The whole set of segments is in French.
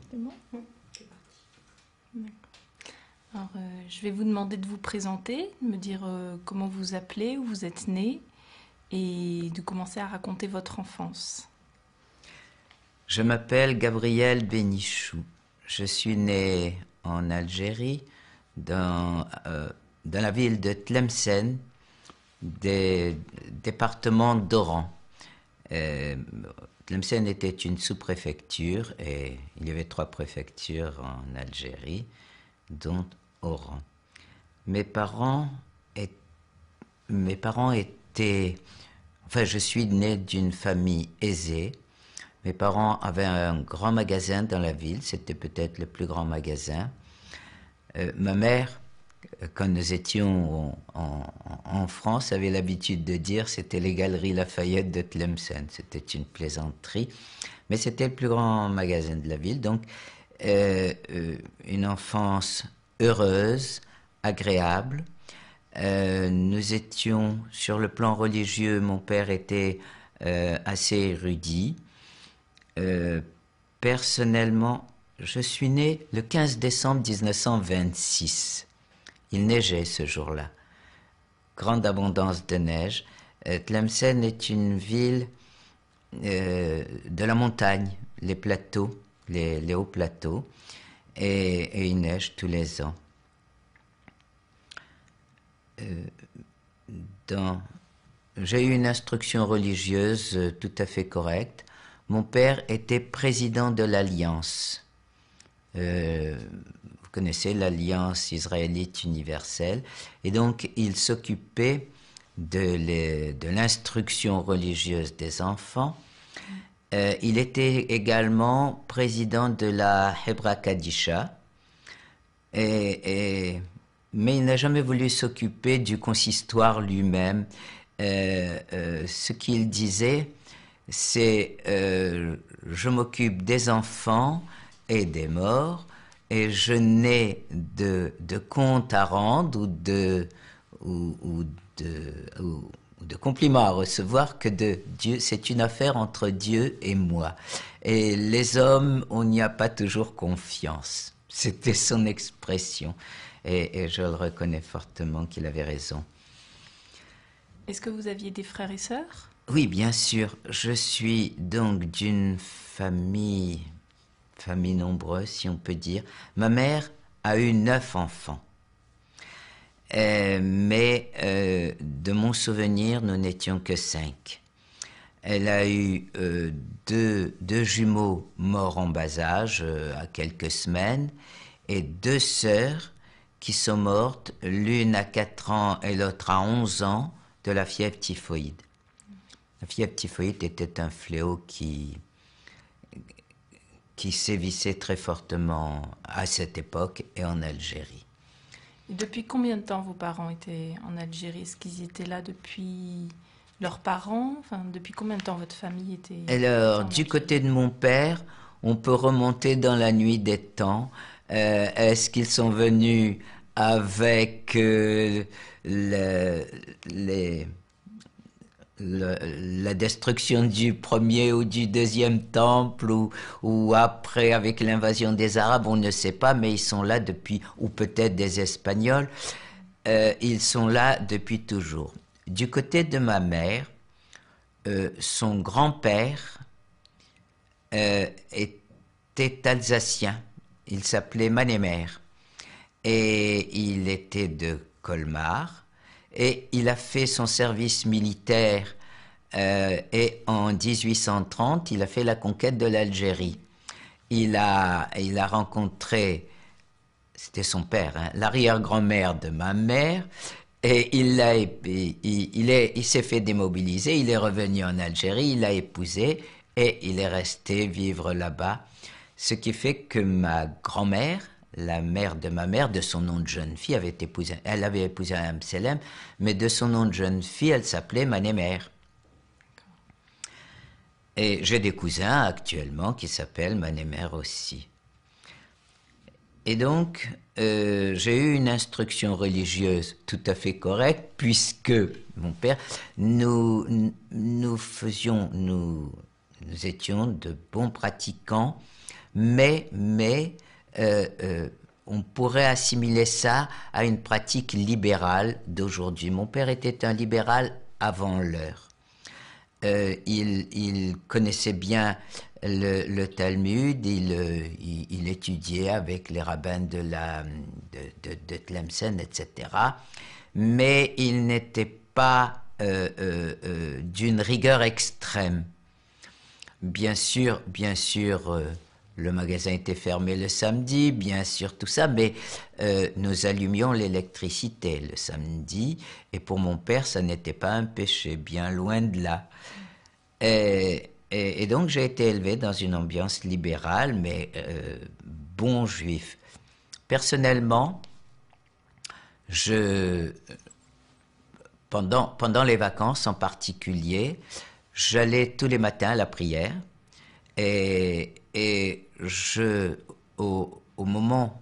C'est bon? C'est parti. D'accord. Alors, je vais vous demander de vous présenter, de me dire comment vous vous appelez, où vous êtes né, et de commencer à raconter votre enfance. Je m'appelle Gabriel Bénichou. Je suis né en Algérie, dans la ville de Tlemcen, des départements d'Oran. Tlemcen était une sous-préfecture et il y avait 3 préfectures en Algérie, dont Oran. Mes parents étaient... Enfin, je suis né d'une famille aisée. Mes parents avaient un grand magasin dans la ville, c'était peut-être le plus grand magasin. Ma mère, quand nous étions en France, avait l'habitude de dire c'était les Galeries Lafayette de Tlemcen. C'était une plaisanterie, mais c'était le plus grand magasin de la ville. Donc, une enfance heureuse, agréable. Nous étions, sur le plan religieux, mon père était assez érudit. Personnellement, je suis né le 15 décembre 1926. Il neigeait ce jour-là. Grande abondance de neige. Tlemcen est une ville de la montagne, les plateaux, les hauts plateaux, et il neige tous les ans. J'ai eu une instruction religieuse tout à fait correcte. Mon père était président de l'Alliance. Vous connaissez l'Alliance israélite universelle. Et donc, il s'occupait de l'instruction religieuse des enfants. Il était également président de la Hebra Kadisha. Mais il n'a jamais voulu s'occuper du consistoire lui-même. Ce qu'il disait, c'est je m'occupe des enfants et des morts et je n'ai de compte à rendre ou de compliments à recevoir que de Dieu. C'est une affaire entre Dieu et moi. Et les hommes, on n'y a pas toujours confiance. C'était son expression. Et je le reconnais fortement qu'il avait raison. Est-ce que vous aviez des frères et sœurs? Oui, bien sûr. Je suis donc d'une famille nombreuse, si on peut dire. Ma mère a eu 9 enfants. Mais de mon souvenir, nous n'étions que 5. Elle a eu deux jumeaux morts en bas âge, à quelques semaines, et 2 sœurs qui sont mortes, l'une à 4 ans et l'autre à 11 ans, de la fièvre typhoïde. La fièvre typhoïde était un fléau qui sévissait très fortement à cette époque et en Algérie. Et depuis combien de temps vos parents étaient en Algérie? Est-ce qu'ils étaient là depuis leurs parents? Enfin, depuis combien de temps votre famille était Alors, en du Algérie? côté de mon père, on peut remonter dans la nuit des temps. Est-ce qu'ils sont venus avec la destruction du premier ou du deuxième temple ou après avec l'invasion des Arabes, on ne sait pas, mais ils sont là depuis, ou peut-être des Espagnols, ils sont là depuis toujours. Du côté de ma mère, son grand-père était alsacien, il s'appelait Manémer et il était de Colmar. Et il a fait son service militaire et en 1830, il a fait la conquête de l'Algérie. Il a rencontré, c'était son père, hein, l'arrière-grand-mère de ma mère, et il s'est fait démobiliser, il est revenu en Algérie, il l'a épousé et il est resté vivre là-bas. Ce qui fait que ma grand-mère, la mère de ma mère, de son nom de jeune fille, elle avait épousé un Amselem, mais de son nom de jeune fille, elle s'appelait Manémer. Et j'ai des cousins actuellement qui s'appellent Manémer aussi. Et donc, j'ai eu une instruction religieuse tout à fait correcte, puisque mon père, nous étions de bons pratiquants, on pourrait assimiler ça à une pratique libérale d'aujourd'hui. Mon père était un libéral avant l'heure. Il connaissait bien le Talmud, il étudiait avec les rabbins de Tlemcen, etc. Mais il n'était pas d'une rigueur extrême. Bien sûr, le magasin était fermé le samedi, bien sûr, tout ça, mais nous allumions l'électricité le samedi, et pour mon père, ça n'était pas un péché, bien loin de là. Et donc, j'ai été élevé dans une ambiance libérale, mais bon juif. Personnellement, pendant les vacances en particulier, j'allais tous les matins à la prière, et au moment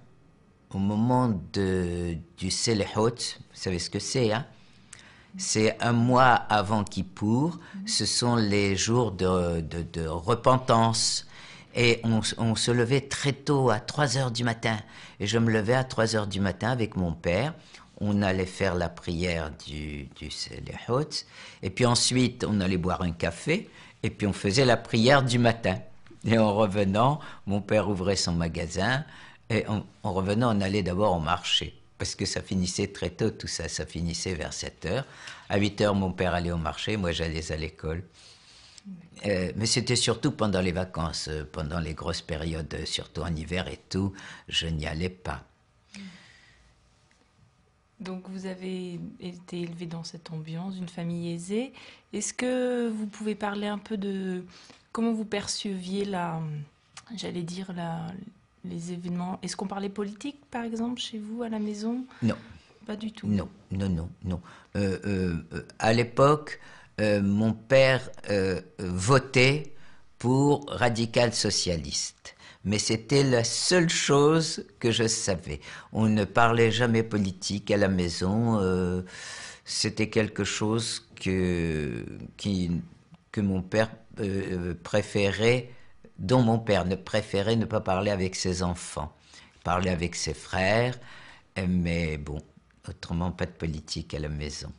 du Selehot, vous savez ce que c'est, hein? C'est un mois avant Kippour, ce sont les jours de repentance. Et on se levait très tôt, à 3 heures du matin. Et je me levais à 3 heures du matin avec mon père. On allait faire la prière du Selehot. Et puis ensuite, on allait boire un café. Et puis on faisait la prière du matin. Et en revenant, mon père ouvrait son magasin. Et en revenant, on allait d'abord au marché. Parce que ça finissait très tôt, tout ça. Ça finissait vers 7 heures. À 8 heures, mon père allait au marché. Moi, j'allais à l'école. Mais c'était surtout pendant les vacances, pendant les grosses périodes, surtout en hiver et tout, je n'y allais pas. Donc vous avez été élevé dans cette ambiance, d'une famille aisée. Est-ce que vous pouvez parler un peu de comment vous perceviez les événements? Est-ce qu'on parlait politique, par exemple, chez vous, à la maison? Non. Pas du tout. Non. À l'époque, mon père votait pour radical socialiste. Mais c'était la seule chose que je savais. On ne parlait jamais politique à la maison. C'était quelque chose que mon père préférait, dont mon père ne préférait ne pas parler avec ses enfants. Il parlait avec ses frères, mais bon, autrement pas de politique à la maison.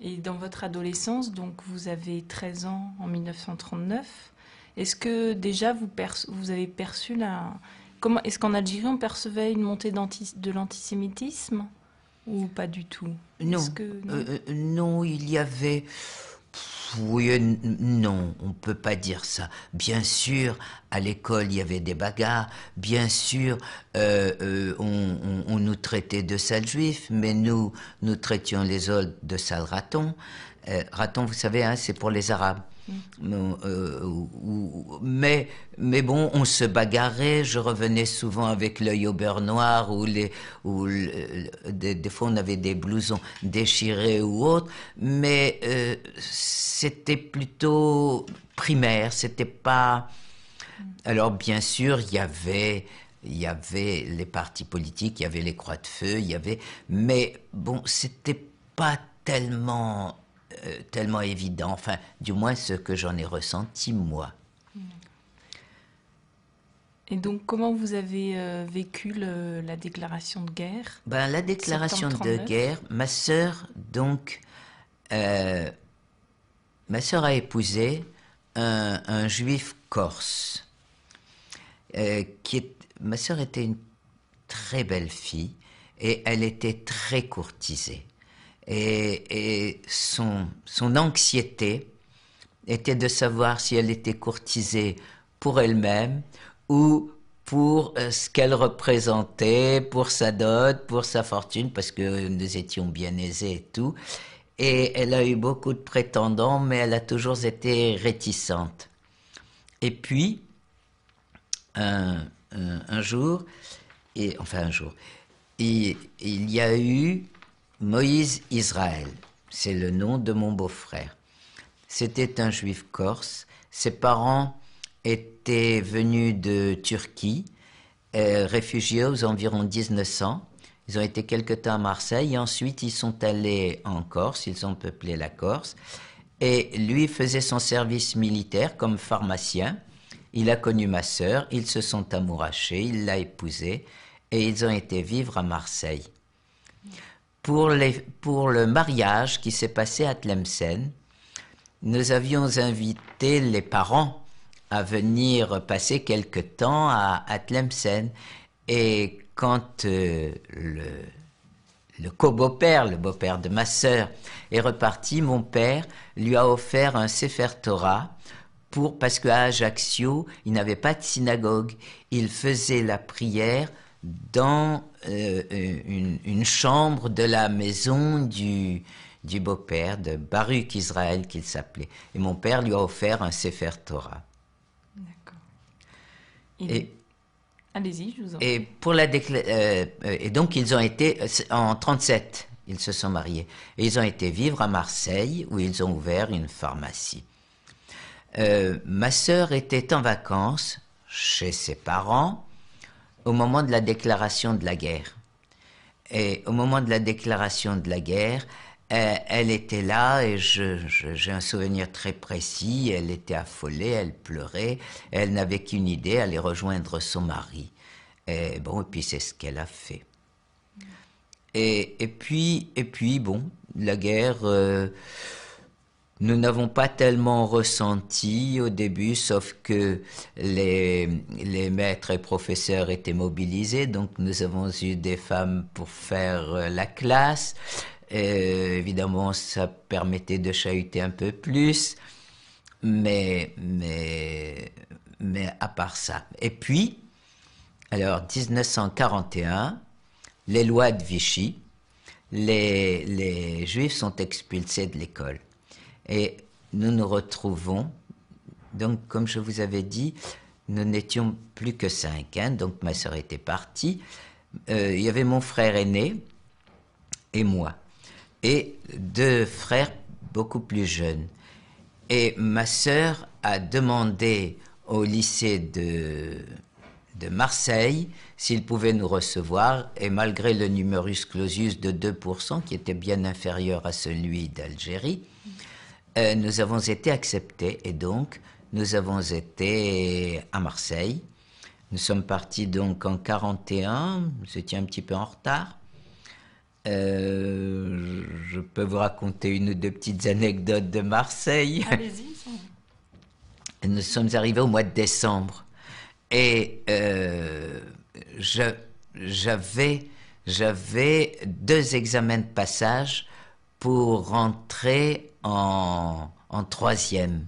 Et dans votre adolescence, donc vous avez 13 ans en 1939, est-ce que déjà vous avez perçu est-ce qu'en Algérie on percevait une montée de l'antisémitisme ou pas du tout? Non, non, il y avait... Oui, non, on ne peut pas dire ça. Bien sûr, à l'école, il y avait des bagarres. Bien sûr, on nous traitait de sales juifs, mais nous traitions les autres de sales ratons. Ratons, vous savez, hein, c'est pour les Arabes. Mais bon, on se bagarrait. Je revenais souvent avec l'œil au beurre noir des fois on avait des blousons déchirés ou autres. Mais c'était plutôt primaire. C'était pas. Alors bien sûr, il y avait les partis politiques, il y avait les croix de feu, mais bon, c'était pas tellement évident, enfin, du moins ce que j'en ai ressenti, moi. Et donc, comment vous avez vécu la déclaration de guerre? La déclaration de guerre, ma sœur a épousé un juif corse. Ma sœur était une très belle fille et elle était très courtisée. Et son anxiété était de savoir si elle était courtisée pour elle-même ou pour ce qu'elle représentait, pour sa dot, pour sa fortune, parce que nous étions bien aisés et tout. Et elle a eu beaucoup de prétendants, mais elle a toujours été réticente. Et puis, un jour, il y a eu Moïse Israël, c'est le nom de mon beau-frère. C'était un juif corse. Ses parents étaient venus de Turquie, réfugiés aux environs 1900. Ils ont été quelque temps à Marseille et ensuite ils sont allés en Corse, ils ont peuplé la Corse. Et lui faisait son service militaire comme pharmacien il a connu ma sœur, ils se sont amourachés, il l'a épousée et ils ont été vivre à Marseille. Pour le mariage qui s'est passé à Tlemcen, nous avions invité les parents à venir passer quelque temps à Tlemcen. Et quand le co-beau-père, le beau-père de ma sœur, est reparti, mon père lui a offert un Sefer Torah parce qu'à Ajaccio, il n'avait pas de synagogue. Il faisait la prière dans une chambre de la maison du beau-père, de Baruch Israël qu'il s'appelait. Et mon père lui a offert un Sefer Torah. D'accord. Et allez-y, je vous en prie. Et donc ils ont été en 37, ils se sont mariés et ils ont été vivre à Marseille où ils ont ouvert une pharmacie. Ma sœur était en vacances chez ses parents au moment de la déclaration de la guerre. Et au moment de la déclaration de la guerre, elle était là et j'ai un souvenir très précis. Elle était affolée, elle pleurait, elle n'avait qu'une idée, aller rejoindre son mari. Et puis c'est ce qu'elle a fait. Et puis, bon, la guerre, nous n'avons pas tellement ressenti au début, sauf que les maîtres et professeurs étaient mobilisés, donc nous avons eu des femmes pour faire la classe. Évidemment, ça permettait de chahuter un peu plus, mais à part ça. Et puis, alors, 1941, les lois de Vichy, les Juifs sont expulsés de l'école. Et nous nous retrouvons, donc comme je vous avais dit, nous n'étions plus que 5, hein, donc ma sœur était partie. Il y avait mon frère aîné et moi, et 2 frères beaucoup plus jeunes. Et ma sœur a demandé au lycée de Marseille s'il pouvait nous recevoir, et malgré le numerus clausus de 2%, qui était bien inférieur à celui d'Algérie, nous avons été acceptés, et donc nous avons été à Marseille. Nous sommes partis donc en 41, nous étions un petit peu en retard. Je peux vous raconter 1 ou 2 petites anecdotes de Marseille. Allez-y. Nous sommes arrivés au mois de décembre. Et j'avais 2 examens de passage pour rentrer en 3e.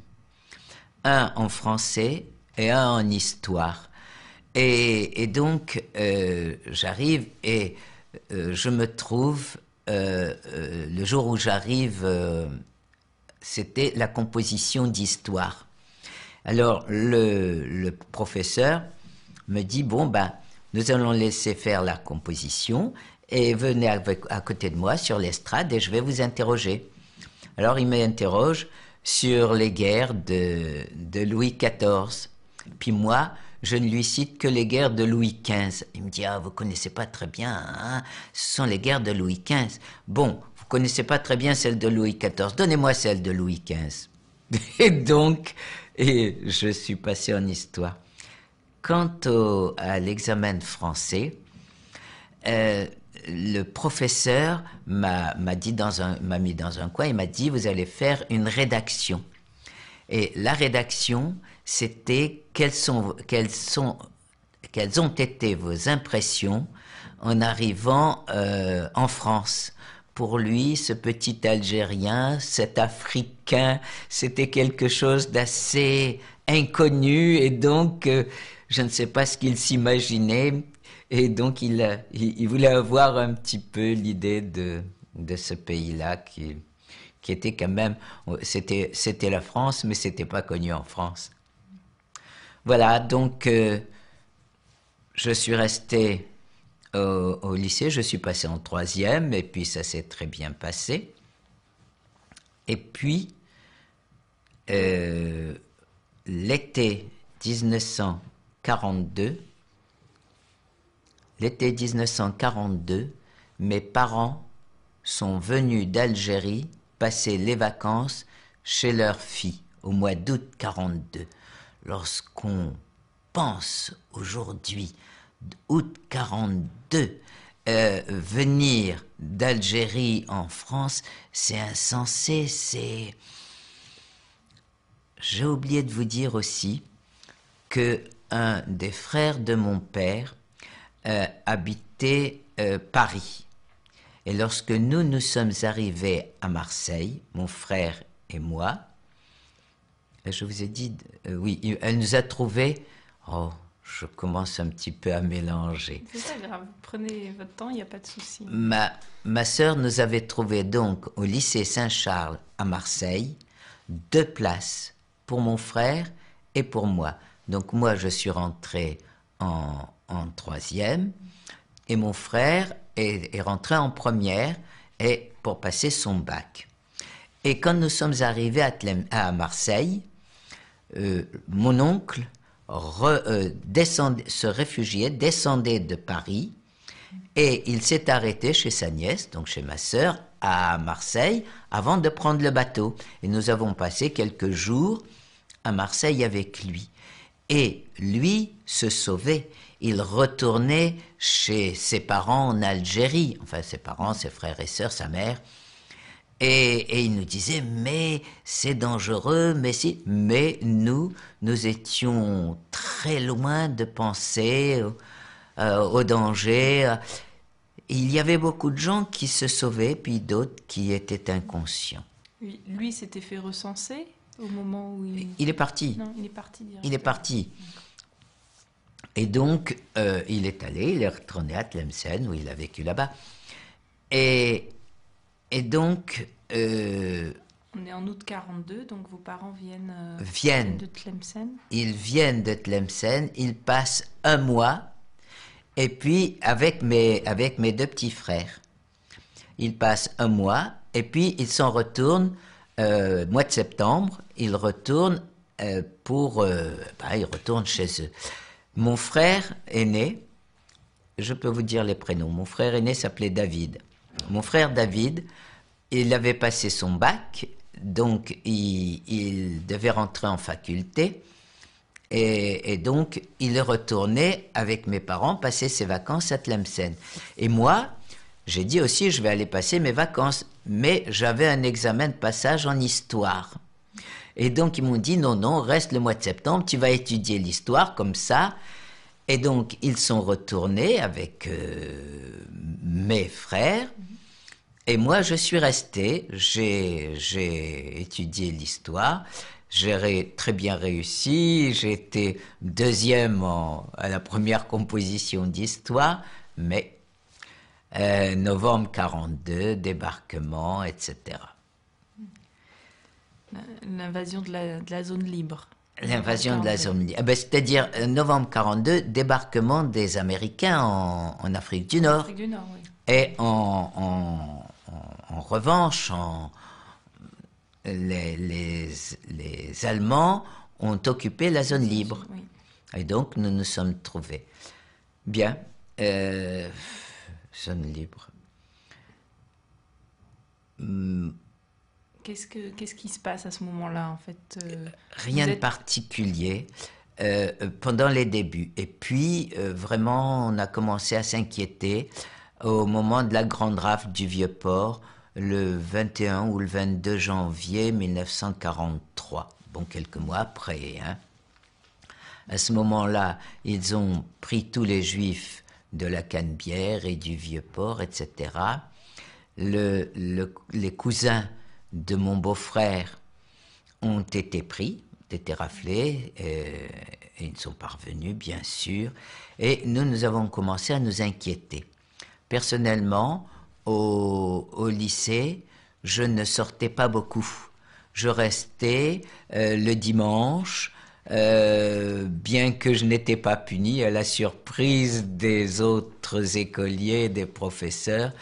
Un en français et un en histoire. Et donc, j'arrive et je me trouve, le jour où j'arrive, c'était la composition d'histoire. Alors, le professeur me dit, nous allons laisser faire la composition et venez à côté de moi sur l'estrade et je vais vous interroger. Alors, il m'interroge sur les guerres de Louis XIV. Puis moi, je ne lui cite que les guerres de Louis XV. Il me dit, vous connaissez pas très bien, hein, ce sont les guerres de Louis XV. Bon, vous connaissez pas très bien celle de Louis XIV, donnez-moi celle de Louis XV. Et je suis passé en histoire. Quant à l'examen de français, le professeur m'a mis dans un coin, il m'a dit, vous allez faire une rédaction. Et la rédaction, c'était quelles ont été vos impressions en arrivant en France. Pour lui, ce petit Algérien, cet Africain, c'était quelque chose d'assez inconnu et donc je ne sais pas ce qu'il s'imaginait et donc il voulait avoir un petit peu l'idée de ce pays-là qui était quand même, c'était la France, mais c'était pas connu en France. Voilà, donc je suis resté au lycée, je suis passé en 3e, et puis ça s'est très bien passé. Et puis, l'été 1942, mes parents sont venus d'Algérie passer les vacances chez leur fille au mois d'août 42. lorsqu'on pense aujourd'hui, août 42, venir d'Algérie en France, c'est insensé, c'est... J'ai oublié de vous dire aussi que un des frères de mon père habitait Paris. Et lorsque nous sommes arrivés à Marseille, mon frère et moi, je vous ai dit, oui, elle nous a trouvés, oh, je commence un petit peu à mélanger. C'est pas grave, prenez votre temps, il n'y a pas de souci. Ma sœur nous avait trouvé donc au lycée Saint-Charles à Marseille 2 places pour mon frère et pour moi. Donc moi, je suis rentré en 3e et mon frère est rentré en 1re et pour passer son bac. Et quand nous sommes arrivés à Marseille, mon oncle se réfugiait, descendait de Paris et il s'est arrêté chez sa nièce, donc chez ma sœur, à Marseille, avant de prendre le bateau. Et nous avons passé quelques jours à Marseille avec lui. Et lui se sauvait. Il retournait chez ses parents en Algérie, enfin ses parents, ses frères et sœurs, sa mère. Et il nous disait, mais c'est dangereux, mais nous étions très loin de penser au danger. Il y avait beaucoup de gens qui se sauvaient, puis d'autres qui étaient inconscients. Lui s'était fait recenser au moment où il est parti. Non, il est parti directement. Il est parti. Et donc, il est retourné à Tlemcen, où il a vécu là-bas. Et donc... on est en août 42, donc vos parents viennent de Tlemcen. Ils viennent de Tlemcen, ils passent un mois, et puis avec mes 2 petits frères. Ils passent un mois, et puis ils s'en retournent, mois de septembre, ils retournent ils retournent chez eux. Mon frère aîné, je peux vous dire les prénoms, mon frère aîné s'appelait David. Mon frère David, il avait passé son bac, donc il devait rentrer en faculté, et donc il est retourné avec mes parents passer ses vacances à Tlemcen. Et moi, j'ai dit aussi, je vais aller passer mes vacances, mais j'avais un examen de passage en histoire. Et donc ils m'ont dit, non, reste le mois de septembre, tu vas étudier l'histoire comme ça. Et donc ils sont retournés avec mes frères. Et moi, je suis resté, j'ai étudié l'histoire, j'ai très bien réussi, j'ai été 2e à la première composition d'histoire, mais novembre 42, débarquement, etc. L'invasion de la zone libre. L'invasion de la zone libre. C'est-à-dire novembre 42, débarquement des Américains en Afrique du Nord. Afrique du Nord, oui. Et en revanche, les Allemands ont occupé la zone libre. Oui. Et donc, nous nous sommes trouvés. Bien. Zone libre. Qu'est-ce qui se passe à ce moment-là, en fait Rien de particulier pendant les débuts. Et puis, vraiment, on a commencé à s'inquiéter au moment de la grande rafle du Vieux-Port, le 21 ou le 22 janvier 1943. Bon, quelques mois après. Hein. À ce moment-là, ils ont pris tous les Juifs de la Canebière et du Vieux-Port, etc. Les cousins de mon beau-frère ont été pris, ont été raflés, et ils sont parvenus, bien sûr. Et nous avons commencé à nous inquiéter. Personnellement, au lycée, je ne sortais pas beaucoup. Je restais le dimanche, bien que je n'étais pas puni, à la surprise des autres écoliers, des professeurs.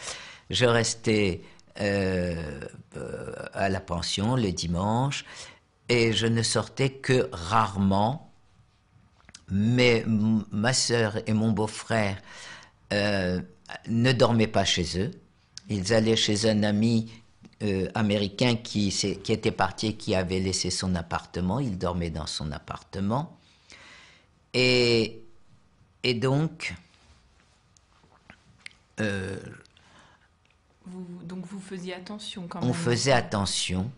Je restais à la pension le dimanche et je ne sortais que rarement. Mais ma sœur et mon beau-frère ne dormaient pas chez eux. Ils allaient chez un ami américain qui était parti et qui avait laissé son appartement. Il dormait dans son appartement. Et donc... donc vous faisiez attention quand on même. faisait attention.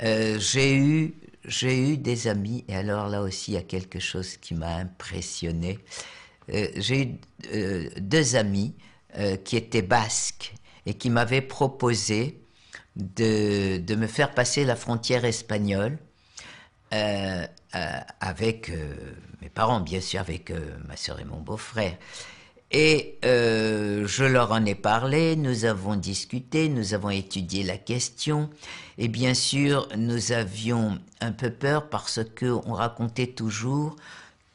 J'ai eu des amis, et alors là aussi il y a quelque chose qui m'a impressionné. J'ai eu 2 amis qui étaient basques et qui m'avaient proposé de me faire passer la frontière espagnole avec mes parents, bien sûr, avec ma sœur et mon beau-frère. Et je leur en ai parlé, nous avons discuté, nous avons étudié la question, et bien sûr, nous avions un peu peur parce qu'on racontait toujours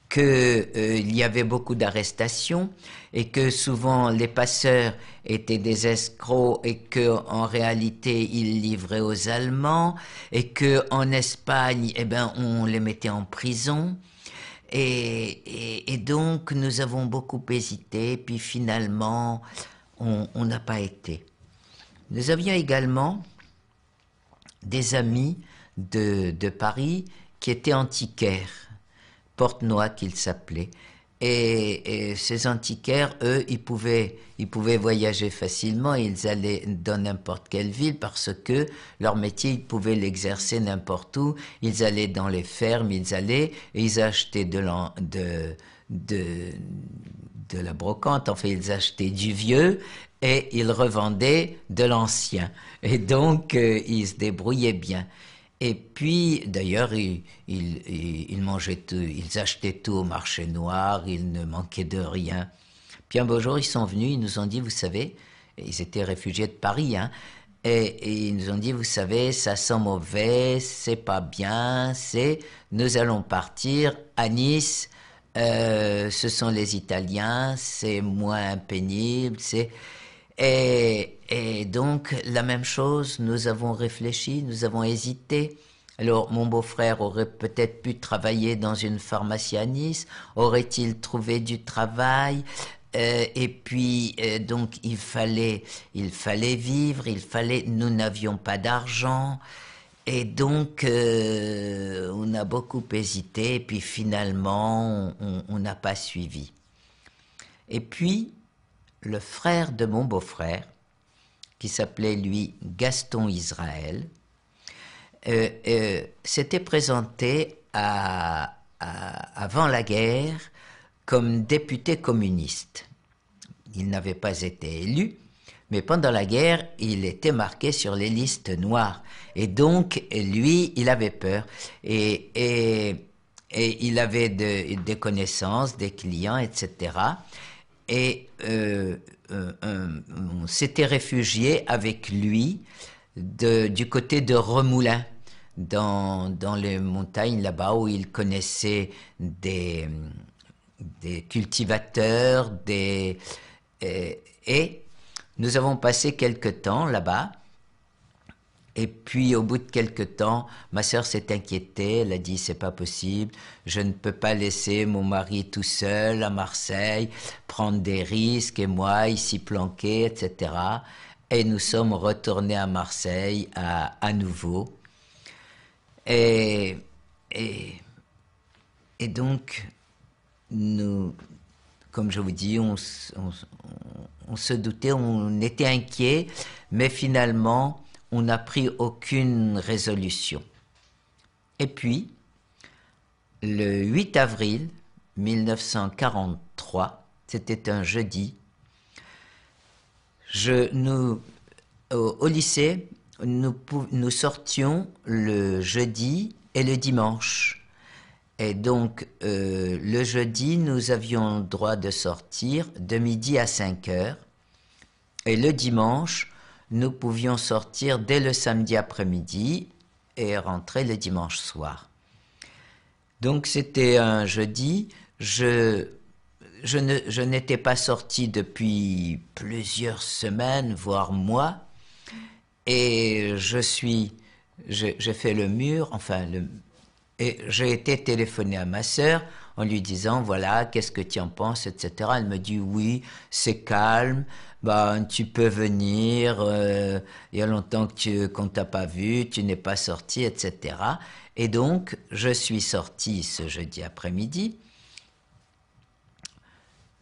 qu'il y avait beaucoup d'arrestations et que souvent les passeurs étaient des escrocs et qu'en réalité ils livraient aux Allemands et qu'en Espagne, eh ben, on les mettait en prison. Et donc, nous avons beaucoup hésité, puis finalement, on n'a pas été. Nous avions également des amis de Paris qui étaient antiquaires, Portenois qu'ils s'appelaient. Et ces antiquaires, eux, ils pouvaient voyager facilement, ils allaient dans n'importe quelle ville parce que leur métier, ils pouvaient l'exercer n'importe où. Ils allaient dans les fermes, ils achetaient de la brocante, enfin ils achetaient du vieux et ils revendaient de l'ancien. Et donc, ils se débrouillaient bien. Et puis, d'ailleurs, ils mangeaient tout, ils achetaient tout au marché noir, ils ne manquaient de rien. Puis un beau jour, ils sont venus, ils nous ont dit, vous savez, ils étaient réfugiés de Paris, hein, et ils nous ont dit, vous savez, ça sent mauvais, c'est pas bien, nous allons partir à Nice, ce sont les Italiens, c'est moins pénible, Et donc, la même chose, nous avons réfléchi, nous avons hésité. Alors, mon beau-frère aurait peut-être pu travailler dans une pharmacie à Nice, aurait-il trouvé du travail? Et puis, donc, il fallait vivre, nous n'avions pas d'argent. Et donc, on a beaucoup hésité, et puis finalement, on n'a pas suivi. Et puis, le frère de mon beau-frère, qui s'appelait lui Gaston Israël, s'était présenté avant la guerre comme député communiste. Il n'avait pas été élu, mais pendant la guerre, il était marqué sur les listes noires. Et donc, lui, il avait peur. Et il avait des connaissances, des clients, etc. Et on s'était réfugié avec lui du côté de Remoulins, dans les montagnes là-bas où il connaissait des cultivateurs, et nous avons passé quelque temps là-bas. Et puis, au bout de quelque temps, ma sœur s'est inquiétée. Elle a dit, c'est pas possible. Je ne peux pas laisser mon mari tout seul à Marseille, prendre des risques, et moi, ici planqué, etc. Et nous sommes retournés à Marseille à nouveau. Et donc, nous, comme je vous dis, on se doutait, on était inquiets, mais finalement, on n'a pris aucune résolution. Et puis, le 8 avril 1943, c'était un jeudi, au lycée, nous sortions le jeudi et le dimanche. Et donc, le jeudi, nous avions le droit de sortir de midi à 5 heures. Et le dimanche, nous pouvions sortir dès le samedi après-midi et rentrer le dimanche soir. Donc c'était un jeudi, je n'étais pas sorti depuis plusieurs semaines, voire mois, et j'ai fait le mur, et j'ai été téléphoné à ma sœur en lui disant, voilà, qu'est-ce que tu en penses, etc. Elle me dit, oui, c'est calme, ben, tu peux venir, il y a longtemps qu'on t'a pas vu, tu n'es pas sorti, etc. Et donc, je suis sorti ce jeudi après-midi.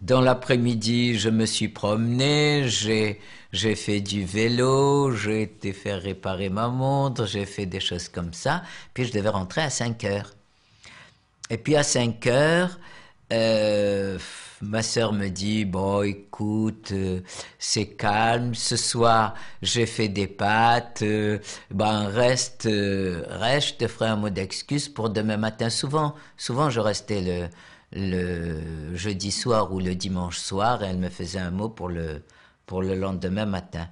Dans l'après-midi, je me suis promené, j'ai fait du vélo, j'ai été faire réparer ma montre, j'ai fait des choses comme ça, puis je devais rentrer à 5 heures. Et puis à 5 heures, ma sœur me dit, bon, écoute, c'est calme, ce soir, j'ai fait des pâtes, ben reste, je te ferai un mot d'excuse pour demain matin. Souvent, je restais le jeudi soir ou le dimanche soir, et elle me faisait un mot pour le lendemain matin.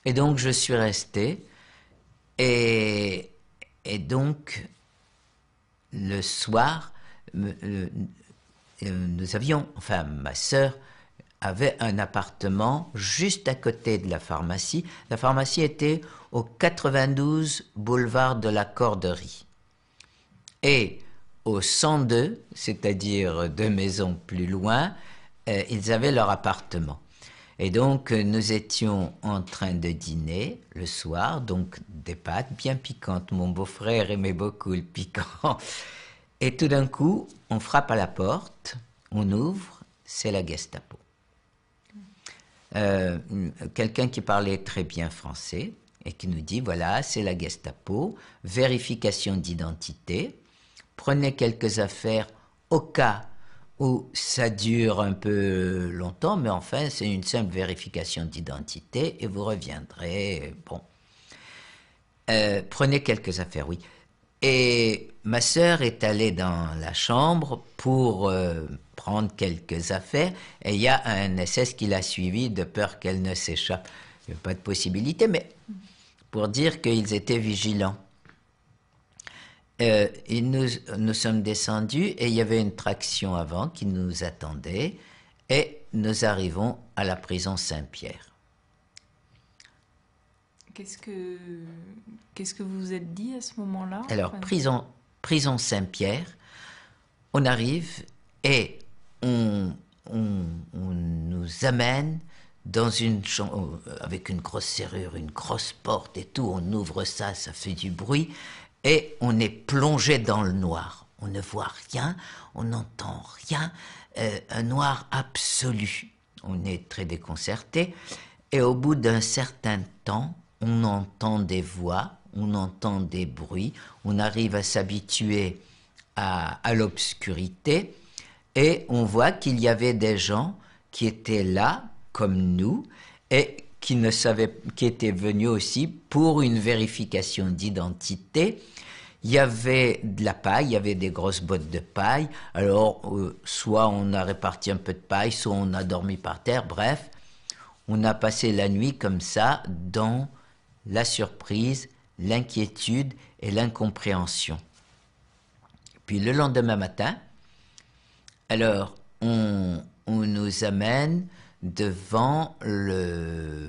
Et donc, je suis resté, et donc, le soir, nous avions, enfin, ma sœur avait un appartement juste à côté de la pharmacie. La pharmacie était au 92 boulevard de la Corderie. Et au 102, c'est-à-dire 2 maisons plus loin, ils avaient leur appartement. Et donc, nous étions en train de dîner le soir, donc des pâtes bien piquantes. Mon beau-frère aimait beaucoup le piquant. Et tout d'un coup, on frappe à la porte, on ouvre, c'est la Gestapo. Quelqu'un qui parlait très bien français et qui nous dit, voilà, c'est la Gestapo, vérification d'identité, prenez quelques affaires au cas où ça dure un peu longtemps, mais enfin, c'est une simple vérification d'identité et vous reviendrez. Bon. Prenez quelques affaires, oui. Et ma sœur est allée dans la chambre pour prendre quelques affaires et il y a un SS qui l'a suivie de peur qu'elle ne s'échappe. Il n'y a pas de possibilité, mais pour dire qu'ils étaient vigilants. Et nous sommes descendus et il y avait une traction avant qui nous attendait et nous arrivons à la prison Saint-Pierre. Qu'est-ce que vous vous êtes dit à ce moment-là? Alors, prison Saint-Pierre, on arrive et on nous amène dans une chambre avec une grosse serrure, une grosse porte et tout. On ouvre ça, ça fait du bruit et on est plongé dans le noir. On ne voit rien, on n'entend rien, un noir absolu. On est très déconcerté et au bout d'un certain temps, on entend des voix, on entend des bruits, on arrive à s'habituer à l'obscurité et on voit qu'il y avait des gens qui étaient là, comme nous, et qui étaient venus aussi pour une vérification d'identité. Il y avait de la paille, il y avait des grosses bottes de paille, alors soit on a réparti un peu de paille, soit on a dormi par terre, bref, on a passé la nuit comme ça dans la surprise, l'inquiétude et l'incompréhension. Puis le lendemain matin, alors on nous amène devant le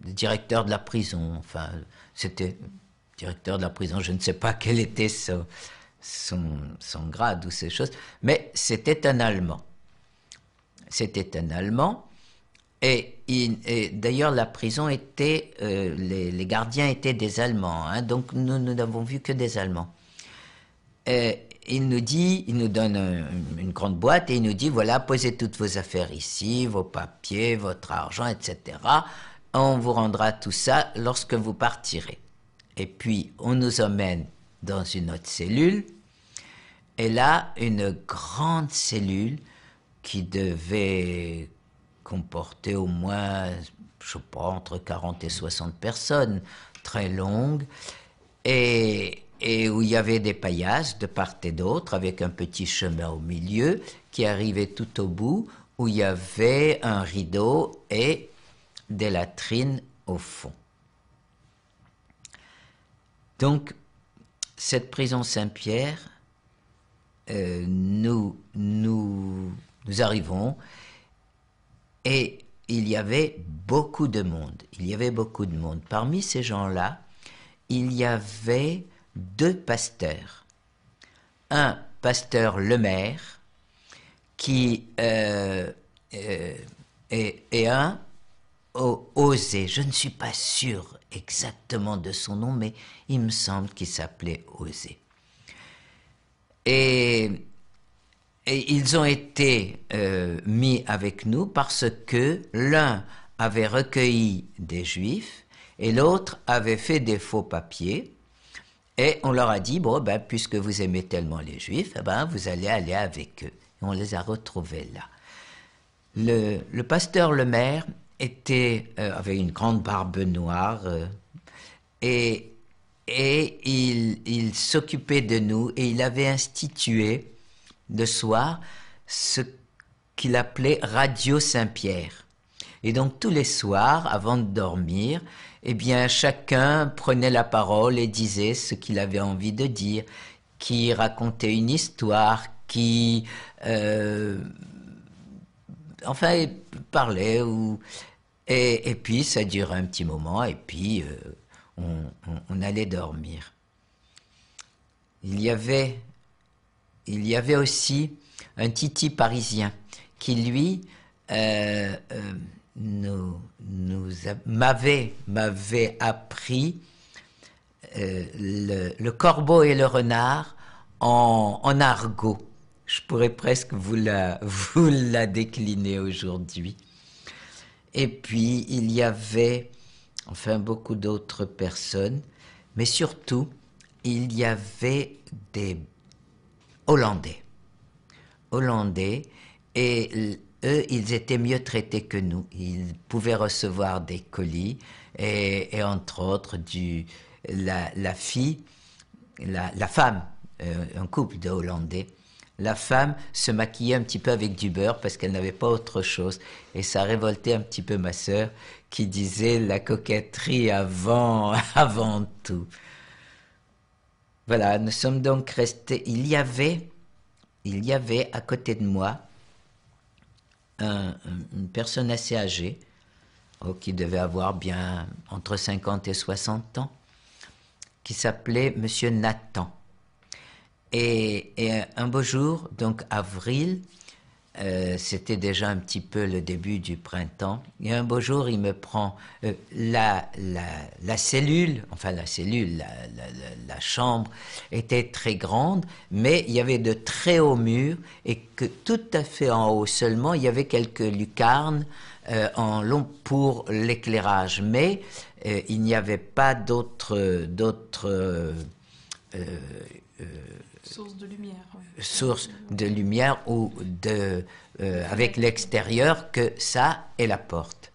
directeur de la prison. Enfin, c'était directeur de la prison, je ne sais pas quel était son grade ou ces choses, mais c'était un Allemand. C'était un Allemand. Et d'ailleurs, la prison était, les gardiens étaient des Allemands, hein, donc nous n'avons vu que des Allemands. Il nous donne une grande boîte et il nous dit, voilà, posez toutes vos affaires ici, vos papiers, votre argent, etc. On vous rendra tout ça lorsque vous partirez. Et puis, on nous emmène dans une autre cellule, et là, une grande cellule qui devait comportait au moins, je sais pas, entre 40 et 60 personnes, très longue, et où il y avait des paillasses de part et d'autre, avec un petit chemin au milieu, qui arrivait tout au bout, où il y avait un rideau et des latrines au fond. Donc, cette prison Saint-Pierre, nous arrivons, et il y avait beaucoup de monde. Parmi ces gens-là, il y avait 2 pasteurs. Un pasteur Lemaire, qui et un Osée. Je ne suis pas sûr exactement de son nom, mais il me semble qu'il s'appelait Osée. Et ils ont été mis avec nous parce que l'un avait recueilli des Juifs et l'autre avait fait des faux papiers. Et on leur a dit, bon, ben, puisque vous aimez tellement les Juifs, eh ben, vous allez aller avec eux. Et on les a retrouvés là. Le pasteur Lemaire avait une grande barbe noire et il s'occupait de nous et il avait institué le soir ce qu'il appelait Radio Saint-Pierre. Et donc tous les soirs, avant de dormir, eh bien chacun prenait la parole et disait ce qu'il avait envie de dire, qui racontait une histoire, qui enfin parlait et puis ça durait un petit moment et puis on allait dormir. Il y avait aussi un titi parisien qui, lui, m'avait appris le corbeau et le renard en argot. Je pourrais presque vous la décliner aujourd'hui. Et puis, il y avait, enfin, beaucoup d'autres personnes, mais surtout, il y avait des Hollandais, et eux, ils étaient mieux traités que nous. Ils pouvaient recevoir des colis, et entre autres, la femme, un couple de Hollandais, la femme se maquillait un petit peu avec du beurre parce qu'elle n'avait pas autre chose. Et ça révoltait un petit peu ma sœur qui disait la coquetterie avant tout. Voilà, nous sommes donc restés. Il y avait à côté de moi une personne assez âgée, qui devait avoir bien entre 50 et 60 ans, qui s'appelait Monsieur Nathan. Et un beau jour, donc avril, c'était déjà un petit peu le début du printemps, et un beau jour, il me prend la cellule, enfin la chambre était très grande, mais il y avait de très hauts murs, et que tout à fait en haut seulement, il y avait quelques lucarnes en long pour l'éclairage, mais il n'y avait pas d'autres source de lumière. Ouais. Source de lumière ou avec l'extérieur que ça et la porte.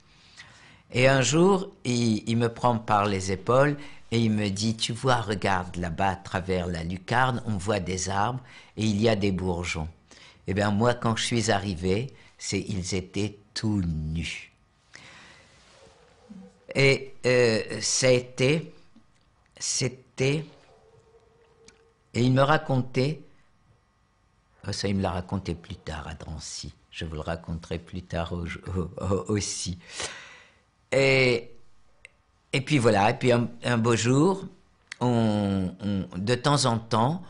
Et un jour, il me prend par les épaules et il me dit, tu vois, regarde là-bas à travers la lucarne, on voit des arbres et il y a des bourgeons. Eh bien moi, quand je suis arrivé, ils étaient tout nus. Et c'était... Et il me racontait, ça il me l'a raconté plus tard à Drancy, je vous le raconterai plus tard aussi. Et puis voilà, et puis un beau jour, de temps en temps,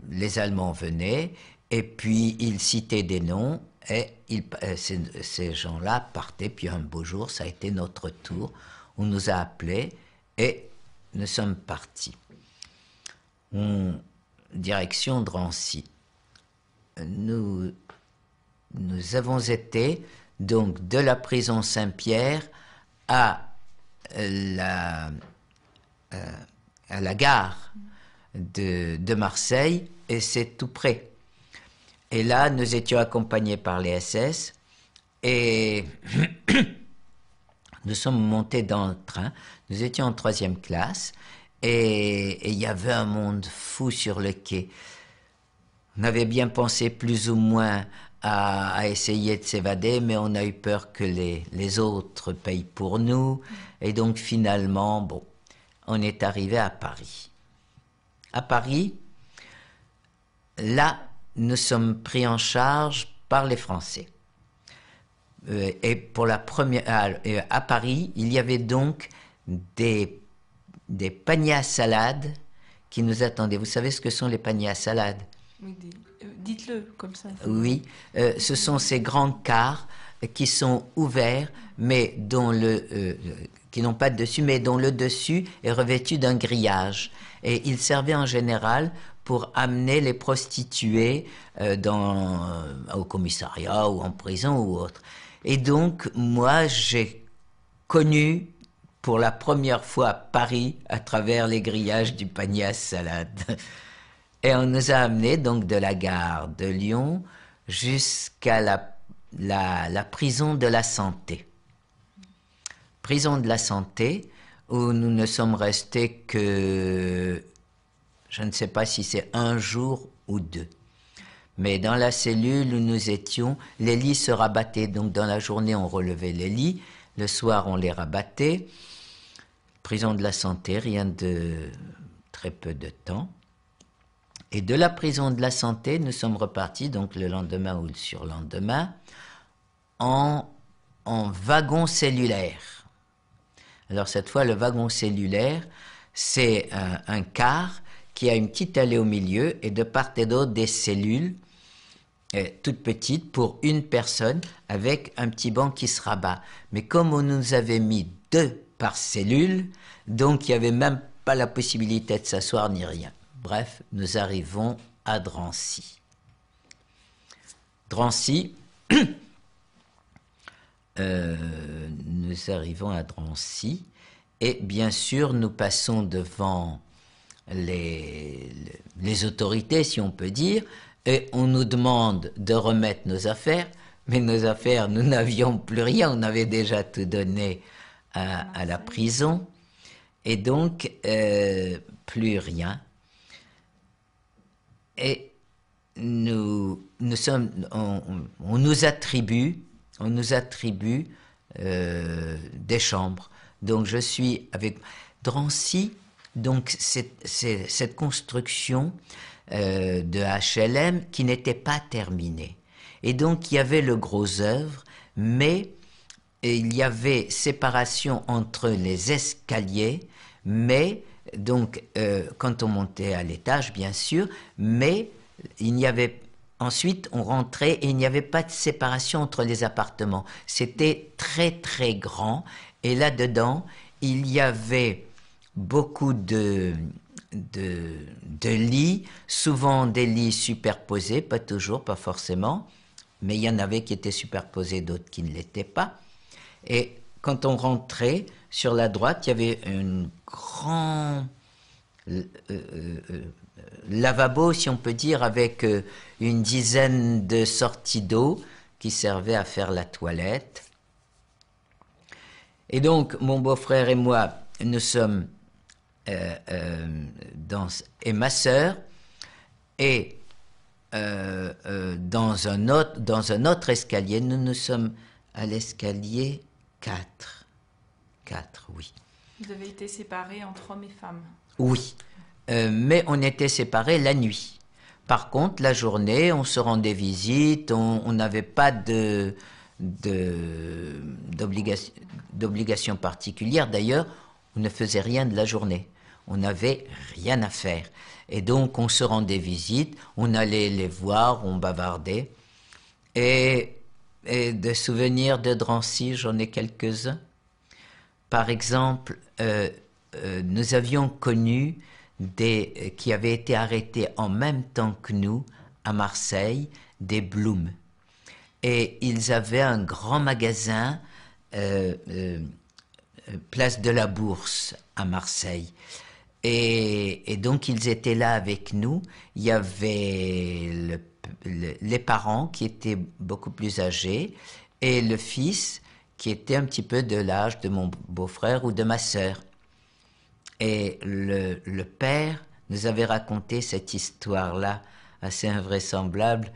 les Allemands venaient, et puis ils citaient des noms, et ces gens-là partaient, puis un beau jour, ça a été notre tour, on nous a appelés, et nous sommes partis. Direction Drancy. Nous avons été donc de la prison Saint-Pierre à la gare de Marseille, et c'est tout près. Et là, nous étions accompagnés par les SS, et nous sommes montés dans le train. Nous étions en 3e classe, et il y avait un monde fou sur le quai. On avait bien pensé plus ou moins à essayer de s'évader, mais on a eu peur que les autres payent pour nous. Et donc finalement, bon, on est arrivé à Paris. À Paris, là, nous sommes pris en charge par les Français. Et pour la première, à Paris, il y avait donc des paniers à salade qui nous attendaient. Vous savez ce que sont les paniers à salade? Oui, dites-le comme ça. Oui, ce sont ces grands quarts qui sont ouverts, mais qui n'ont pas de dessus, mais dont le dessus est revêtu d'un grillage. Et ils servaient en général pour amener les prostituées au commissariat ou en prison ou autre. Et donc, moi, j'ai connu pour la première fois Paris à travers les grillages du panier à salade. Et on nous a amenés donc de la gare de Lyon jusqu'à la prison de la Santé. Prison de la Santé, où nous ne sommes restés que, je ne sais pas si c'est 1 jour ou 2. Mais dans la cellule où nous étions, les lits se rabattaient. Donc dans la journée, on relevait les lits. Le soir, on les rabattait. Prison de la Santé, rien de très peu de temps. Et de la prison de la Santé, nous sommes repartis, donc le lendemain ou le surlendemain, en wagon cellulaire. Alors cette fois, le wagon cellulaire, c'est un car qui a une petite allée au milieu et de part et d'autre des cellules toutes petites pour une personne avec un petit banc qui se rabat. Mais comme on nous avait mis 2 par cellule, donc il n'y avait même pas la possibilité de s'asseoir ni rien. Bref, nous arrivons à Drancy. Drancy, nous arrivons à Drancy et bien sûr nous passons devant les autorités, si on peut dire, et on nous demande de remettre nos affaires, mais nos affaires, nous n'avions plus rien, on avait déjà tout donné à la prison, et donc plus rien. Et on nous attribue des chambres. Donc je suis avec Drancy, donc c'est cette construction de HLM qui n'était pas terminée. Et donc il y avait le gros œuvre, mais il y avait séparation entre les escaliers, mais donc quand on montait à l'étage bien sûr, mais il n'y avait ensuite on rentrait et il n'y avait pas de séparation entre les appartements. C'était très très grand et là-dedans il y avait beaucoup de lits, souvent des lits superposés, pas toujours, pas forcément, mais il y en avait qui étaient superposés, d'autres qui ne l'étaient pas. Et quand on rentrait, sur la droite, il y avait un grand lavabo, si on peut dire, avec une dizaine de sorties d'eau qui servaient à faire la toilette. Et donc, mon beau-frère et moi, nous sommes et ma sœur, et dans un autre escalier, nous sommes à l'escalier 4. 4, oui. Vous avez été séparés entre hommes et femmes. Oui, mais on était séparés la nuit. Par contre, la journée, on se rendait visite, on n'avait pas d'obligation particulière. D'ailleurs, on ne faisait rien de la journée. On n'avait rien à faire. Et donc, on se rendait visite, on allait les voir, on bavardait. Et de souvenirs de Drancy, j'en ai quelques-uns. Par exemple, nous avions connu qui avaient été arrêtés en même temps que nous, à Marseille, des Blum. Et ils avaient un grand magasin, place de la Bourse, à Marseille. Et donc, ils étaient là avec nous. Il y avait les parents qui étaient beaucoup plus âgés et le fils qui était un petit peu de l'âge de mon beau-frère ou de ma sœur. Et le père nous avait raconté cette histoire-là, assez invraisemblable.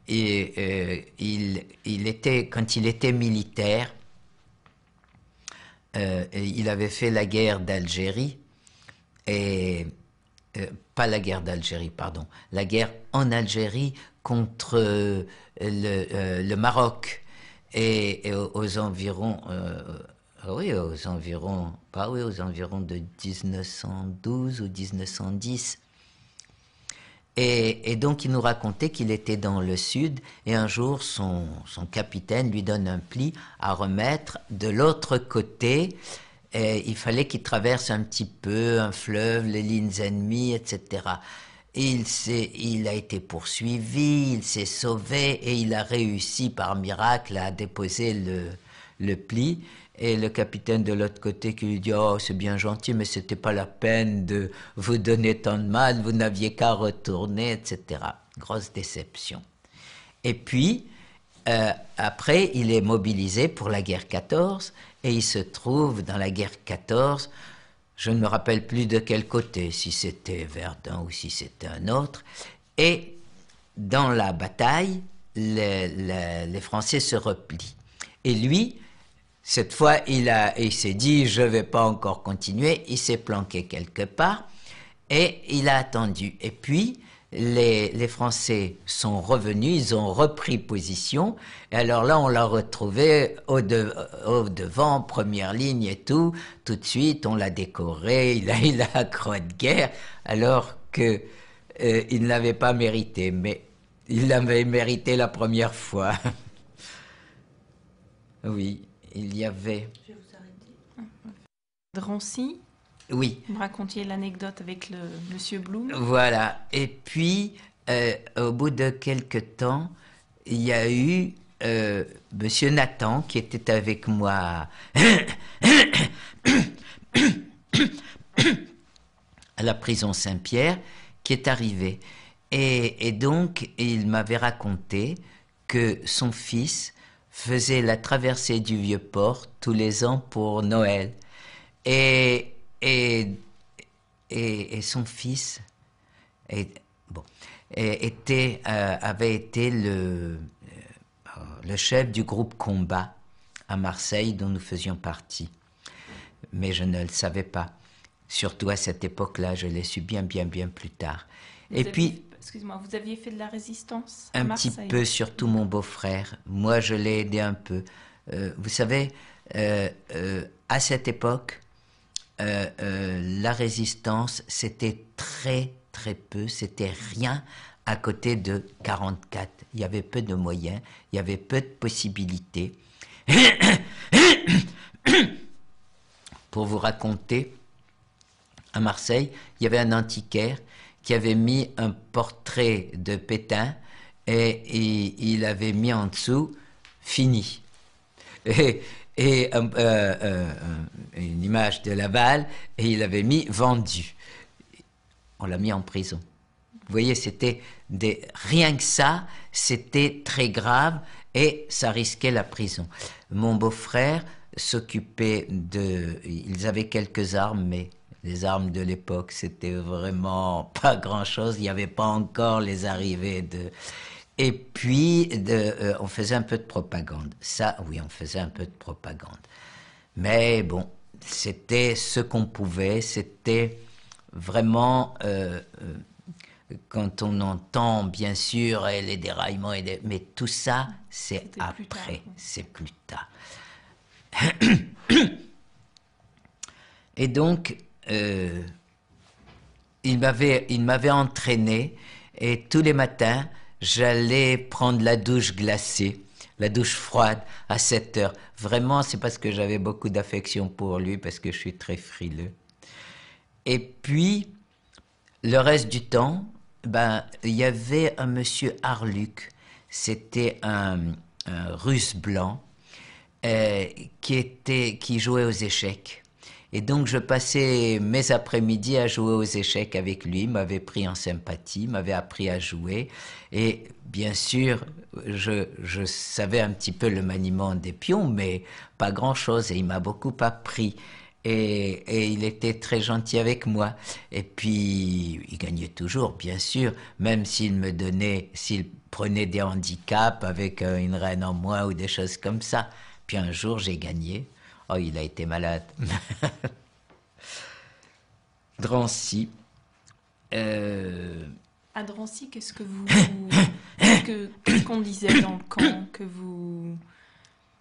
Et quand il était militaire, il avait fait la guerre d'Algérie, et pas la guerre d'Algérie, pardon, la guerre en Algérie contre le Maroc, et aux environs Oui, aux environs, bah oui, aux environs de 1912 ou 1910. Et donc il nous racontait qu'il était dans le sud et un jour son capitaine lui donne un pli à remettre de l'autre côté. Et il fallait qu'il traverse un petit peu un fleuve, les lignes ennemies, etc. Et il a été poursuivi, il s'est sauvé et il a réussi par miracle à déposer le pli. Et le capitaine de l'autre côté qui lui dit « Oh, c'est bien gentil, mais c'était pas la peine de vous donner tant de mal, vous n'aviez qu'à retourner, etc. » Grosse déception. Et puis, après, il est mobilisé pour la guerre 14 et il se trouve dans la guerre 14, je ne me rappelle plus de quel côté, si c'était Verdun ou si c'était un autre. Et dans la bataille, les Français se replient. Et lui, cette fois, il s'est dit, je ne vais pas encore continuer. Il s'est planqué quelque part et il a attendu. Et puis, les Français sont revenus, ils ont repris position. Et alors là, on l'a retrouvé au devant, en première ligne et tout. Tout de suite, on l'a décoré, il a la croix de guerre, alors que il ne l'avait pas mérité. Mais il l'avait mérité la première fois. Oui, il y avait... Je vais vous arrêter. Drancy, Oui. vous me racontiez l'anecdote avec le monsieur Blum. Voilà. Et puis, au bout de quelques temps, il y a eu monsieur Nathan qui était avec moi à la prison Saint-Pierre, qui est arrivé. Et donc, il m'avait raconté que son fils faisait la traversée du Vieux-Port tous les ans pour Noël. Et, et, et son fils bon, avait été le chef du groupe Combat à Marseille dont nous faisions partie. Mais je ne le savais pas. Surtout à cette époque-là, je l'ai su bien plus tard. Excuse-moi, vous aviez fait de la résistance à un Marseille? petit peu, surtout mon beau-frère. Moi, je l'ai aidé un peu. Vous savez, à cette époque, la résistance, c'était très peu, c'était rien à côté de 44. Il y avait peu de moyens, il y avait peu de possibilités. Pour vous raconter, à Marseille, il y avait un antiquaire qui avait mis un portrait de Pétain et il avait mis en dessous « Fini ». Et une image de Laval, et il avait mis « Vendu ». On l'a mis en prison. Vous voyez, rien que ça, c'était très grave et ça risquait la prison. Mon beau-frère s'occupait ils avaient quelques armes, mais les armes de l'époque, c'était vraiment pas grand-chose. Il n'y avait pas encore les arrivées de... Et puis, on faisait un peu de propagande. Ça, oui, on faisait un peu de propagande. Mais bon, c'était ce qu'on pouvait. C'était vraiment... quand on entend, bien sûr, les déraillements, mais tout ça, c'est après. C'est plus tard. Et donc... il m'avait entraîné et tous les matins, j'allais prendre la douche glacée, la douche froide à 7 heures. Vraiment, c'est parce que j'avais beaucoup d'affection pour lui, parce que je suis très frileux. Et puis, le reste du temps, il y avait un monsieur Arluc, c'était un Russe blanc, qui jouait aux échecs. Et donc, je passais mes après-midi à jouer aux échecs avec lui, m'avait pris en sympathie, m'avait appris à jouer. Et bien sûr, je savais un petit peu le maniement des pions, mais pas grand-chose. Et il m'a beaucoup appris. Et il était très gentil avec moi. Et puis, il gagnait toujours, bien sûr, même s'il prenait des handicaps avec une reine en moins ou des choses comme ça. Puis un jour, j'ai gagné. Oh, il a été malade. Drancy. À Drancy, qu'est-ce qu'on disait dans le camp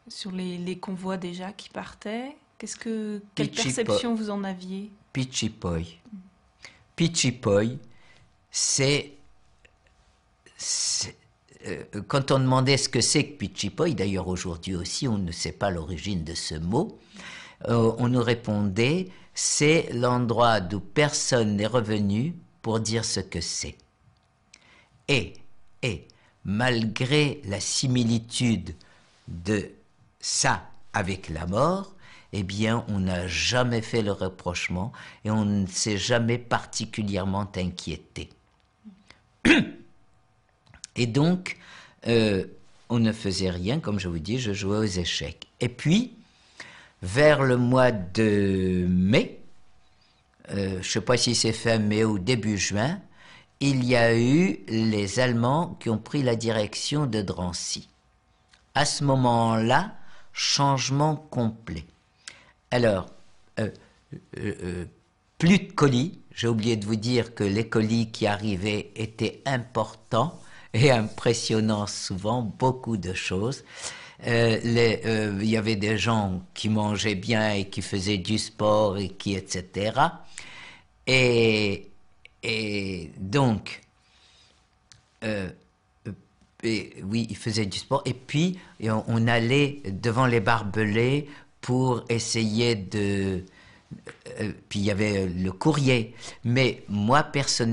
sur les convois déjà qui partaient? Quelle Pichipoy. perception vous en aviez? Pichipoy. Pichipoy, quand on demandait ce que c'est que Pichipoy, d'ailleurs aujourd'hui aussi on ne sait pas l'origine de ce mot, on nous répondait c'est l'endroit d'où personne n'est revenu pour dire ce que c'est. Et malgré la similitude de ça avec la mort, eh bien, on n'a jamais fait le rapprochement et on ne s'est jamais particulièrement inquiété. Et donc, on ne faisait rien, comme je vous dis, je jouais aux échecs. Et puis, vers le mois de mai, je ne sais pas si c'est fin mai ou début juin, il y a eu les Allemands qui ont pris la direction de Drancy. À ce moment-là, changement complet. Alors, plus de colis. J'ai oublié de vous dire que les colis qui arrivaient étaient importants et impressionnants souvent, beaucoup de choses. Il y avait des gens qui mangeaient bien et qui faisaient du sport et qui, etc. Et donc, oui, ils faisaient du sport. Et puis, on allait devant les barbelés pour essayer de... puis il y avait le courrier. Mais moi,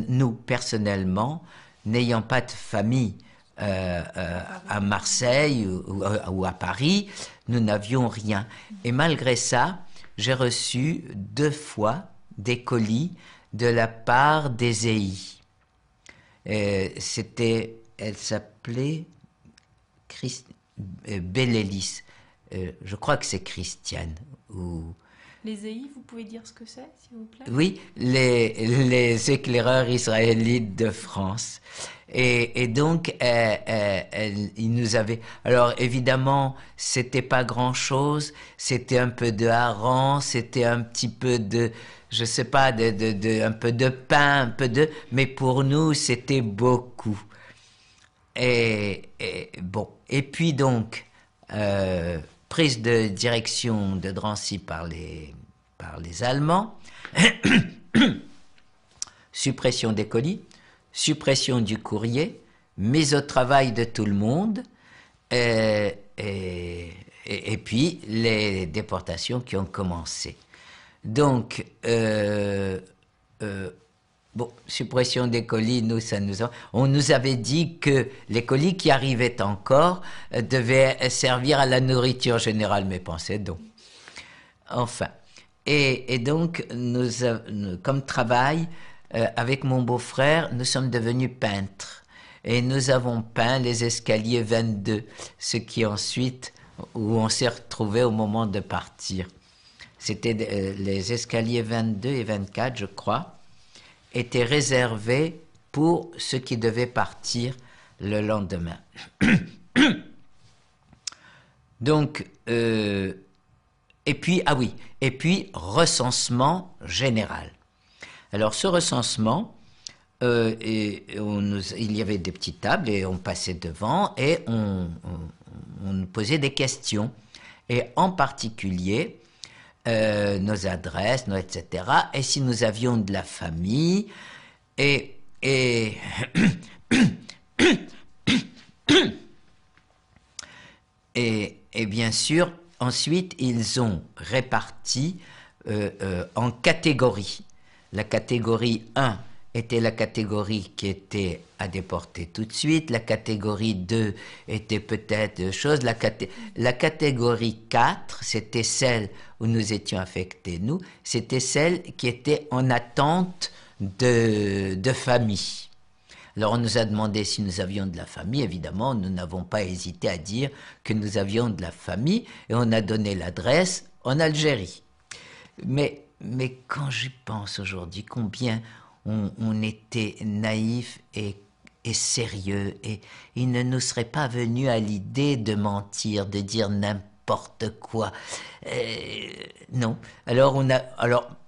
nous, personnellement, n'ayant pas de famille à Marseille ou à Paris, nous n'avions rien. Et malgré ça, j'ai reçu 2 fois des colis de la part des EI. Elle s'appelait Bellélis. Je crois que c'est Christiane. Les EI, vous pouvez dire ce que c'est, s'il vous plaît? Oui, les éclaireurs israélites de France. Et donc, ils nous avaient... Alors, évidemment, c'était pas grand-chose. C'était un peu de hareng, c'était un petit peu de... Je sais pas, un peu de pain, un peu de... Mais pour nous, c'était beaucoup. Et bon. Et puis donc, prise de direction de Drancy par les Allemands, suppression des colis, suppression du courrier, mise au travail de tout le monde, et puis les déportations qui ont commencé. Donc, bon, suppression des colis, nous, on nous avait dit que les colis qui arrivaient encore devaient servir à la nourriture générale, mais pensez donc. Enfin, et donc, comme travail, avec mon beau-frère, nous sommes devenus peintres. Et nous avons peint les escaliers 22, ce qui ensuite, où on s'est retrouvé au moment de partir. C'était les escaliers 22 et 24, je crois, étaient réservés pour ceux qui devaient partir le lendemain. Donc, et puis recensement général. Alors ce recensement, il y avait des petites tables et on passait devant et on posait des questions. Et en particulier, nos adresses, etc. Et si nous avions de la famille, et bien sûr, ensuite, ils ont réparti en catégories. La catégorie 1 était la catégorie qui était à déporter tout de suite. La catégorie 2 était peut-être chose. La catégorie 4, c'était celle où nous étions affectés, nous. C'était celle qui était en attente de famille. Alors on nous a demandé si nous avions de la famille. Évidemment, nous n'avons pas hésité à dire que nous avions de la famille et on a donné l'adresse en Algérie. Mais quand j'y pense aujourd'hui, combien on était naïfs et sérieux, et il ne nous serait pas venu à l'idée de mentir, de dire n'importe quoi. Non. Alors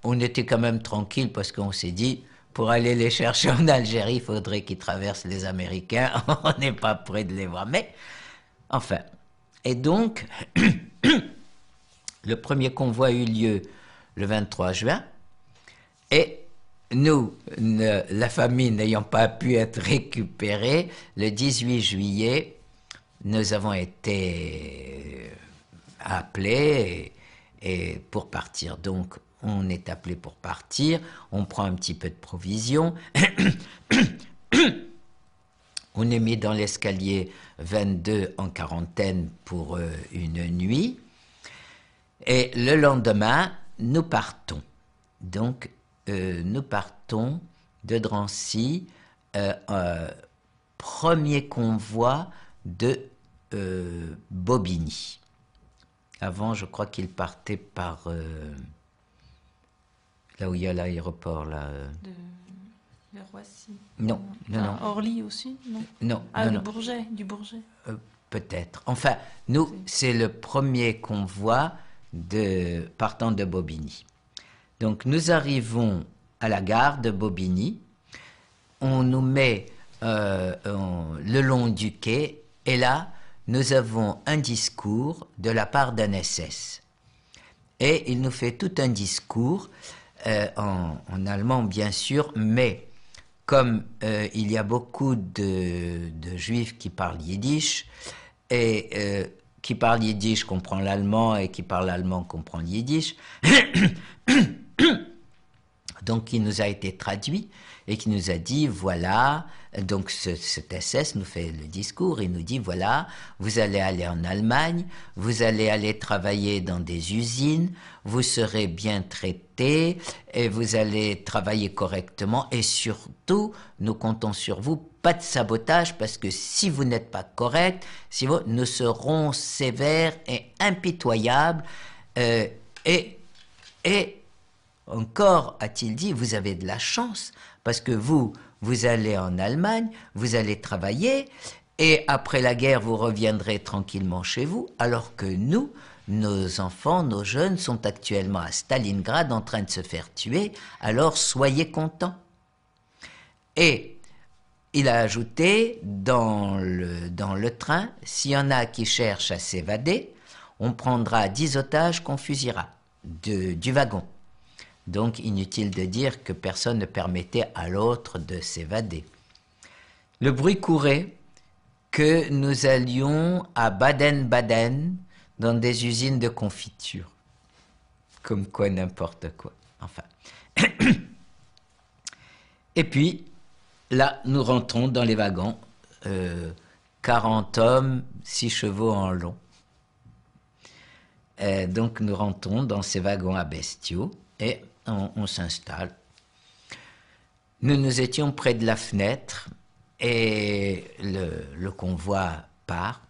on était quand même tranquille parce qu'on s'est dit, pour aller les chercher en Algérie, il faudrait qu'ils traversent les Américains. On n'est pas près de les voir. Mais, enfin. Et donc, Le premier convoi a eu lieu le 23 juin et nous, la famille n'ayant pas pu être récupérée, le 18 juillet, nous avons été appelés et pour partir. Donc, on est appelé pour partir, on prend un petit peu de provisions, on est mis dans l'escalier 22 en quarantaine pour une nuit, et le lendemain, nous partons. Donc, nous partons de Drancy, premier convoi de Bobigny. Avant, je crois qu'il partait par là où il y a l'aéroport, là. Vers Roissy. Non, non. Orly aussi, non? Non. Ah, non, le non. Bourget, du Bourget. Peut-être. Enfin, nous, c'est le premier convoi partant de Bobigny. Donc, nous arrivons à la gare de Bobigny. On nous met le long du quai. Et là, nous avons un discours de la part d'un SS. Et il nous fait tout un discours en allemand, bien sûr, mais comme il y a beaucoup de juifs qui parlent yiddish, et qui parlent yiddish comprend l'allemand, et qui parle allemand comprend le yiddish, donc il nous a été traduit, et qui nous a dit, voilà, donc cet SS nous fait le discours, il nous dit, voilà, vous allez aller en Allemagne, vous allez aller travailler dans des usines, vous serez bien traité, et vous allez travailler correctement, et surtout, nous comptons sur vous, pas de sabotage, parce que si vous n'êtes pas correct, nous serons sévères et impitoyables, et encore, a-t-il dit, vous avez de la chance, parce que vous allez en Allemagne, vous allez travailler, et après la guerre, vous reviendrez tranquillement chez vous, alors que nous, nos enfants, nos jeunes sont actuellement à Stalingrad en train de se faire tuer, alors soyez contents. Et il a ajouté, dans le train, s'il y en a qui cherchent à s'évader, on prendra 10 otages qu'on fusillera du wagon. Donc, inutile de dire que personne ne permettait à l'autre de s'évader. Le bruit courait que nous allions à Baden-Baden dans des usines de confiture. Comme quoi, n'importe quoi. Enfin. Et puis, là, nous rentrons dans les wagons. 40 hommes, 6 chevaux en long. Donc, nous rentrons dans ces wagons à bestiaux et on s'installe. Nous étions près de la fenêtre et le convoi part.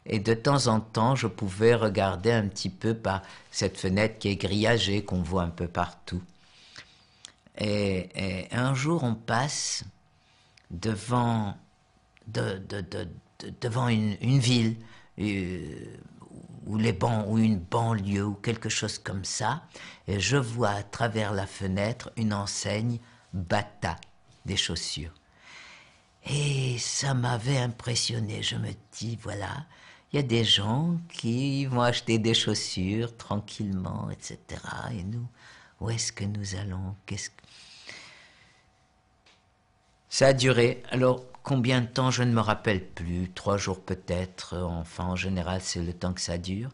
Et de temps en temps, je pouvais regarder un petit peu par cette fenêtre qui est grillagée, qu'on voit un peu partout. Et un jour, on passe devant une ville, ou une banlieue, ou quelque chose comme ça, et je vois à travers la fenêtre une enseigne Bata, des chaussures. Et ça m'avait impressionné. Je me dis, voilà, il y a des gens qui vont acheter des chaussures tranquillement, etc. Et nous, où est-ce que nous allons? Ça a duré. Alors, combien de temps, je ne me rappelle plus. 3 jours peut-être. Enfin, en général, c'est le temps que ça dure.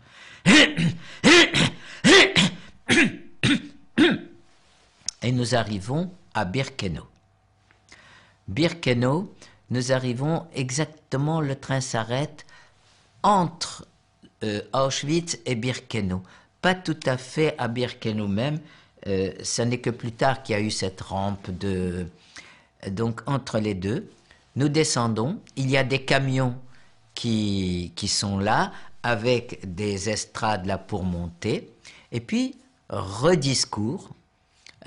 Et nous arrivons à Birkenau. Birkenau, nous arrivons exactement, le train s'arrête entre Auschwitz et Birkenau. Pas tout à fait à Birkenau même. Ça n'est que plus tard qu'il y a eu cette rampe donc entre les deux. Nous descendons, il y a des camions qui sont là, avec des estrades là pour monter, et puis rediscours,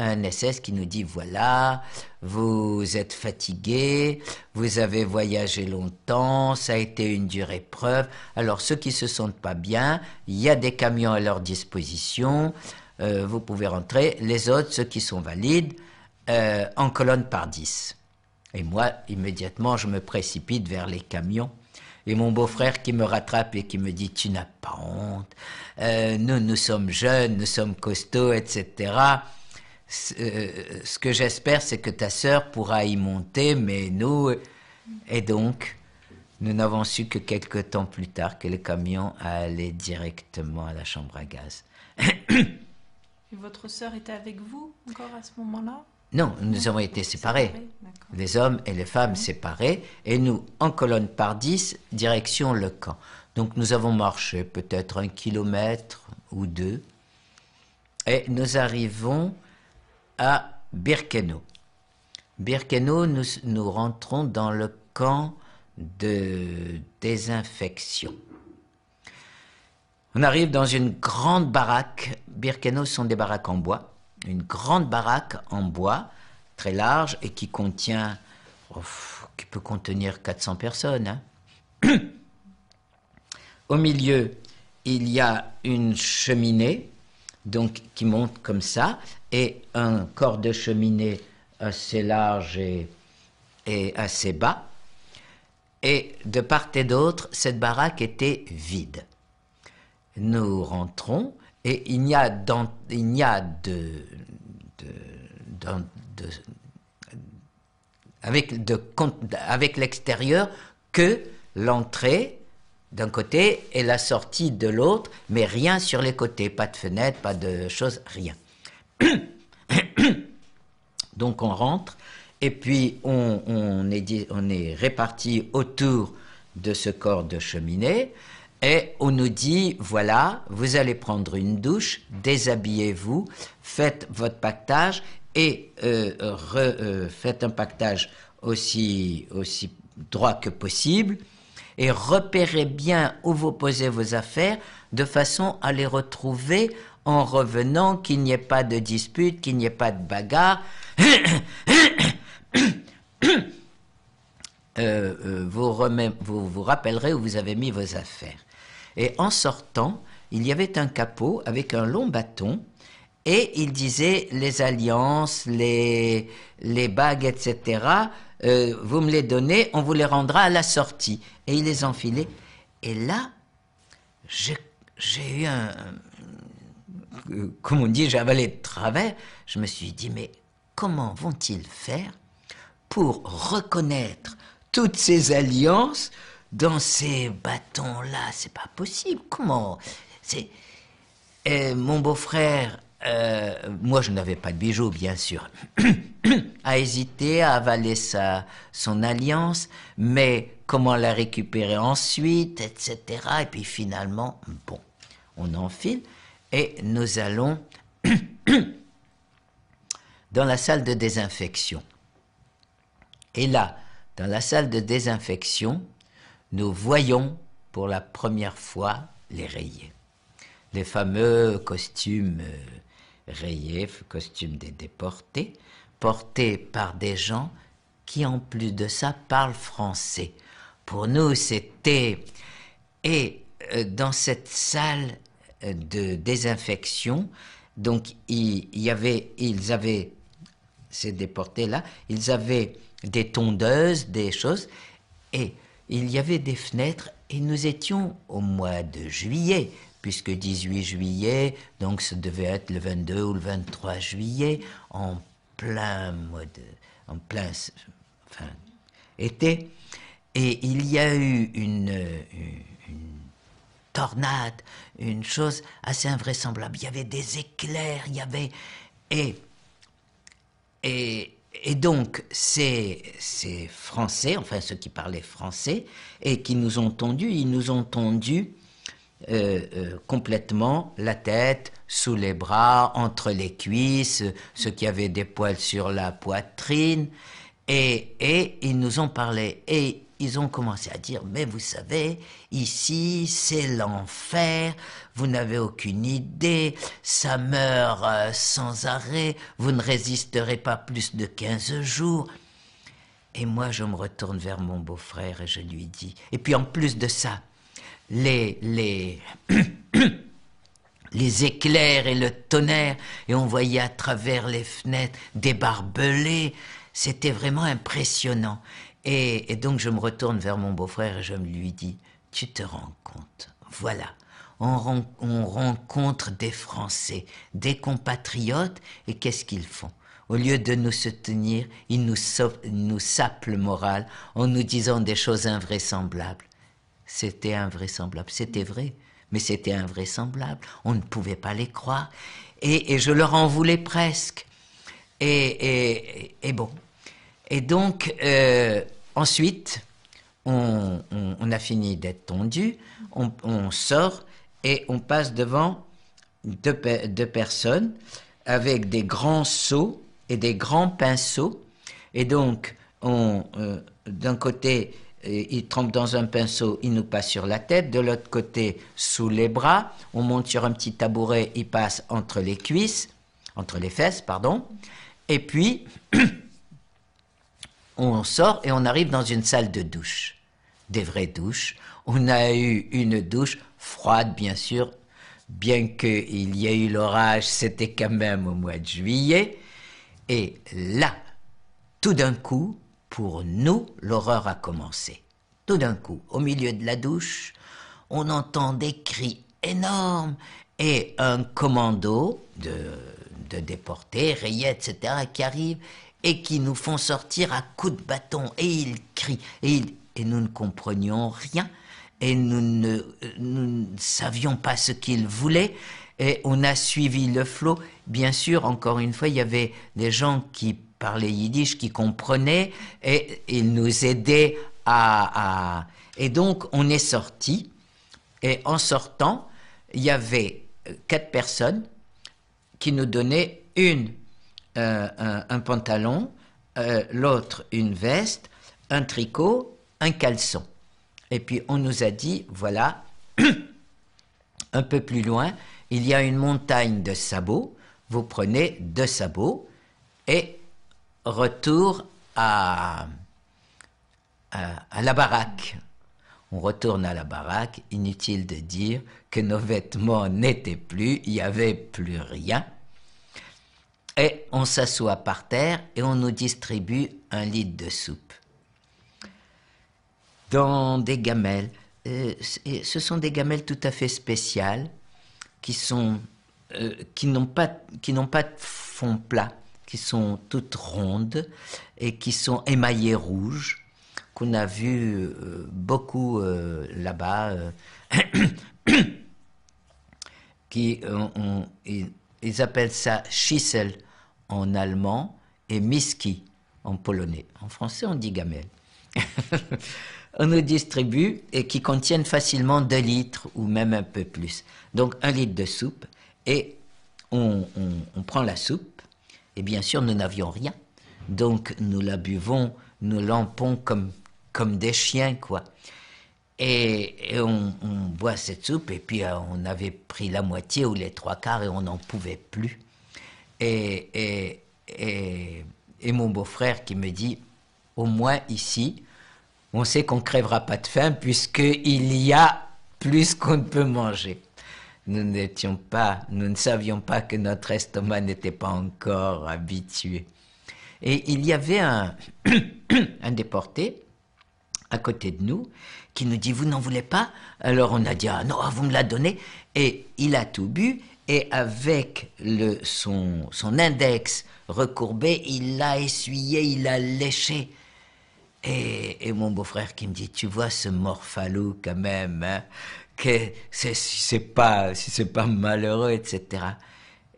un SS qui nous dit, voilà, vous êtes fatigués, vous avez voyagé longtemps, ça a été une dure épreuve, alors ceux qui se sentent pas bien, il y a des camions à leur disposition, vous pouvez rentrer, les autres, ceux qui sont valides, en colonne par 10. Et moi, immédiatement, je me précipite vers les camions. Et mon beau-frère qui me rattrape et qui me dit, tu n'as pas honte, nous sommes jeunes, nous sommes costauds, etc. Ce que j'espère, c'est que ta sœur pourra y monter, mais nous... Et donc, nous n'avons su que quelques temps plus tard que le camion allait directement à la chambre à gaz. Et votre sœur était avec vous encore à ce moment-là? Non, nous avons été séparés. Les hommes et les femmes séparés, et nous, en colonne par 10, direction le camp. Donc nous avons marché peut-être 1 kilomètre ou 2, et nous arrivons à Birkenau. Birkenau, nous rentrons dans le camp de désinfection. On arrive dans une grande baraque. Birkenau sont des baraques en bois. Une grande baraque en bois, très large, et qui contient, qui peut contenir 400 personnes. Hein. Au milieu, il y a une cheminée, donc qui monte comme ça, et un corps de cheminée assez large et assez bas. Et de part et d'autre, cette baraque était vide. Nous rentrons, et il n'y a avec l'extérieur que l'entrée d'un côté et la sortie de l'autre, mais rien sur les côtés, pas de fenêtre, pas de choses, rien. Donc on rentre, et puis on est répartis autour de ce corps de cheminée, et on nous dit, voilà, vous allez prendre une douche, déshabillez-vous, faites votre pactage, et faites un pactage aussi droit que possible, et repérez bien où vous posez vos affaires, de façon à les retrouver en revenant, qu'il n'y ait pas de dispute, qu'il n'y ait pas de bagarre. Vous vous rappellerez où vous avez mis vos affaires. Et en sortant, il y avait un capot avec un long bâton, et il disait les alliances, les bagues, etc., vous me les donnez, on vous les rendra à la sortie. Et il les enfilait. Et là, j'ai eu comme on dit, j'ai avalé de travers. Je me suis dit, mais comment vont-ils faire pour reconnaître toutes ces alliances dans ces bâtons-là? C'est pas possible. Comment? Mon beau-frère, moi je n'avais pas de bijoux, bien sûr, a hésité à avaler son alliance, mais comment la récupérer ensuite, etc. Et puis finalement, bon, on enfile et nous allons dans la salle de désinfection. Et là, dans la salle de désinfection, nous voyons pour la première fois les rayés. Les fameux costumes rayés, costumes des déportés, portés par des gens qui, en plus de ça, parlent français. Pour nous, c'était... Et dans cette salle de désinfection, donc ils avaient, ces déportés-là, ils avaient des tondeuses, des choses, et il y avait des fenêtres, et nous étions au mois de juillet, puisque 18 juillet, donc ça devait être le 22 ou le 23 juillet, en plein été, et il y a eu une tornade, une chose assez invraisemblable. Il y avait des éclairs, il y avait... Et donc, ces Français, enfin ceux qui parlaient français, et qui nous ont tondus, ils nous ont tondus complètement la tête, sous les bras, entre les cuisses, ceux qui avaient des poils sur la poitrine, et ils nous ont parlé, et ils ont commencé à dire, mais vous savez, ici c'est l'enfer, vous n'avez aucune idée, ça meurt sans arrêt, vous ne résisterez pas plus de 15 jours. Et moi je me retourne vers mon beau-frère et je lui dis, et puis en plus de ça, les éclairs et le tonnerre, et on voyait à travers les fenêtres des barbelés, c'était vraiment impressionnant. Et donc je me retourne vers mon beau-frère et je lui dis, tu te rends compte, voilà, on rencontre des Français, des compatriotes, et qu'est-ce qu'ils font? Au lieu de nous soutenir, ils nous sapent le moral en nous disant des choses invraisemblables. C'était invraisemblable, c'était vrai, mais c'était invraisemblable. On ne pouvait pas les croire. Et je leur en voulais presque. Et bon. Et donc, ensuite, on a fini d'être tondu, on sort et on passe devant deux personnes avec des grands seaux et des grands pinceaux. Et donc, d'un côté, il trempe dans un pinceau, il nous passe sur la tête, de l'autre côté, sous les bras, on monte sur un petit tabouret, il passe entre les cuisses, entre les fesses, pardon, et puis on sort et on arrive dans une salle de douche, des vraies douches. On a eu une douche froide, bien sûr, bien qu'il y ait eu l'orage, c'était quand même au mois de juillet, et là, tout d'un coup, pour nous, l'horreur a commencé. Tout d'un coup, au milieu de la douche, on entend des cris énormes et un commando de déportés, rayés, etc., qui arrive et qui nous font sortir à coups de bâton. Et ils crient. Et nous ne comprenions rien. Et nous ne savions pas ce qu'ils voulaient. Et on a suivi le flot. Bien sûr, encore une fois, il y avait des gens qui parlaient yiddish, qui comprenaient, et ils nous aidaient Et donc, on est sorti, et en sortant, il y avait 4 personnes qui nous donnaient un pantalon, l'autre une veste, un tricot, un caleçon. Et puis, on nous a dit, voilà, un peu plus loin, il y a une montagne de sabots, vous prenez 2 sabots, et retour à la baraque. On retourne à la baraque, inutile de dire que nos vêtements n'étaient plus, il n'y avait plus rien. Et on s'assoit par terre et on nous distribue 1 litre de soupe. Dans des gamelles. Ce sont des gamelles tout à fait spéciales qui n'ont pas de fond plat, qui sont toutes rondes et qui sont émaillées rouges, qu'on a vu beaucoup là-bas, ils appellent ça Schissel en allemand et Miski en polonais. En français, on dit gamelle. On nous distribue et qui contiennent facilement 2 litres ou même un peu plus. Donc 1 litre de soupe et on prend la soupe et bien sûr nous n'avions rien. Donc nous la buvons, nous lampons comme des chiens quoi. Et on boit cette soupe et puis on avait pris la moitié ou les 3/4 et on n'en pouvait plus. Et mon beau-frère qui me dit, au moins ici, on sait qu'on ne crèvera pas de faim puisqu'il y a plus qu'on ne peut manger. Nous ne savions pas que notre estomac n'était pas encore habitué. Et il y avait un déporté à côté de nous qui nous dit, vous n'en voulez pas? Alors on a dit, ah non, vous me la donnez. Et il a tout bu et avec son index recourbé, il l'a essuyé, il l'a léché. Et mon beau-frère qui me dit, tu vois ce morphalou quand même, hein, que si c'est pas malheureux, etc.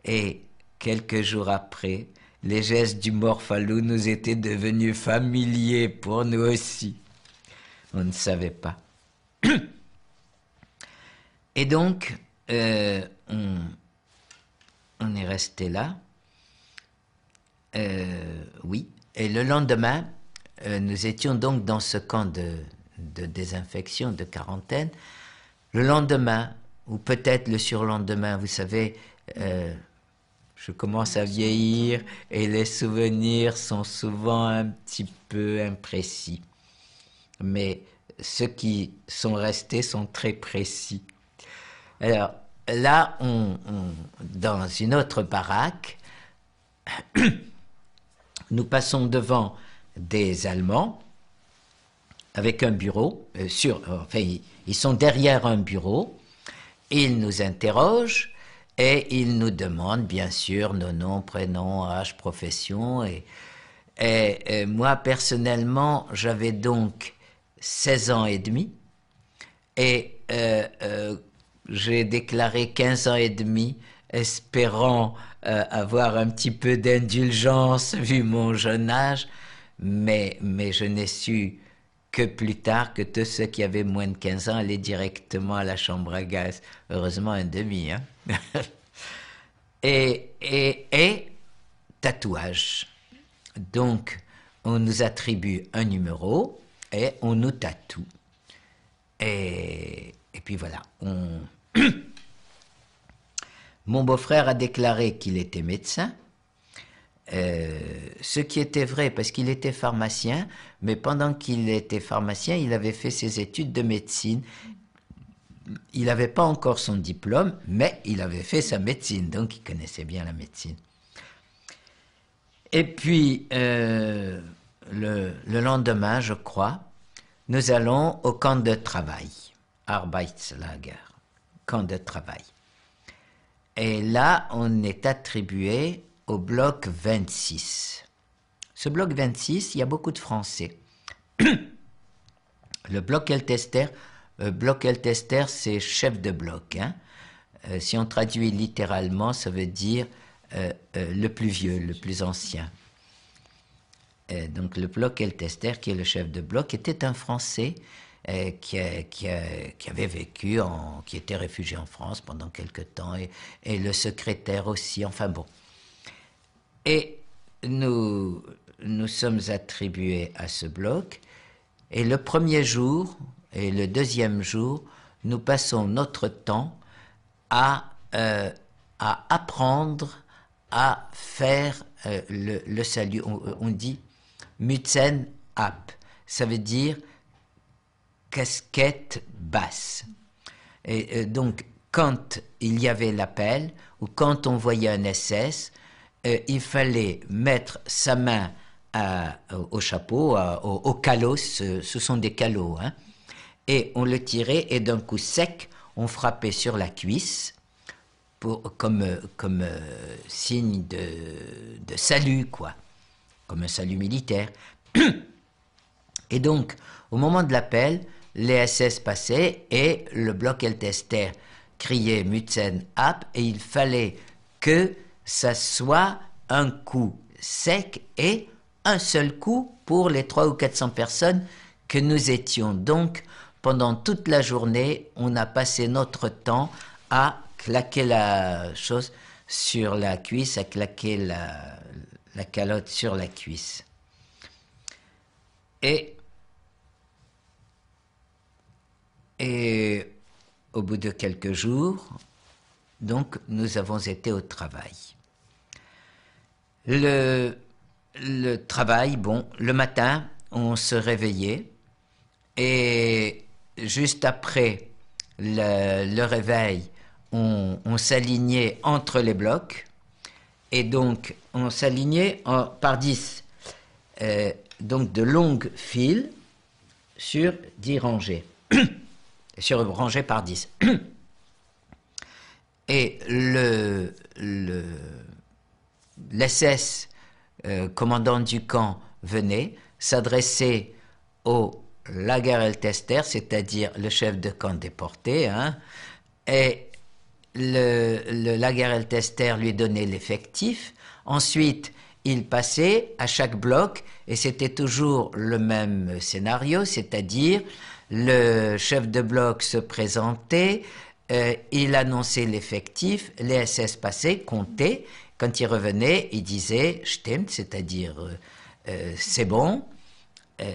Et quelques jours après, les gestes du morphalou nous étaient devenus familiers pour nous aussi. On ne savait pas. Et donc, on est resté là. Oui. Et le lendemain, nous étions donc dans ce camp de désinfection, de quarantaine. Le lendemain, ou peut-être le surlendemain, vous savez, je commence à vieillir et les souvenirs sont souvent un petit peu imprécis. Mais ceux qui sont restés sont très précis. Alors là, dans une autre baraque, nous passons devant des Allemands avec un bureau, enfin, ils sont derrière un bureau, ils nous interrogent et ils nous demandent, bien sûr, nos noms, prénoms, âge, profession. Et moi, personnellement, j'avais donc 16 ans et demi et j'ai déclaré 15 ans et demi, espérant avoir un petit peu d'indulgence vu mon jeune âge, mais je n'ai su que plus tard que tous ceux qui avaient moins de 15 ans allaient directement à la chambre à gaz. Heureusement un demi, hein. et tatouage. Donc, on nous attribue un numéro et on nous tatoue. Et puis voilà. Mon beau-frère a déclaré qu'il était médecin. Ce qui était vrai parce qu'il était pharmacien, mais pendant qu'il était pharmacien, il avait fait ses études de médecine. Il n'avait pas encore son diplôme, mais il avait fait sa médecine, donc il connaissait bien la médecine. Et puis, le lendemain, je crois, nous allons au camp de travail, Arbeitslager, camp de travail. Et là, on est attribué au bloc 26. Ce bloc 26, il y a beaucoup de Français. Le bloc Eltester, c'est chef de bloc. Hein. Si on traduit littéralement, ça veut dire le plus vieux, le plus ancien. Donc le bloc Eltester, qui est le chef de bloc, était un Français qui avait vécu, qui était réfugié en France pendant quelque temps, et le secrétaire aussi, enfin bon. Et nous sommes attribués à ce bloc, et le premier jour et le deuxième jour, nous passons notre temps à apprendre à faire le salut. On dit Mützen ab, ça veut dire casquette basse. Et donc, quand il y avait l'appel, ou quand on voyait un SS, il fallait mettre sa main au chapeau, au calot, ce sont des calots, hein, et on le tirait, et d'un coup sec, on frappait sur la cuisse, comme signe de salut, quoi, comme un salut militaire. Et donc, au moment de l'appel, les SS passaient et le bloc Eltester criait Mützen ab, et il fallait que ça soit un coup sec et un seul coup pour les 300 ou 400 personnes que nous étions. Donc, pendant toute la journée, on a passé notre temps à claquer la chose sur la cuisse, à claquer la calotte sur la cuisse. Et au bout de quelques jours, donc, nous avons été au travail. Le travail, bon, le matin, on se réveillait et juste après le réveil, on s'alignait entre les blocs, et donc on s'alignait par 10, donc de longues files sur 10 rangées, sur rangées par 10. Et l'SS, commandant du camp, venait, s'adressait au Lagereltester, c'est-à-dire le chef de camp déporté, hein, et le Lagereltester lui donnait l'effectif. Ensuite, il passait à chaque bloc, et c'était toujours le même scénario, c'est-à-dire le chef de bloc se présentait, il annonçait l'effectif, les SS passaient, comptaient. Quand il revenait, il disait « stimmt », c'est-à-dire c'est bon,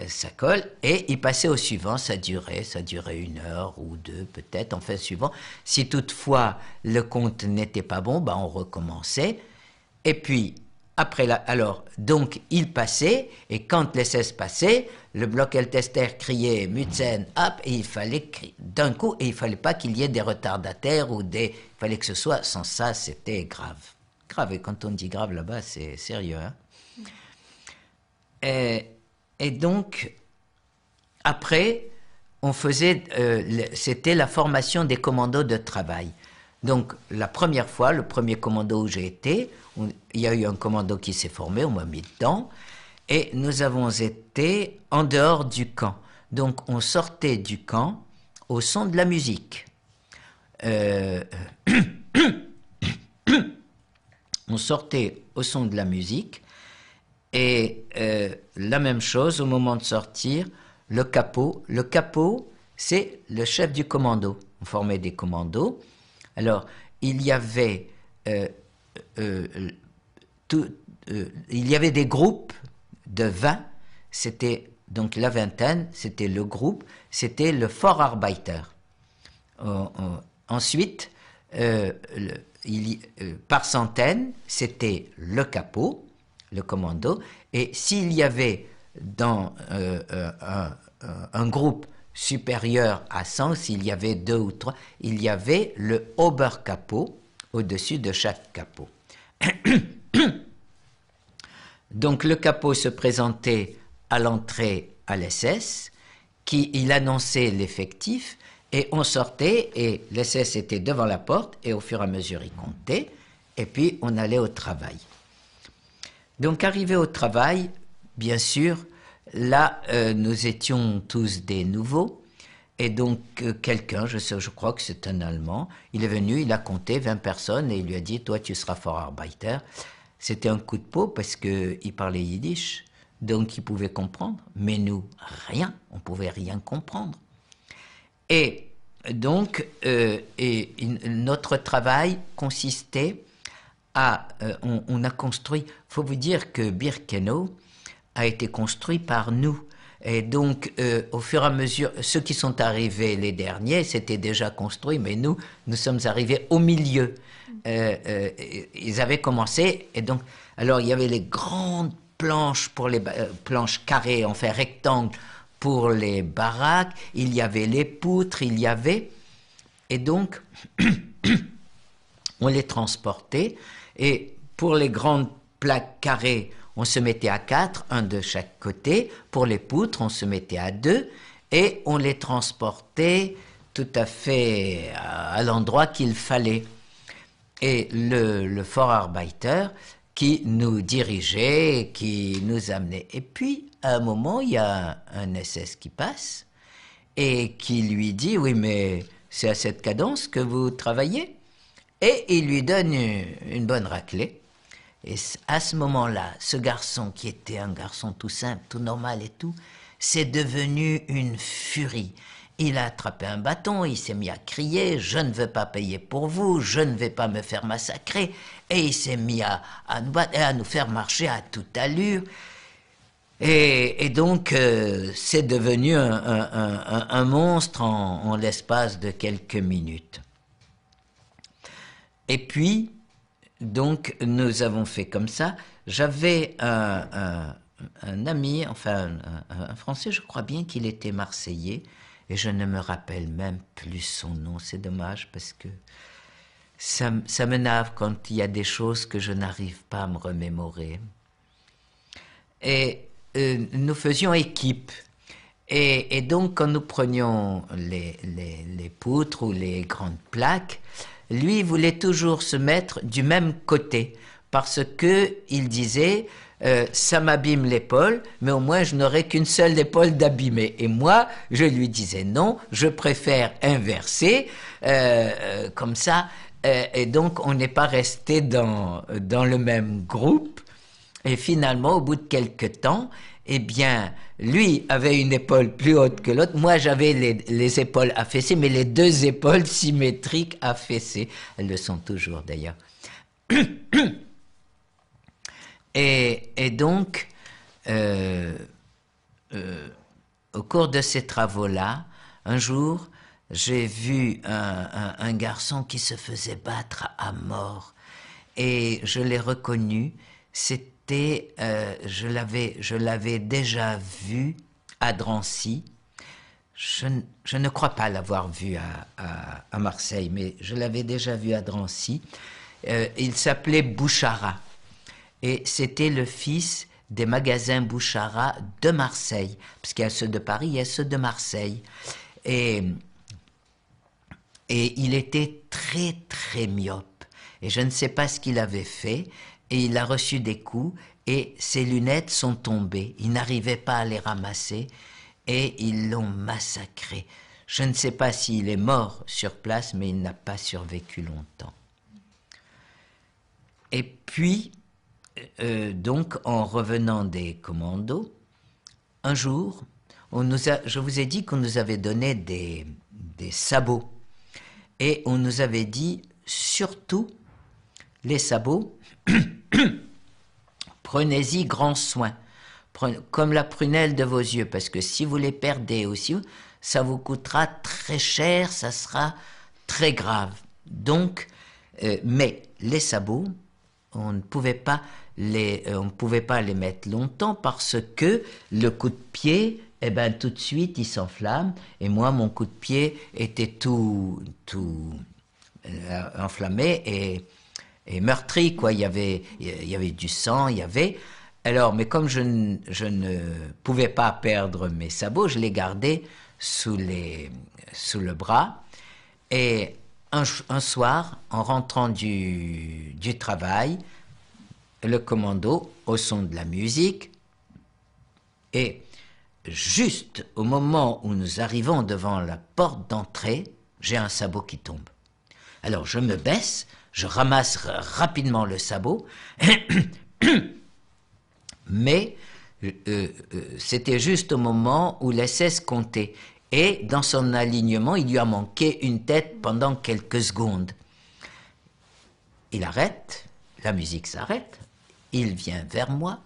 ça colle, et il passait au suivant. Ça durait 1 heure ou 2 peut-être, enfin suivant. Si toutefois le compte n'était pas bon, ben on recommençait. Et puis après alors donc il passait, et quand les SS passaient, le bloc Eltester criait Mützen ab, et il fallait d'un coup, et il fallait pas qu'il y ait des retardataires il fallait que ce soit, sans ça c'était grave. Grave, et quand on dit grave là-bas, c'est sérieux, hein. Et donc, après, c'était la formation des commandos de travail. Donc, la première fois, le premier commando où j'ai été, il y a eu un commando qui s'est formé, on m'a mis dedans, et nous avons été en dehors du camp. Donc, on sortait du camp au son de la musique. On sortait au son de la musique, et la même chose au moment de sortir, le capot. Le capot, c'est le chef du commando. On formait des commandos. Alors, il y avait des groupes de 20, c'était donc la vingtaine, c'était le groupe, c'était le Vorarbeiter. Ensuite, par centaine, c'était le capot, le commando, et s'il y avait dans un groupe supérieur à 100, s'il y avait 2 ou 3, il y avait le Oberkapot au-dessus de chaque capot. Donc le capot se présentait à l'entrée à l'SS, il annonçait l'effectif, et on sortait, et l'SS était devant la porte, et au fur et à mesure il comptait, et puis on allait au travail. Donc arrivé au travail, bien sûr, là nous étions tous des nouveaux, et donc quelqu'un, je crois que c'est un Allemand, il est venu, il a compté 20 personnes, et il lui a dit, toi tu seras Vorarbeiter. C'était un coup de peau parce qu'il parlait yiddish, donc il pouvait comprendre, mais nous, rien, on ne pouvait rien comprendre. Et donc, notre travail consistait on a construit, il faut vous dire que Birkenau a été construit par nous. Et donc, au fur et à mesure, ceux qui sont arrivés les derniers, c'était déjà construit, mais nous sommes arrivés au milieu. Ils avaient commencé, et donc, alors il y avait les grandes planches pour les planches carrées, en fait rectangle, pour les baraques, il y avait les poutres, et donc, on les transportait, et pour les grandes plaques carrées, on se mettait à 4, un de chaque côté. Pour les poutres, on se mettait à 2, et on les transportait tout à fait à l'endroit qu'il fallait. Et le Vorarbeiter qui nous dirigeait, qui nous amenait. Et puis, à un moment, il y a un SS qui passe et qui lui dit « Oui, mais c'est à cette cadence que vous travaillez ?» Et il lui donne une bonne raclée. Et à ce moment-là, ce garçon qui était un garçon tout simple, tout normal et tout, c'est devenu une furie. Il a attrapé un bâton, il s'est mis à crier « Je ne veux pas payer pour vous, je ne vais pas me faire massacrer ». Et il s'est mis à nous faire marcher à toute allure. Et donc, c'est devenu un monstre en l'espace de quelques minutes. Et puis, donc, nous avons fait comme ça. J'avais un ami, enfin un Français, je crois bien qu'il était Marseillais, et je ne me rappelle même plus son nom. C'est dommage parce que ça m'énerve quand il y a des choses que je n'arrive pas à me remémorer. Et nous faisions équipe. Et donc, quand nous prenions les poutres ou les grandes plaques, lui voulait toujours se mettre du même côté parce que il disait ça m'abîme l'épaule, mais au moins je n'aurai qu'une seule épaule d'abîmée. Et moi, je lui disais non, je préfère inverser comme ça. Et donc, on n'est pas resté dans le même groupe. Et finalement, au bout de quelques temps, eh bien, lui avait une épaule plus haute que l'autre. Moi, j'avais les épaules affaissées, mais les deux épaules symétriques affaissées. Elles le sont toujours, d'ailleurs. Et donc, au cours de ces travaux-là, un jour, j'ai vu un garçon qui se faisait battre à mort. Et je l'ai reconnu. Je l'avais déjà vu à Drancy. Je ne crois pas l'avoir vu à Marseille, mais je l'avais déjà vu à Drancy. Il s'appelait Bouchara. Et c'était le fils des magasins Bouchara de Marseille, parce qu'il y a ceux de Paris, il y a ceux de Marseille. Et, et il était très très myope. Et je ne sais pas ce qu'il avait fait, et il a reçu des coups, et ses lunettes sont tombées. Il n'arrivait pas à les ramasser, et ils l'ont massacré. Je ne sais pas s'il est mort sur place, mais il n'a pas survécu longtemps. Et puis, donc, en revenant des commandos, un jour, je vous ai dit qu'on nous avait donné des sabots. Et on nous avait dit, surtout, les sabots, prenez-y grand soin, comme la prunelle de vos yeux, parce que si vous les perdez aussi, ça vous coûtera très cher, ça sera très grave. Donc, mais les sabots, on ne pouvait pas les mettre longtemps parce que le coup de pied, eh ben, tout de suite, il s'enflamme. Et moi, mon coup de pied était tout enflammé et meurtri, quoi. Il y avait du sang, il y avait... Alors, mais comme je ne pouvais pas perdre mes sabots, je les gardais sous le bras. Et un soir, en rentrant du travail, le commando, au son de la musique, et juste au moment où nous arrivons devant la porte d'entrée, j'ai un sabot qui tombe. Alors je me baisse, je ramasse rapidement le sabot, mais c'était juste au moment où l'SS comptait. Et dans son alignement, il lui a manqué une tête pendant quelques secondes. Il arrête, la musique s'arrête, il vient vers moi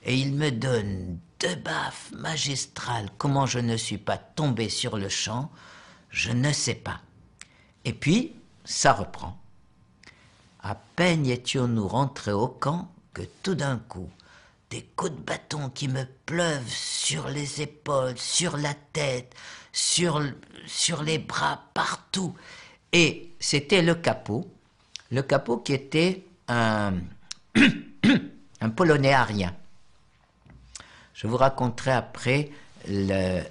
et il me donne 2 baffes magistrales. Comment je ne suis pas tombé sur le champ, je ne sais pas. Et puis, ça reprend. À peine étions-nous rentrés au camp que tout d'un coup, des coups de bâton qui me pleuvent sur les épaules, sur la tête, sur les bras, partout. Et c'était le capot qui était un Polonais arien. Je vous raconterai après les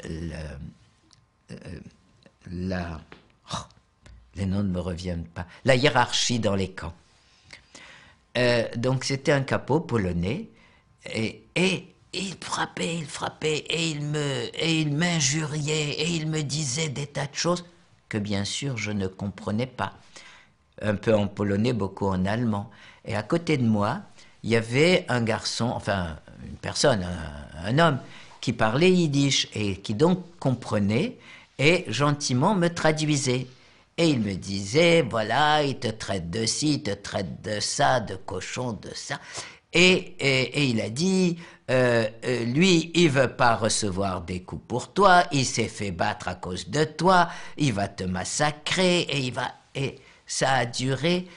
noms ne me reviennent pas, la hiérarchie dans les camps. Donc c'était un capot polonais et il frappait et il m'injuriait et il me disait des tas de choses que bien sûr je ne comprenais pas. Un peu en polonais, beaucoup en allemand. Et à côté de moi, il y avait un garçon, enfin une personne, un homme, qui parlait yiddish et qui donc comprenait et gentiment me traduisait. Et il me disait, voilà, il te traite de ci, il te traite de ça, de cochon, de ça. Et il a dit, lui, il veut pas recevoir des coups pour toi, il s'est fait battre à cause de toi, il va te massacrer, et ça a duré.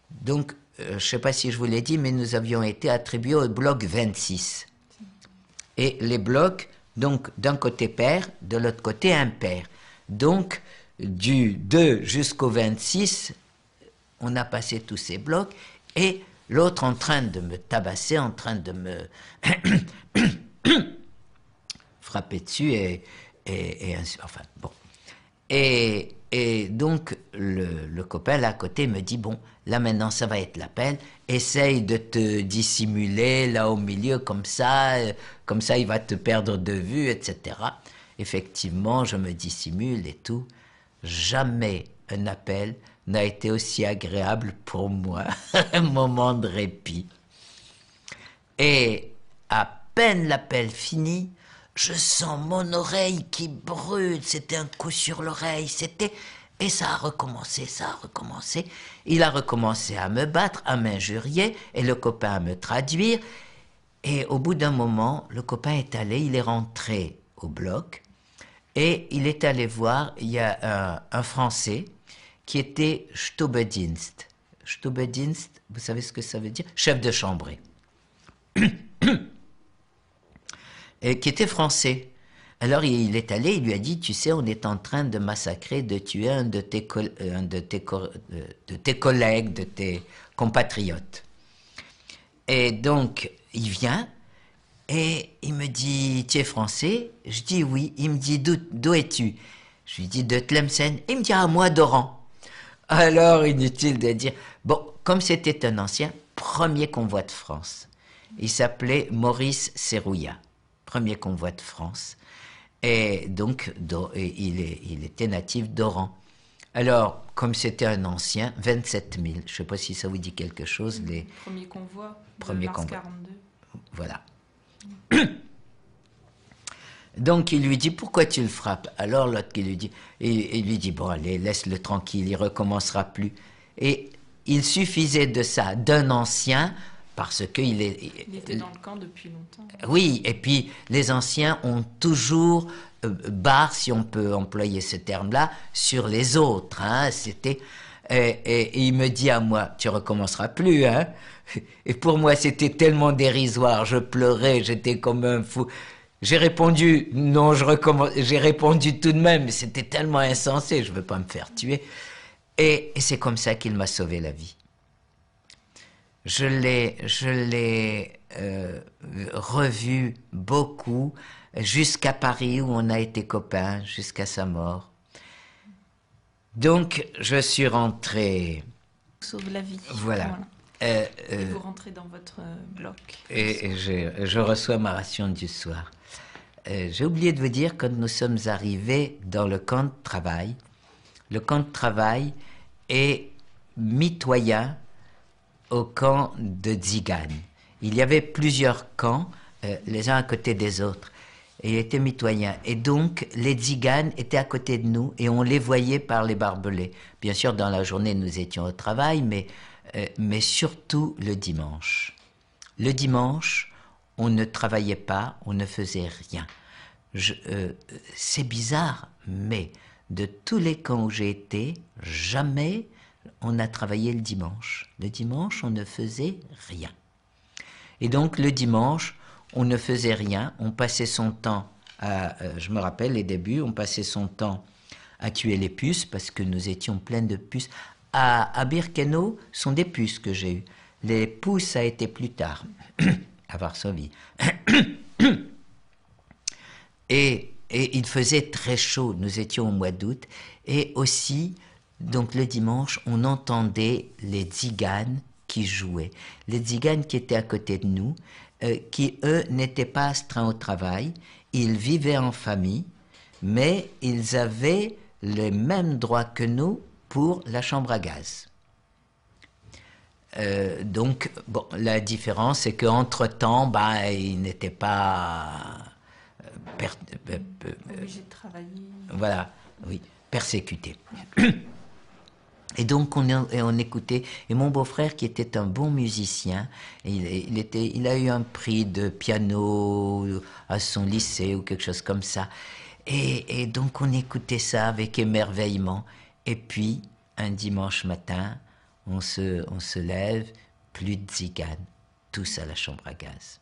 Donc, je ne sais pas si je vous l'ai dit, mais nous avions été attribués au bloc 26. Et les blocs, donc, d'un côté pair, de l'autre côté impair. Donc, du 2 jusqu'au 26, on a passé tous ces blocs, et l'autre en train de me tabasser, en train de me frapper dessus, et enfin, bon. Et donc, le copain là à côté me dit, bon, là maintenant ça va être l'appel, essaye de te dissimuler là au milieu comme ça il va te perdre de vue, etc. Effectivement, je me dissimule et tout. Jamais un appel n'a été aussi agréable pour moi, un moment de répit. Et à peine l'appel fini, je sens mon oreille qui brûle, c'était un coup sur l'oreille, et ça a recommencé. Il a recommencé à me battre, à m'injurier, et le copain à me traduire. Et au bout d'un moment, le copain il est rentré au bloc, et il est allé voir, il y a un Français qui était Stubedienst. Stubedienst, vous savez ce que ça veut dire? Chef de chambrée. Et qui était français. Alors il est allé, il lui a dit, tu sais, on est en train de massacrer, de tuer un de tes collègues, de tes compatriotes. Et donc, il vient, Et il me dit, tu es français? Je dis oui. Il me dit, d'où es-tu? Je lui dis, de Tlemcen. Il me dit, ah, moi, d'Oran. Alors, inutile de dire. Bon, comme c'était un ancien, premier convoi de France. Il s'appelait Maurice Serrouillat, premier convoi de France. Et donc, il était natif d'Oran. Alors, comme c'était un ancien, 27 000, je ne sais pas si ça vous dit quelque chose. Les Premier convoi de premiers mars convois. 42. Voilà. Donc il lui dit, pourquoi tu le frappes? Alors l'autre qui lui dit, il lui dit, bon allez, laisse-le tranquille, il recommencera plus. Et il suffisait de ça, d'un ancien, parce qu'il est... Il était dans le camp depuis longtemps. Oui, et puis les anciens ont toujours barre, si on peut employer ce terme-là, sur les autres. Hein, c'était... Et il me dit à moi, tu recommenceras plus, hein? Et pour moi, c'était tellement dérisoire, je pleurais, j'étais comme un fou. J'ai répondu, non, je recommence. J'ai répondu tout de même, mais c'était tellement insensé, je veux pas me faire tuer. Et c'est comme ça qu'il m'a sauvé la vie. Je l'ai revu beaucoup, jusqu'à Paris où on a été copains, jusqu'à sa mort. Donc, je suis rentré. Sauve la vie. Voilà. Et vous rentrez dans votre bloc. Et je reçois ma ration du soir. J'ai oublié de vous dire, quand nous sommes arrivés dans le camp de travail, le camp de travail est mitoyen au camp de Tziganes. Il y avait plusieurs camps, les uns à côté des autres, et il était mitoyen. Et donc, les Tziganes étaient à côté de nous, et on les voyait par les barbelés. Bien sûr, dans la journée, nous étions au travail, mais surtout le dimanche. Le dimanche, on ne travaillait pas, on ne faisait rien. C'est bizarre, mais de tous les camps où j'ai été, jamais on a travaillé le dimanche. Le dimanche, on ne faisait rien. Et donc, le dimanche, on ne faisait rien, on passait son temps je me rappelle les débuts, on passait son temps à tuer les puces, parce que nous étions pleins de puces. À Birkenau, sont des puces que j'ai eues. Les pousses, ça a été plus tard, à Varsovie. Et il faisait très chaud, nous étions au mois d'août, et aussi, donc le dimanche, on entendait les Tziganes qui jouaient. Les Tziganes qui étaient à côté de nous, qui, eux, n'étaient pas astreints au travail, ils vivaient en famille, mais ils avaient les mêmes droits que nous pour la chambre à gaz. Donc, bon, la différence, c'est qu'entre-temps, ils n'étaient pas obligés de travailler. Voilà, oui, persécutés. Et donc, on écoutait. Et mon beau-frère, qui était un bon musicien, il a eu un prix de piano à son lycée ou quelque chose comme ça. Et donc, on écoutait ça avec émerveillement. Et puis, un dimanche matin, on se lève, plus de Tziganes, tous à la chambre à gaz.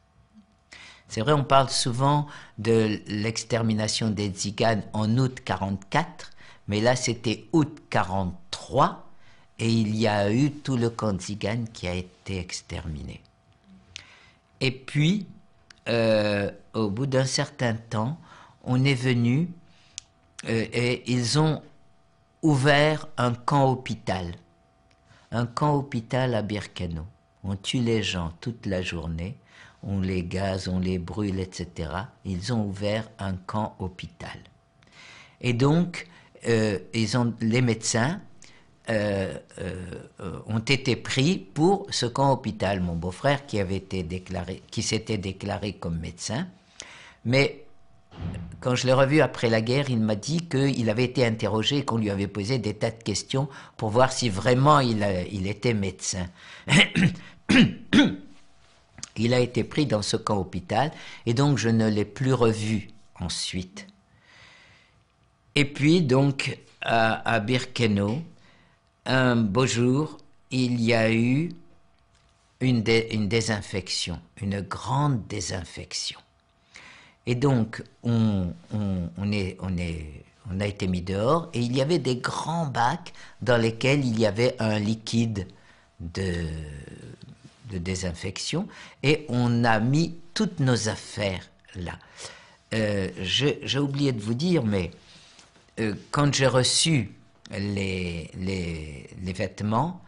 C'est vrai, on parle souvent de l'extermination des Tziganes en août 44, mais là c'était août 43, et il y a eu tout le camp Tzigane qui a été exterminé. Et puis, au bout d'un certain temps, on est venu et ils ont ouvert un camp hôpital. Un camp hôpital à Birkenau. On tue les gens toute la journée, on les gaze, on les brûle, etc. Ils ont ouvert un camp hôpital. Et donc, les médecins ont été pris pour ce camp hôpital. Mon beau-frère qui s'était déclaré comme médecin, mais quand je l'ai revu après la guerre, il m'a dit qu'il avait été interrogé et qu'on lui avait posé des tas de questions pour voir si vraiment il était médecin. Il a été pris dans ce camp hôpital et donc je ne l'ai plus revu ensuite. Et puis donc à Birkenau, un beau jour, il y a eu une désinfection, une grande désinfection. Et donc, on a été mis dehors et il y avait des grands bacs dans lesquels il y avait un liquide de désinfection et on a mis toutes nos affaires là. J'ai oublié de vous dire, mais quand j'ai reçu les vêtements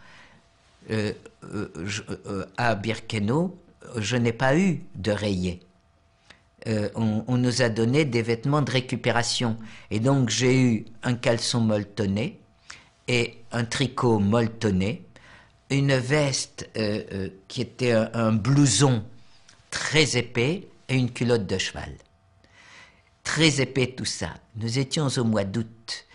à Birkenau, je n'ai pas eu de rayés. On nous a donné des vêtements de récupération. Et donc j'ai eu un caleçon molletonné et un tricot molletonné, une veste qui était un blouson très épais et une culotte de cheval. Très épais tout ça. Nous étions au mois d'août.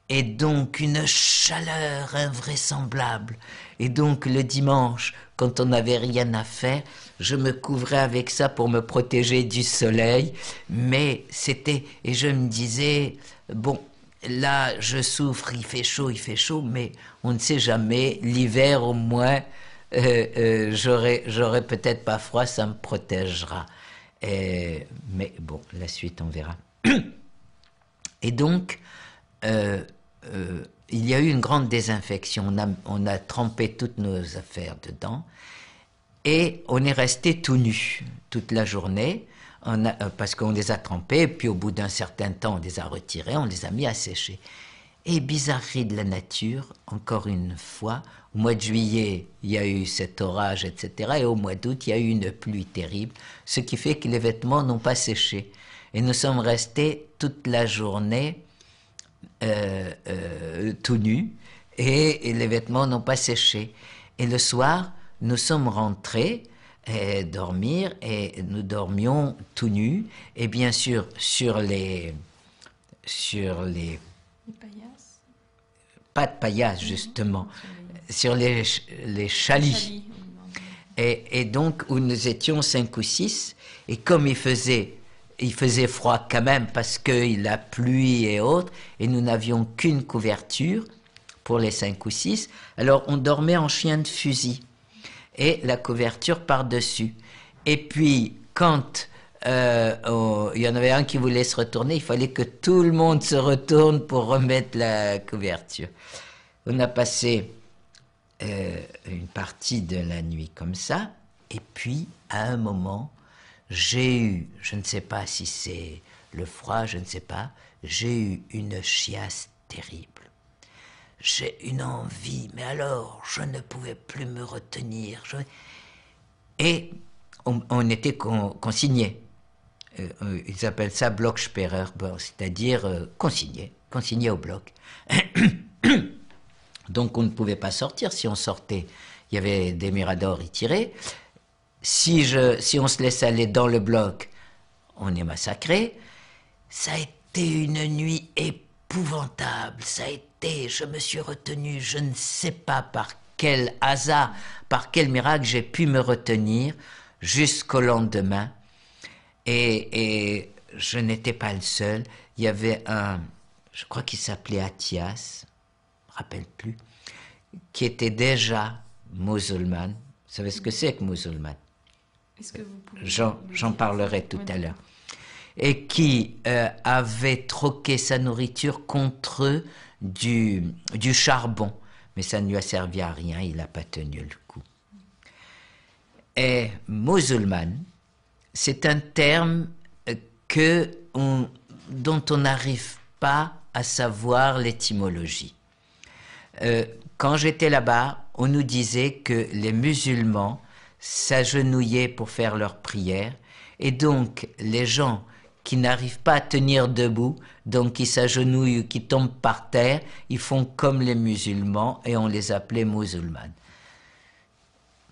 Et donc une chaleur invraisemblable. Et donc le dimanche, quand on n'avait rien à faire, je me couvrais avec ça pour me protéger du soleil. Mais c'était... Et je me disais, bon, là je souffre, il fait chaud, mais on ne sait jamais. L'hiver au moins, j'aurai peut-être pas froid, ça me protégera. Mais bon, la suite on verra. Et donc... il y a eu une grande désinfection. On a trempé toutes nos affaires dedans et on est resté tout nu toute la journée parce qu'on les a trempés et puis au bout d'un certain temps on les a retirés, on les a mis à sécher. Et bizarrerie de la nature, encore une fois, au mois de juillet il y a eu cet orage, etc. Et au mois d'août il y a eu une pluie terrible, ce qui fait que les vêtements n'ont pas séché. Et nous sommes restés toute la journée tout nus et les vêtements n'ont pas séché. Et le soir, nous sommes rentrés dormir et nous dormions tout nus et bien sûr sur les paillasses. Pas de paillasses justement, sur les chalits. Et donc où nous étions 5 ou 6 et comme il faisait froid quand même parce que la pluie et autres, et nous n'avions qu'une couverture pour les 5 ou 6, alors on dormait en chien de fusil, et la couverture par-dessus. Et puis, quand il y en avait un qui voulait se retourner, il fallait que tout le monde se retourne pour remettre la couverture. On a passé une partie de la nuit comme ça, et puis, à un moment, j'ai eu, je ne sais pas si c'est le froid, je ne sais pas, j'ai eu une chiasse terrible. J'ai une envie, mais alors, je ne pouvais plus me retenir. Et on était consignés. Ils appellent ça Blocksperrer, c'est-à-dire consignés au bloc. Donc on ne pouvait pas sortir. Si on sortait, il y avait des miradors, ils tiraient. Si on se laisse aller dans le bloc, on est massacré. Ça a été une nuit épouvantable. Je me suis retenu, je ne sais pas par quel hasard, par quel miracle j'ai pu me retenir jusqu'au lendemain. Et je n'étais pas le seul. Il y avait je crois qu'il s'appelait Athias, je ne me rappelle plus, qui était déjà musulman. Vous savez ce que c'est que musulman? Est-ce que vous pouvez... J'en parlerai tout à l'heure. Et qui avait troqué sa nourriture contre du charbon. Mais ça ne lui a servi à rien, il n'a pas tenu le coup. Et musulman, c'est un terme dont on n'arrive pas à savoir l'étymologie. Quand j'étais là-bas, on nous disait que les musulmans s'agenouillaient pour faire leur prière, et donc les gens qui n'arrivent pas à tenir debout, donc qui s'agenouillent ou qui tombent par terre, ils font comme les musulmans, et on les appelait musulmans.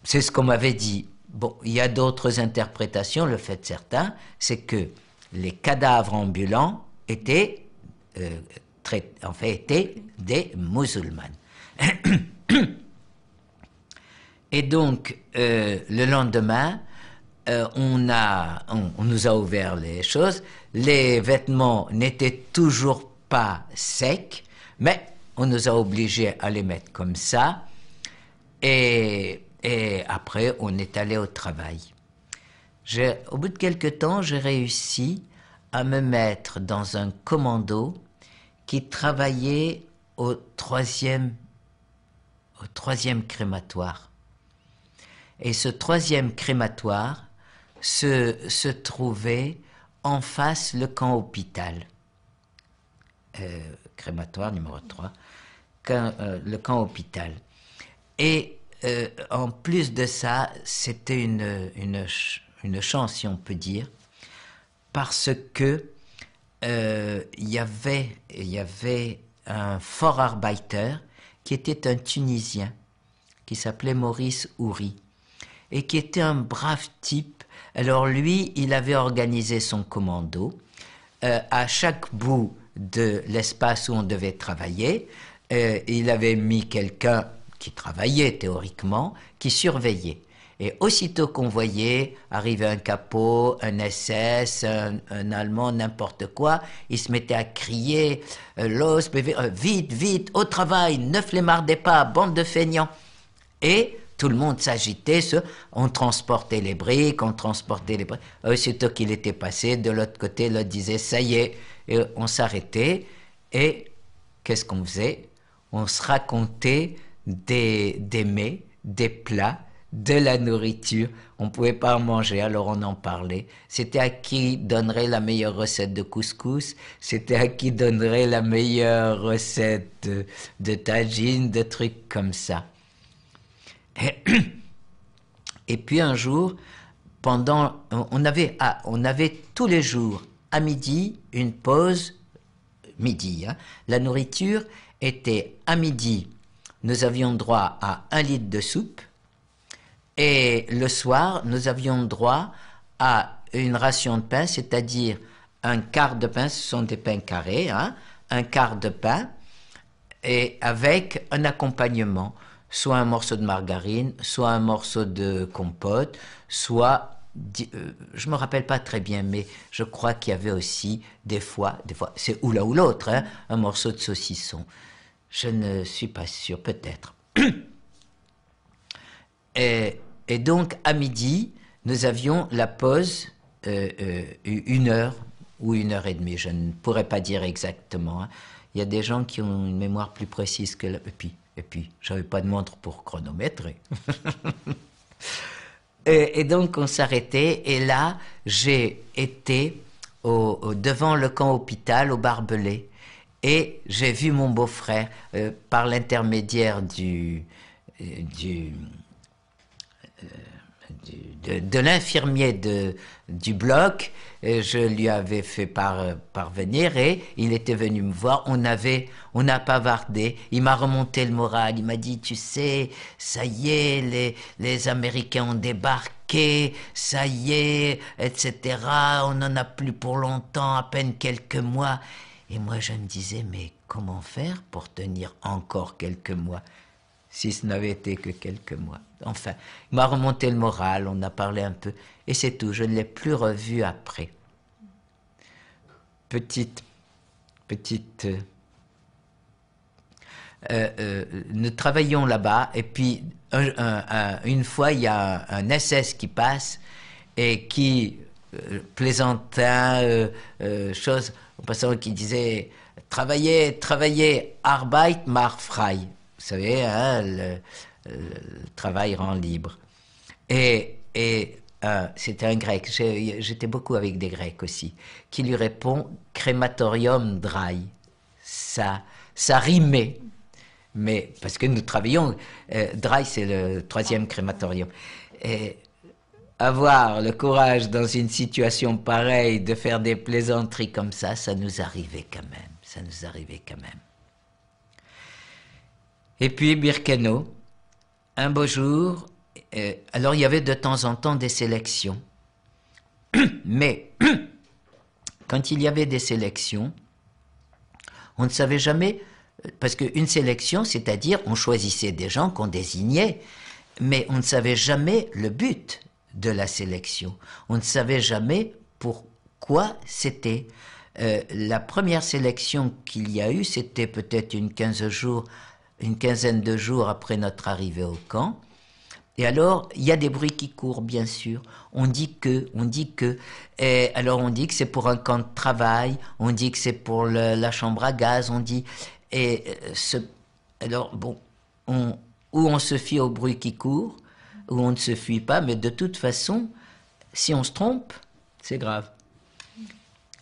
C'est ce qu'on m'avait dit. Bon, il y a d'autres interprétations, le fait certain, c'est que les cadavres ambulants étaient des musulmans. Et donc, le lendemain, on nous a ouvert les choses. Les vêtements n'étaient toujours pas secs, mais on nous a obligés à les mettre comme ça. Et après, on est allé au travail. Au bout de quelques temps, j'ai réussi à me mettre dans un commando qui travaillait au troisième crématoire. Et ce troisième crématoire se trouvait en face le camp hôpital. Crématoire numéro 3, le camp hôpital. Et en plus de ça, c'était une chance, si on peut dire, parce que il y avait un Vorarbeiter qui était un Tunisien, qui s'appelait Maurice Houry, et qui était un brave type. Alors lui, il avait organisé son commando. À chaque bout de l'espace où on devait travailler, il avait mis quelqu'un qui travaillait théoriquement, qui surveillait. Et aussitôt qu'on voyait arriver un capot, un SS, un Allemand, n'importe quoi, il se mettait à crier « Los, vite, vite, au travail, ne flemmardez pas, bande de feignants !» Et tout le monde s'agitait, on transportait les briques, Aussitôt qu'il était passé, de l'autre côté, l'autre disait « Ça y est !» Et on s'arrêtait, et qu'est-ce qu'on faisait? On se racontait des mets, des plats, de la nourriture. On ne pouvait pas en manger, alors on en parlait. C'était à qui donnerait la meilleure recette de couscous, c'était à qui donnerait la meilleure recette de tagine, de trucs comme ça. Et puis un jour, on avait tous les jours à midi une pause midi. La nourriture était à midi. Nous avions droit à 1 litre de soupe. Et le soir, nous avions droit à une ration de pain, c'est-à-dire un quart de pain, ce sont des pains carrés, un quart de pain, et avec un accompagnement, soit un morceau de margarine, soit un morceau de compote, soit, je ne me rappelle pas très bien, mais je crois qu'il y avait aussi des fois, c'est ou l'un ou l'autre, un morceau de saucisson. Je ne suis pas sûr, peut-être. Et donc, à midi, nous avions la pause, 1 heure ou 1 heure et demie, je ne pourrais pas dire exactement. Il y a des gens qui ont une mémoire plus précise que la... Et puis, je n'avais pas de montre pour chronométrer. et donc, on s'arrêtait, et là, j'ai été devant le camp hôpital, au Barbelé, et j'ai vu mon beau-frère, par l'intermédiaire de l'infirmier du bloc, je lui avais fait parvenir, et il était venu me voir, on a bavardé, il m'a remonté le moral, il m'a dit, tu sais, ça y est, les Américains ont débarqué, ça y est, etc., on n'en a plus pour longtemps, à peine quelques mois. Et moi je me disais, mais comment faire pour tenir encore quelques mois, si ce n'avait été que quelques mois. Enfin, il m'a remonté le moral, on a parlé un peu, et c'est tout, je ne l'ai plus revu après. Nous travaillions là-bas, et puis une fois, il y a un SS qui passe, et qui plaisantait, en passant, qui disait « Travaillez, Arbeit macht frei ». Vous savez, le travail rend libre. Et c'était un grec, j'étais beaucoup avec des grecs aussi, qui lui répond « crématorium dry ». Ça rimait, mais parce que nous travaillions, dry c'est le 3e crématorium. Et avoir le courage dans une situation pareille de faire des plaisanteries comme ça nous arrivait quand même. Et puis Birkenau, un beau jour, alors il y avait de temps en temps des sélections. Mais quand il y avait des sélections, on ne savait jamais, parce qu'une sélection, c'est-à-dire on choisissait des gens qu'on désignait, mais on ne savait jamais le but de la sélection. On ne savait jamais pourquoi c'était. La première sélection qu'il y a eu, c'était peut-être une quinzaine de jours après notre arrivée au camp. Et alors, il y a des bruits qui courent, bien sûr. On dit que. Alors, on dit que c'est pour un camp de travail, on dit que c'est pour la chambre à gaz, on dit... Alors, bon, ou on se fie aux bruits qui courent, où on ne se fuit pas, mais de toute façon, si on se trompe, c'est grave.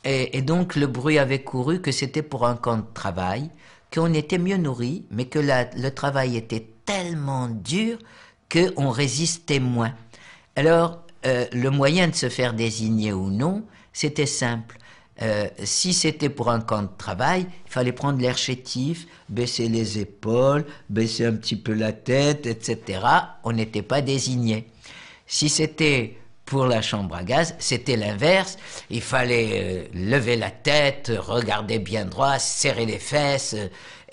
Et donc le bruit avait couru que c'était pour un camp de travail, qu'on était mieux nourri, mais que le travail était tellement dur qu'on résistait moins. Alors, le moyen de se faire désigner ou non, c'était simple. Si c'était pour un camp de travail, il fallait prendre l'air chétif, baisser les épaules, baisser un petit peu la tête, etc. On n'était pas désigné. Si c'était pour la chambre à gaz, c'était l'inverse. Il fallait lever la tête, regarder bien droit, serrer les fesses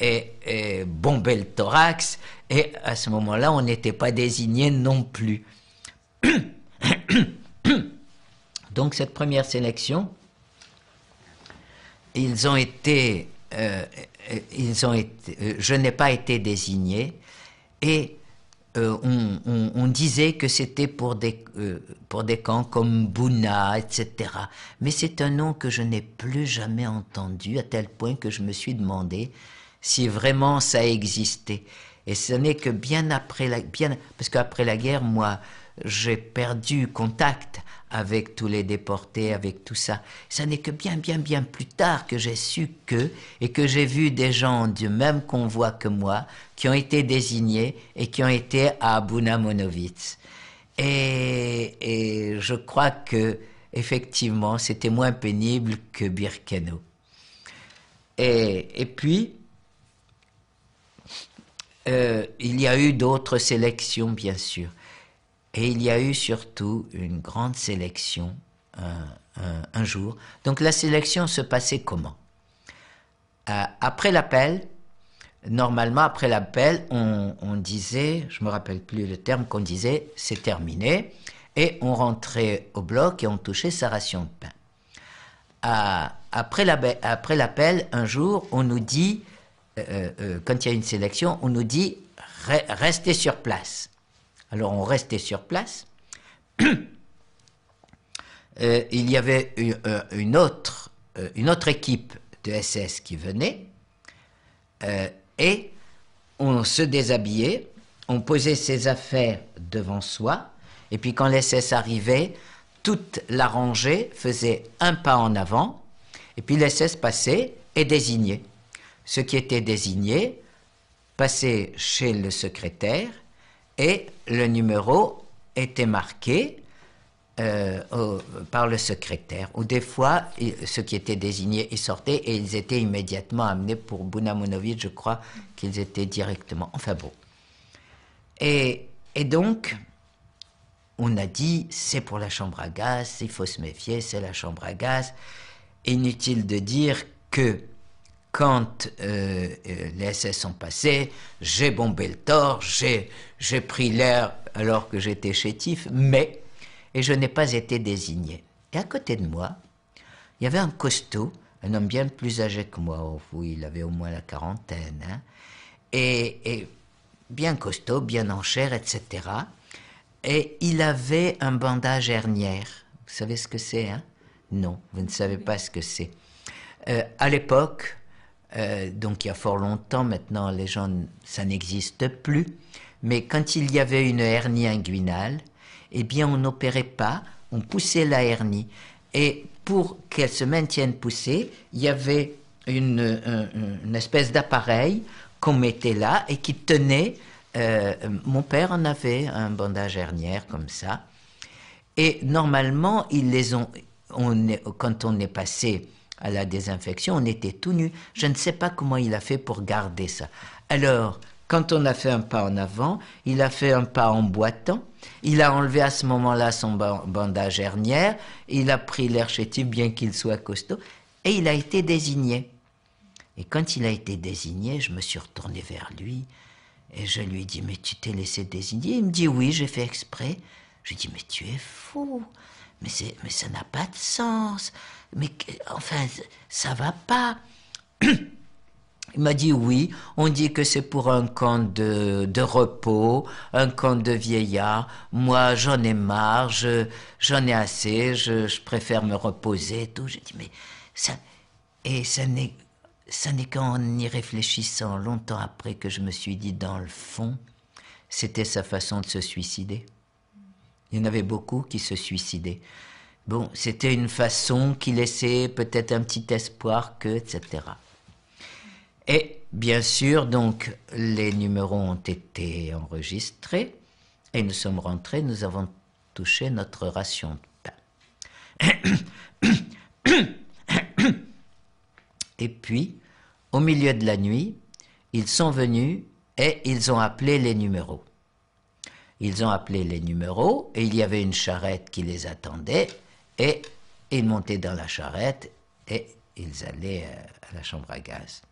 et bomber le thorax. Et à ce moment-là, on n'était pas désigné non plus. Donc cette première sélection, je n'ai pas été désigné et on disait que c'était pour des camps comme Bouna, etc. Mais c'est un nom que je n'ai plus jamais entendu, à tel point que je me suis demandé si vraiment ça existait. Et ce n'est que bien après parce qu'après la guerre, moi, j'ai perdu contact avec tous les déportés, avec tout ça. Ça n'est que bien plus tard que j'ai su et que j'ai vu des gens du même convoi que moi qui ont été désignés et qui ont été à Buna Monovic. Et je crois que effectivement, c'était moins pénible que Birkenau. Et puis, il y a eu d'autres sélections, bien sûr. Et il y a eu surtout une grande sélection un jour. Donc la sélection se passait comment? Après l'appel, normalement après l'appel, on disait, je ne me rappelle plus le terme qu'on disait, c'est terminé, et on rentrait au bloc et on touchait sa ration de pain. Après l'appel, un jour, on nous dit, quand il y a une sélection, on nous dit, restez sur place. Alors on restait sur place. Il y avait une autre équipe de SS qui venait et on se déshabillait, on posait ses affaires devant soi et puis quand l'SS arrivait, toute la rangée faisait un pas en avant et puis l'SS passait et désignait. Ceux qui étaient désignés passaient chez le secrétaire et le numéro était marqué par le secrétaire. Ou des fois, ceux qui étaient désignés, ils sortaient et ils étaient immédiatement amenés pour Buna Monovic, je crois qu'ils étaient directement. Enfin bon. Et donc, on a dit, c'est pour la chambre à gaz, il faut se méfier, c'est la chambre à gaz. Inutile de dire que quand les SS sont passés, j'ai bombé le torse, j'ai pris l'air alors que j'étais chétif, et je n'ai pas été désigné. Et à côté de moi, il y avait un costaud, un homme bien plus âgé que moi, il avait au moins la quarantaine, hein, et bien costaud, bien en chair, etc. Et il avait un bandage hernière. Vous savez ce que c'est, hein? Non, vous ne savez pas ce que c'est. À l'époque, donc il y a fort longtemps, maintenant les gens, ça n'existe plus, mais quand il y avait une hernie inguinale, eh bien on n'opérait pas, on poussait la hernie. Et pour qu'elle se maintienne poussée, il y avait une espèce d'appareil qu'on mettait là et qui tenait. Mon père en avait un bandage hernière comme ça. Et normalement, quand on est passé à la désinfection, on était tout nu. Je ne sais pas comment il a fait pour garder ça. Alors, quand on a fait un pas en avant, il a fait un pas en boitant. Il a enlevé à ce moment-là son bandage hernière. Il a pris l'air chétif, bien qu'il soit costaud. Et il a été désigné. Et quand il a été désigné, je me suis retourné vers lui. Et je lui ai dit, mais tu t'es laissé désigner? Il me dit, oui, j'ai fait exprès. Je lui ai dit, mais tu es fou. Mais ça n'a pas de sens. Mais enfin, ça va pas. Il m'a dit oui, on dit que c'est pour un camp de repos, un camp de vieillards. Moi, j'en ai marre, j'en ai assez, je préfère me reposer et tout. J'ai dit, mais ça n'est qu'en y réfléchissant longtemps après que je me suis dit, dans le fond, c'était sa façon de se suicider. Il y en avait beaucoup qui se suicidaient. Bon, c'était une façon qui laissait peut-être un petit espoir que, etc. Et bien sûr, donc, les numéros ont été enregistrés et nous sommes rentrés, nous avons touché notre ration de pain. Et puis, au milieu de la nuit, ils sont venus et ils ont appelé les numéros. Ils ont appelé les numéros et il y avait une charrette qui les attendait et ils montaient dans la charrette et ils allaient à la chambre à gaz.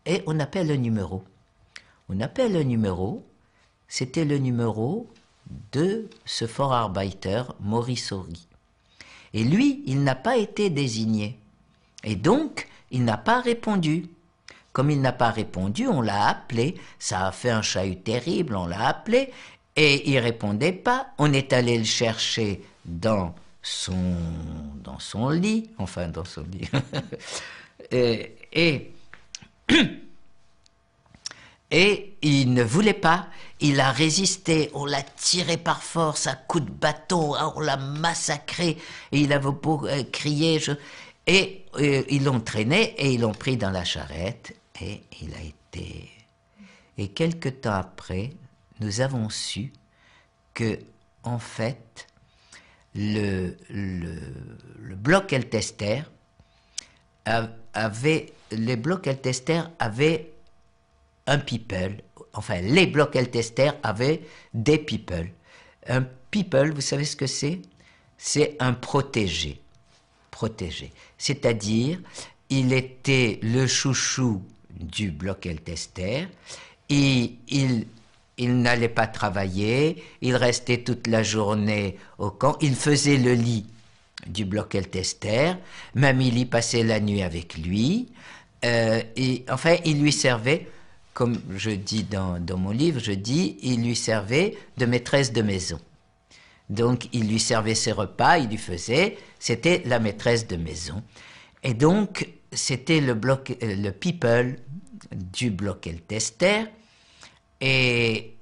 Et on appelle le numéro. On appelle le numéro, c'était le numéro de ce Vorarbeiter Maurice Horry. Et lui, il n'a pas été désigné. Et donc, il n'a pas répondu. Comme il n'a pas répondu, on l'a appelé. Ça a fait un chahut terrible, on l'a appelé. Et il répondait pas. On est allé le chercher dans son lit. Enfin, dans son lit. Et il ne voulait pas, il a résisté, on l'a tiré par force à coups de bâton, on l'a massacré, et il avait beau crier, et ils l'ont traîné, et ils l'ont pris dans la charrette, et il a été... Et quelque temps après, nous avons su que, en fait, le bloc Eltester les blocs Eltester avaient un people, enfin les blocs Eltester avaient des people. Un people, vous savez ce que c'est? C'est un protégé. Protégé. C'est-à-dire, il était le chouchou du bloc Eltester, et il n'allait pas travailler, il restait toute la journée au camp, il faisait le lit du bloc Eltester, même il y passait la nuit avec lui, et enfin il lui servait, comme je dis dans mon livre, il lui servait de maîtresse de maison. Donc il lui servait ses repas, il lui faisait, c'était la maîtresse de maison. Et donc c'était le people du bloc Eltester, et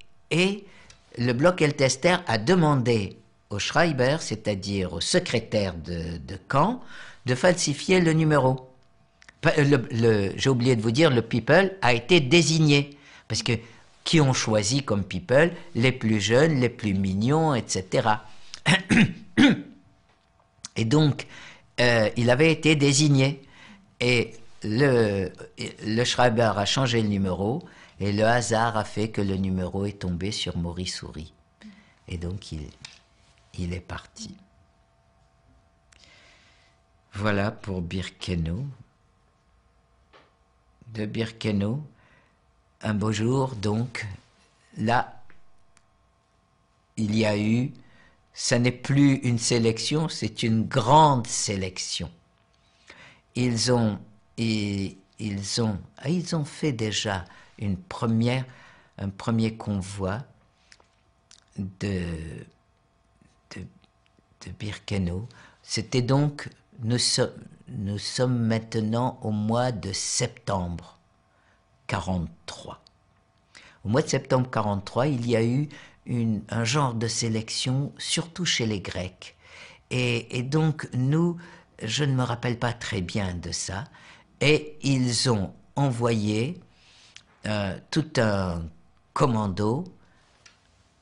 le bloc Eltester a demandé au Schreiber, c'est-à-dire au secrétaire de camp, de falsifier le numéro. J'ai oublié de vous dire, le people a été désigné, parce que qui ont choisi comme people? Les plus jeunes, les plus mignons, etc. Et donc, il avait été désigné, et le Schreiber a changé le numéro, et le hasard a fait que le numéro est tombé sur Maurice Horry. Et donc, il est parti. Voilà pour Birkenau. De Birkenau, un beau jour, donc, là, il y a eu, ça n'est plus une sélection, c'est une grande sélection. Ils ont fait déjà un premier convoi de Birkenau. C'était donc, nous sommes maintenant au mois de septembre 43. Au mois de septembre 43, il y a eu un genre de sélection, surtout chez les Grecs. Et donc, nous, je ne me rappelle pas très bien de ça, et ils ont envoyé tout un commando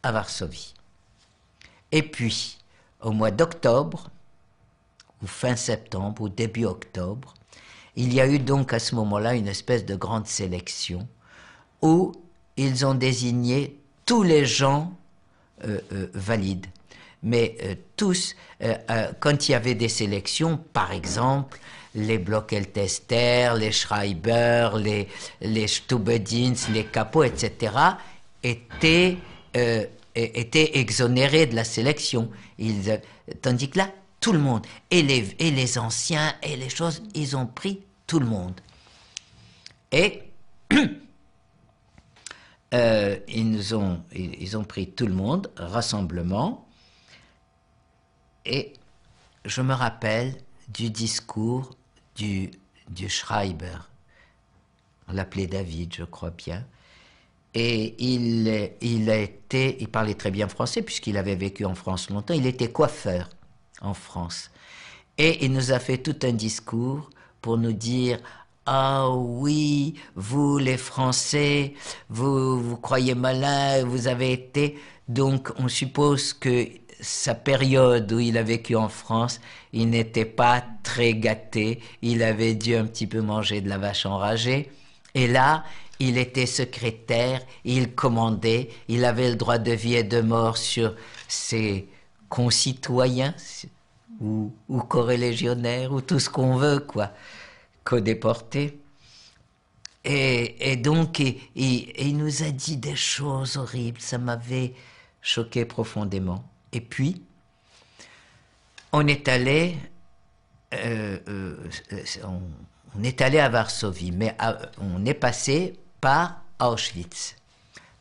à Varsovie. Et puis, au mois d'octobre, ou fin septembre, ou début octobre, il y a eu donc à ce moment-là une espèce de grande sélection où ils ont désigné tous les gens valides. Mais tous, quand il y avait des sélections, par exemple, les blocs Eltester, les Schreiber, les Stubedins, les Capots, etc., étaient exonérés de la sélection. Tandis que là, tout le monde, et les anciens, et les choses, ils ont pris tout le monde. Et ils ont pris tout le monde, rassemblement, et je me rappelle du discours du Schreiber, on l'appelait David, je crois bien, Et il parlait très bien français puisqu'il avait vécu en France longtemps. Il était coiffeur en France. Et il nous a fait tout un discours pour nous dire: ah oui, vous les Français, vous croyez malin, vous avez été... Donc on suppose que sa période où il a vécu en France, il n'était pas très gâté, il avait dû un petit peu manger de la vache enragée. Et là, il était secrétaire, il commandait, il avait le droit de vie et de mort sur ses concitoyens, ou corélégionnaires, ou tout ce qu'on veut, quoi, co-déportés. Et donc, il nous a dit des choses horribles, ça m'avait choqué profondément. Et puis, on est allé, on est allé à Varsovie, mais on est passé par Auschwitz.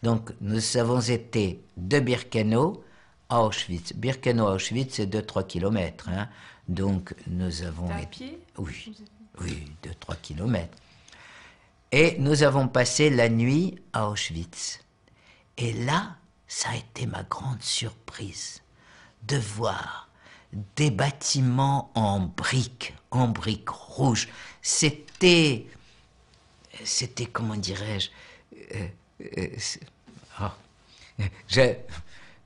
Donc, nous avons été de Birkenau à Auschwitz. Birkenau-Auschwitz, c'est 2-3 kilomètres. Hein. Donc, nous avons... À pied? Oui, 2-3 kilomètres. Et nous avons passé la nuit à Auschwitz. Et là, ça a été ma grande surprise de voir des bâtiments en briques rouges. C'était, comment dirais-je,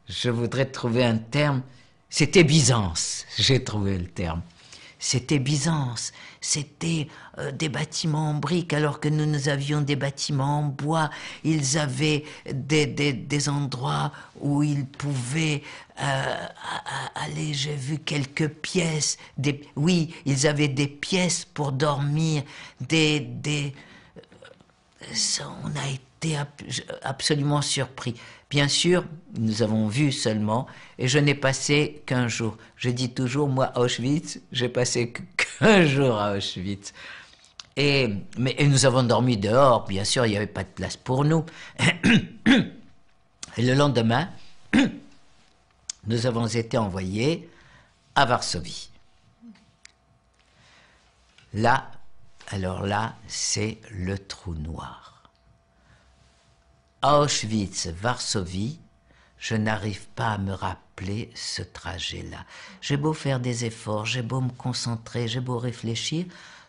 je voudrais trouver un terme. C'était Byzance, j'ai trouvé le terme. C'était Byzance, c'était des bâtiments en briques alors que nous avions des bâtiments en bois. Ils avaient des endroits où ils pouvaient aller, j'ai vu quelques pièces. Oui, ils avaient des pièces pour dormir, on a été absolument surpris. Bien sûr, nous avons vu seulement, et je n'ai passé qu'un jour. Je dis toujours, moi, Auschwitz, j'ai passé qu'un jour à Auschwitz. Et nous avons dormi dehors, bien sûr, il n'y avait pas de place pour nous. Et le lendemain, nous avons été envoyés à Varsovie. Là, alors là, c'est le trou noir. Auschwitz, Varsovie, je n'arrive pas à me rappeler ce trajet-là. J'ai beau faire des efforts, j'ai beau me concentrer, j'ai beau réfléchir,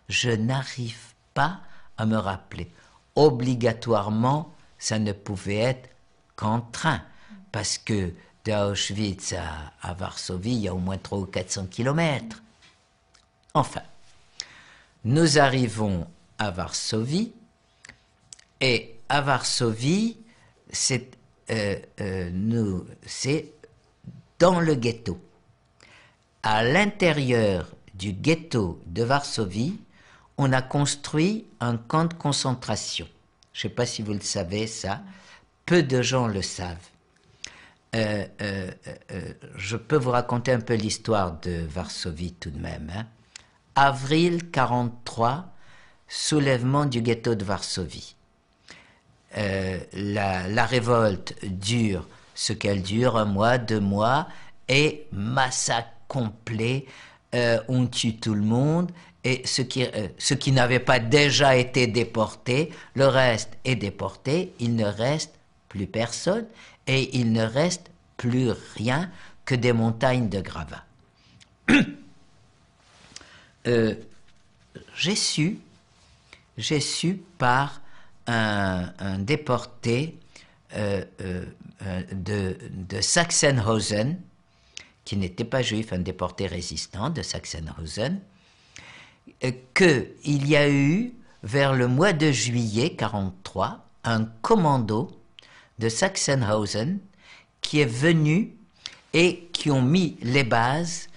je n'arrive pas à me rappeler. Obligatoirement, ça ne pouvait être qu'en train, parce que d'Auschwitz à Varsovie, il y a au moins 300 ou 400 kilomètres. Enfin, nous arrivons à Varsovie, et à Varsovie, c'est dans le ghetto. À l'intérieur du ghetto de Varsovie, on a construit un camp de concentration. Je ne sais pas si vous le savez, ça. Peu de gens le savent. Je peux vous raconter un peu l'histoire de Varsovie tout de même. Hein. Avril 1943, soulèvement du ghetto de Varsovie. La révolte dure ce qu'elle dure, 1 mois, 2 mois, et massacre complet, on tue tout le monde, et ceux qui n'avaient pas déjà été déportés, le reste est déporté, il ne reste plus personne, et il ne reste plus rien que des montagnes de gravats. J'ai su par un déporté de Sachsenhausen, qui n'était pas juif, un déporté résistant de Sachsenhausen, qu'il y a eu, vers le mois de juillet 1943, un commando de Sachsenhausen qui est venu et qui ont mis les bases,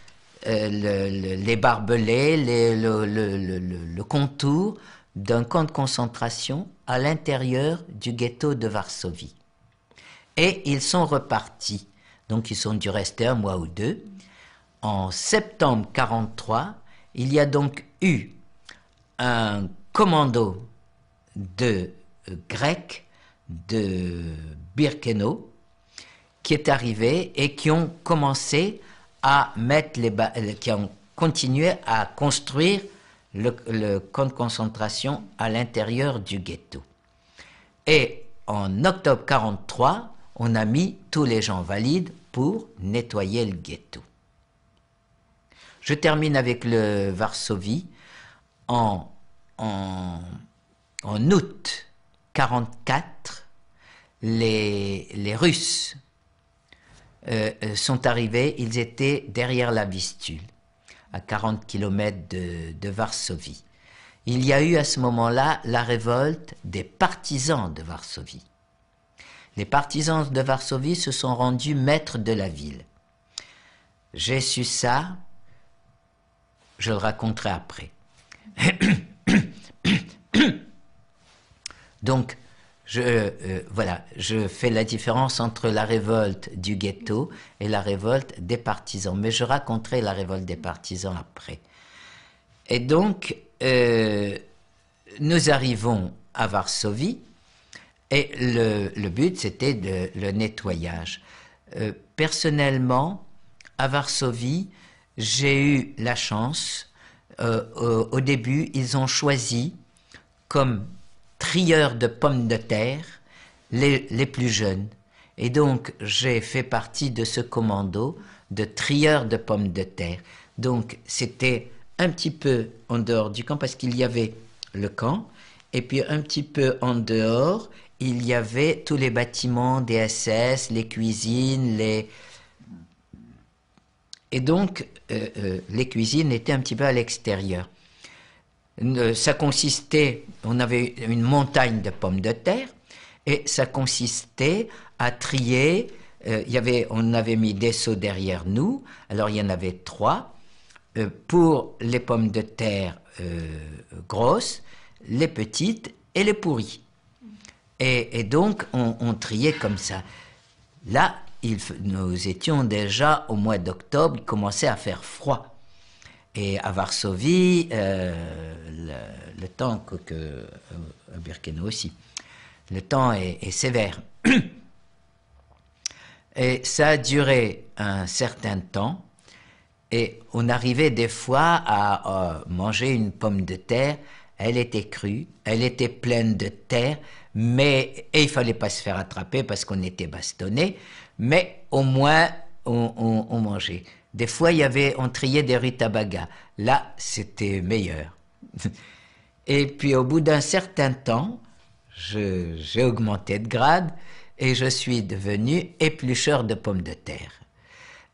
les barbelés, le contour d'un camp de concentration à l'intérieur du ghetto de Varsovie. Et ils sont repartis. Donc ils ont dû rester 1 mois ou 2. En septembre 1943, il y a donc eu un commando de Grecs de Birkenau qui est arrivé et qui ont commencé à mettre qui ont continué à construire le camp de concentration à l'intérieur du ghetto. Et en octobre 1943, on a mis tous les gens valides pour nettoyer le ghetto. Je termine avec le Varsovie. En août 1944, les Russes sont arrivés, ils étaient derrière la Vistule, à 40 km de Varsovie. Il y a eu à ce moment-là la révolte des partisans de Varsovie. Les partisans de Varsovie se sont rendus maîtres de la ville. J'ai su ça, je le raconterai après. Donc, voilà, je fais la différence entre la révolte du ghetto et la révolte des partisans. Mais je raconterai la révolte des partisans après. Et donc, nous arrivons à Varsovie et le but, c'était le nettoyage. Personnellement, à Varsovie, j'ai eu la chance, au début, ils ont choisi comme trieurs de pommes de terre les plus jeunes. Et donc, j'ai fait partie de ce commando de trieurs de pommes de terre. Donc, c'était un petit peu en dehors du camp, parce qu'il y avait le camp, et puis un petit peu en dehors, il y avait tous les bâtiments des SS, les cuisines, Et donc, les cuisines étaient un petit peu à l'extérieur. Ça consistait, on avait une montagne de pommes de terre, et ça consistait à trier, on avait mis des seaux derrière nous, alors il y en avait 3, pour les pommes de terre grosses, les petites et les pourries. Et donc, on triait comme ça. Là, nous étions déjà au mois d'octobre, il commençait à faire froid. Et à Varsovie, le temps, à Birkenau aussi, le temps est sévère. Et ça a duré un certain temps, et on arrivait des fois à manger une pomme de terre, elle était crue, elle était pleine de terre, et il fallait pas se faire attraper parce qu'on était bastonné, mais au moins on mangeait. Des fois, on triait des rutabagas. Là, c'était meilleur. Et puis, au bout d'un certain temps, j'ai augmenté de grade et je suis devenu éplucheur de pommes de terre.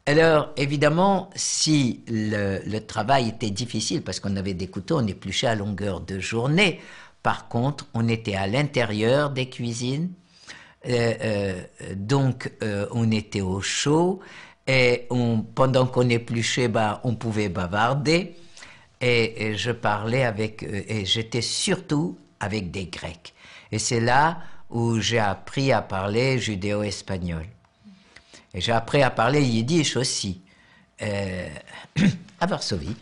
Alors, évidemment, si le travail était difficile, parce qu'on avait des couteaux, on épluchait à longueur de journée. Par contre, on était à l'intérieur des cuisines, donc on était au chaud, et pendant qu'on épluchait, on pouvait bavarder, et je parlais et j'étais surtout avec des Grecs. Et c'est là où j'ai appris à parler judéo-espagnol. Et j'ai appris à parler yiddish aussi, à Varsovie.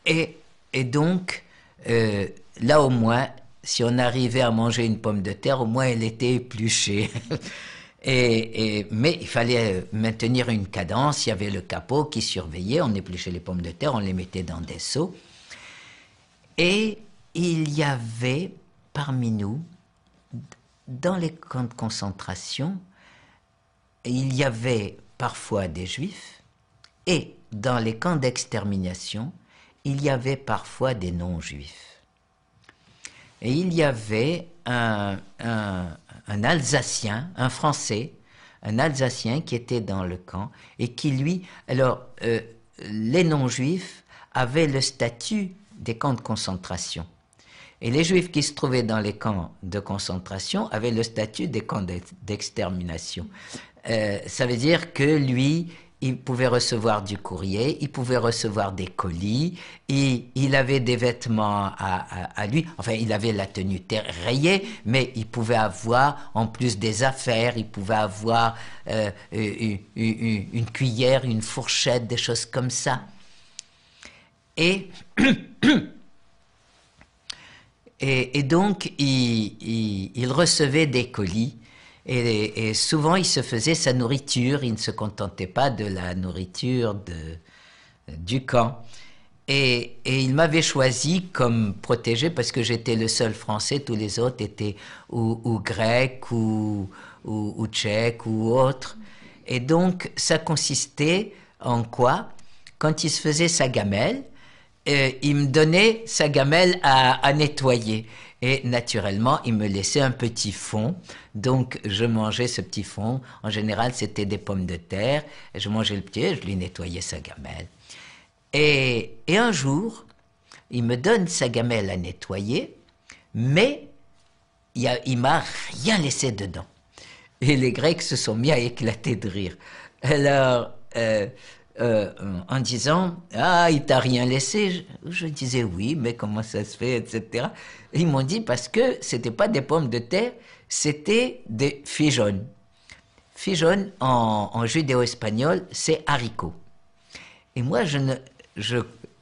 Et donc, là au moins, si on arrivait à manger une pomme de terre, au moins elle était épluchée. Mais il fallait maintenir une cadence, il y avait le capot qui surveillait, on épluchait les pommes de terre, on les mettait dans des seaux. Et il y avait parmi nous, dans les camps de concentration, il y avait parfois des juifs, et dans les camps d'extermination, il y avait parfois des non-juifs. Et il y avait un Alsacien, un Français, un Alsacien qui était dans le camp, et qui lui, les non-juifs avaient le statut des camps de concentration. Et les juifs qui se trouvaient dans les camps de concentration avaient le statut des camps d'extermination. Ça veut dire que lui, il pouvait recevoir du courrier, il pouvait recevoir des colis, il avait des vêtements à lui, enfin il avait la tenue rayée, mais il pouvait avoir en plus des affaires, il pouvait avoir une cuillère, une fourchette, des choses comme ça. Et donc il recevait des colis. Et souvent, il se faisait sa nourriture, il ne se contentait pas de la nourriture du camp. Et il m'avait choisi comme protégé parce que j'étais le seul Français, tous les autres étaient ou grecs ou tchèques ou autres. Et donc, ça consistait en quoi? Quand il se faisait sa gamelle, il me donnait sa gamelle à nettoyer. Et naturellement, il me laissait un petit fond. Donc, je mangeais ce petit fond. En général, c'était des pommes de terre. Et je mangeais le petit, je lui nettoyais sa gamelle. Et un jour, il me donne sa gamelle à nettoyer, mais il m'a rien laissé dedans. Et les Grecs se sont mis à éclater de rire. Alors, en disant, ah, il t'a rien laissé, je disais oui, mais comment ça se fait, etc. Et ils m'ont dit parce que c'était pas des pommes de terre, c'était des fijones. Fijones en judéo-espagnol, c'est haricots. Et moi,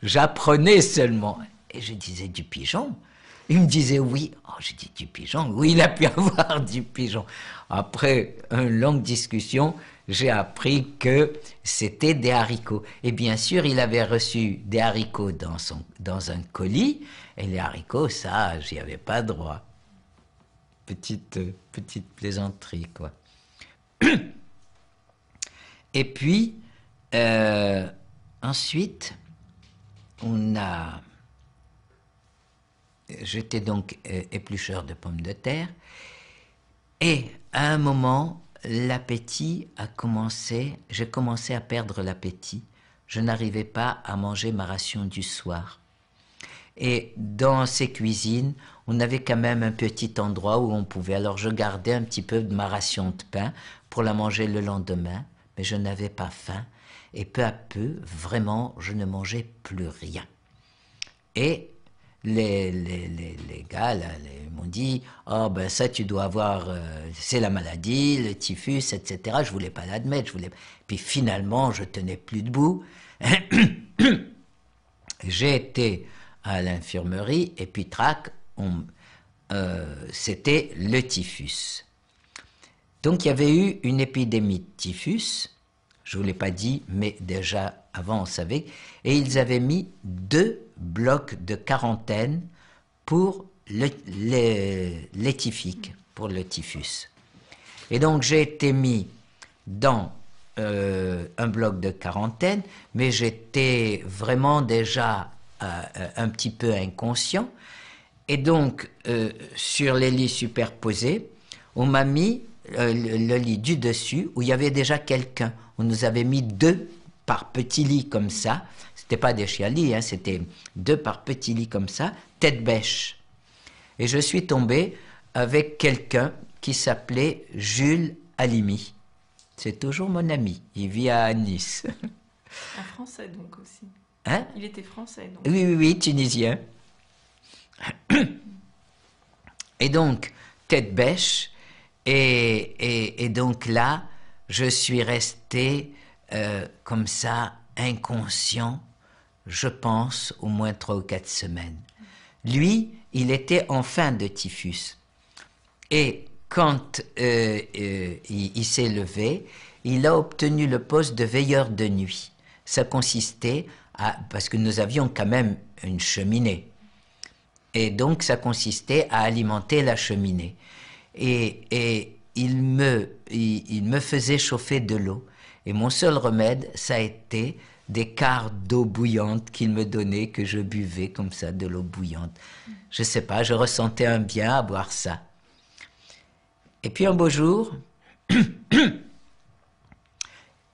j'apprenais seulement. Et je disais du pigeon. Il me disait oui. Oh, j'ai dit du pigeon. Oui, il a pu avoir du pigeon. Après une longue discussion, j'ai appris que c'était des haricots. Et bien sûr, il avait reçu des haricots dans un colis. Et les haricots, ça, j'y avais pas droit. Petite plaisanterie, quoi. Et puis, ensuite, j'étais donc éplucheur de pommes de terre, et à un moment, l'appétit a commencé, j'ai commencé à perdre l'appétit. Je n'arrivais pas à manger ma ration du soir. Et dans ces cuisines, on avait quand même un petit endroit où on pouvait. Alors je gardais un petit peu de ma ration de pain pour la manger le lendemain, mais je n'avais pas faim. Et peu à peu, vraiment, je ne mangeais plus rien. Et les gars là, m'ont dit « Oh ben ça tu dois avoir, c'est la maladie, le typhus, etc. » Je ne voulais pas l'admettre. Puis finalement, je ne tenais plus debout. J'ai été à l'infirmerie et puis trac, c'était le typhus. Donc il y avait eu une épidémie de typhus. Je ne vous l'ai pas dit, mais déjà avant on savait. Et ils avaient mis 2 blocs de quarantaine pour les typhiques, pour le typhus. Et donc j'ai été mis dans un bloc de quarantaine, mais j'étais vraiment déjà un petit peu inconscient. Et donc sur les lits superposés, on m'a mis le lit du dessus où il y avait déjà quelqu'un. On nous avait mis 2 par petit lit comme ça. C'était pas des chialits, hein, c'était 2 par petit lit comme ça, tête bêche. Et je suis tombé avec quelqu'un qui s'appelait Jules Halimi. C'est toujours mon ami. Il vit à Nice. Un Français donc aussi. Hein? Il était français donc. Oui, tunisien. Et donc, tête bêche. Et donc là, je suis resté comme ça, inconscient, je pense, au moins 3 ou 4 semaines. Lui, il était en fin de typhus. Et quand il s'est levé, il a obtenu le poste de veilleur de nuit. Ça consistait parce que nous avions quand même une cheminée. Et donc, ça consistait à alimenter la cheminée. Et il me faisait chauffer de l'eau. Et mon seul remède, ça a été des quarts d'eau bouillante qu'il me donnait, que je buvais comme ça, de l'eau bouillante. Je sais pas, je ressentais un bien à boire ça. Et puis un beau jour,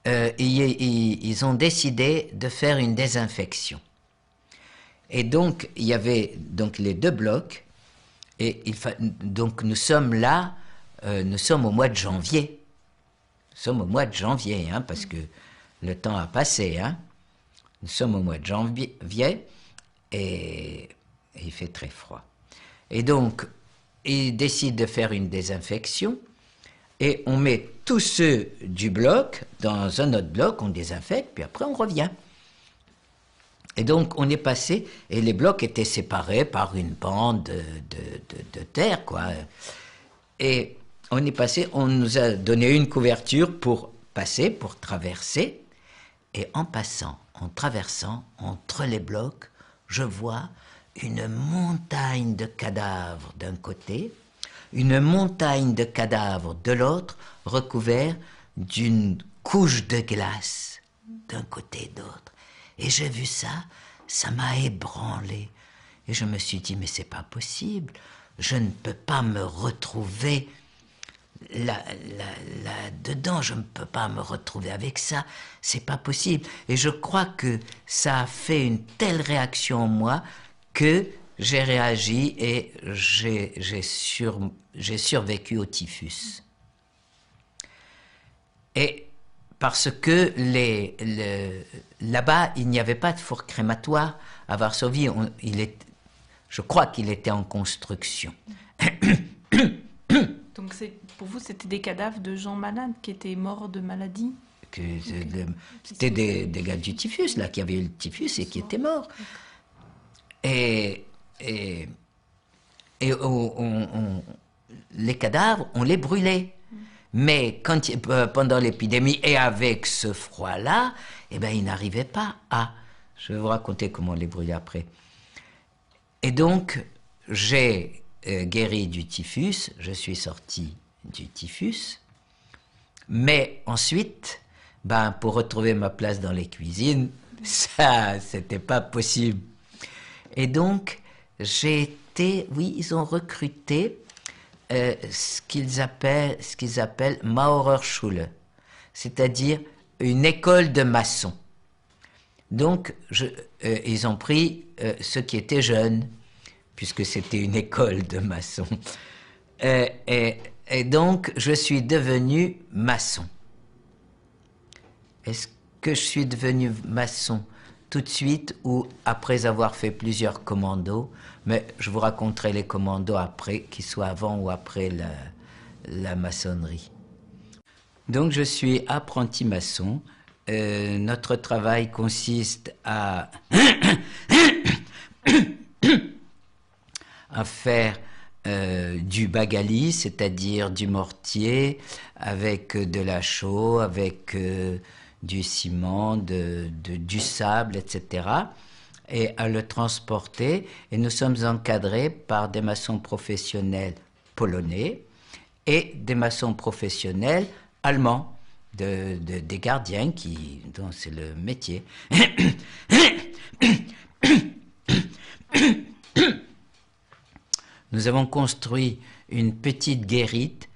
ils ont décidé de faire une désinfection. Et donc, il y avait donc les 2 blocs. Et donc nous sommes là, nous sommes au mois de janvier. Nous sommes au mois de janvier, hein, parce que le temps a passé. Hein. Nous sommes au mois de janvier et il fait très froid. Et donc, ils décident de faire une désinfection et on met tous ceux du bloc dans un autre bloc, on désinfecte, puis après on revient. Et donc, on est passé, et les blocs étaient séparés par une bande de terre, quoi. Et on est passé, on nous a donné une couverture pour passer, pour traverser. Et en passant, en traversant entre les blocs, je vois une montagne de cadavres d'un côté, une montagne de cadavres de l'autre, recouverts d'une couche de glace d'un côté et d'autre. Et j'ai vu ça, ça m'a ébranlé. Et je me suis dit, mais c'est pas possible, je ne peux pas me retrouver là-dedans, je ne peux pas me retrouver avec ça, c'est pas possible. Et je crois que ça a fait une telle réaction en moi que j'ai réagi et j'ai survécu au typhus. Et parce que là-bas, il n'y avait pas de four crématoire à Varsovie, je crois qu'il était en construction. Donc pour vous, c'était des cadavres de gens malades qui étaient morts de maladie? C'était des gars du typhus, là, qui avaient eu le typhus et qui étaient morts. Et les cadavres, on les brûlait. Mais pendant l'épidémie et avec ce froid-là, eh ben, ils n'arrivaient pas à... Je vais vous raconter comment on les brûlait après. Et donc, j'ai guéri du typhus, je suis sorti du typhus, mais ensuite, pour retrouver ma place dans les cuisines, ça, c'était pas possible. Et donc, ils ont recruté ce qu'ils appellent Maurerschule, c'est-à-dire une école de maçons. Donc, ils ont pris ceux qui étaient jeunes, puisque c'était une école de maçons. Et donc, je suis devenu maçon. Est-ce que je suis devenu maçon tout de suite ou après avoir fait plusieurs commandos? Mais je vous raconterai les commandos après, qu'ils soient avant ou après la maçonnerie. Donc, je suis apprenti maçon. Notre travail consiste à faire du bagali, c'est-à-dire du mortier, avec de la chaux, avec du ciment, du sable, etc., et à le transporter. Et nous sommes encadrés par des maçons professionnels polonais et des maçons professionnels allemands, des gardiens dont c'est le métier. Nous avons construit une petite guérite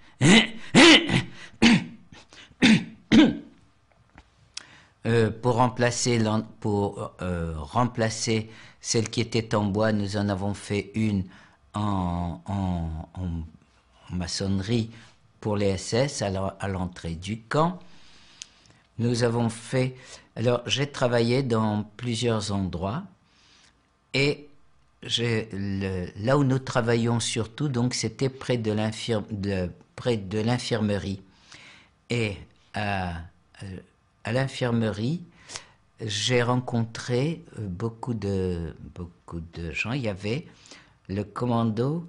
pour remplacer celle qui était en bois. Nous en avons fait une en maçonnerie pour les SS à l'entrée du camp. Nous avons fait... Alors, j'ai travaillé dans plusieurs endroits et là où nous travaillions surtout, donc, c'était près de l'infirmerie. Et à l'infirmerie, j'ai rencontré beaucoup de gens. Il y avait le commando...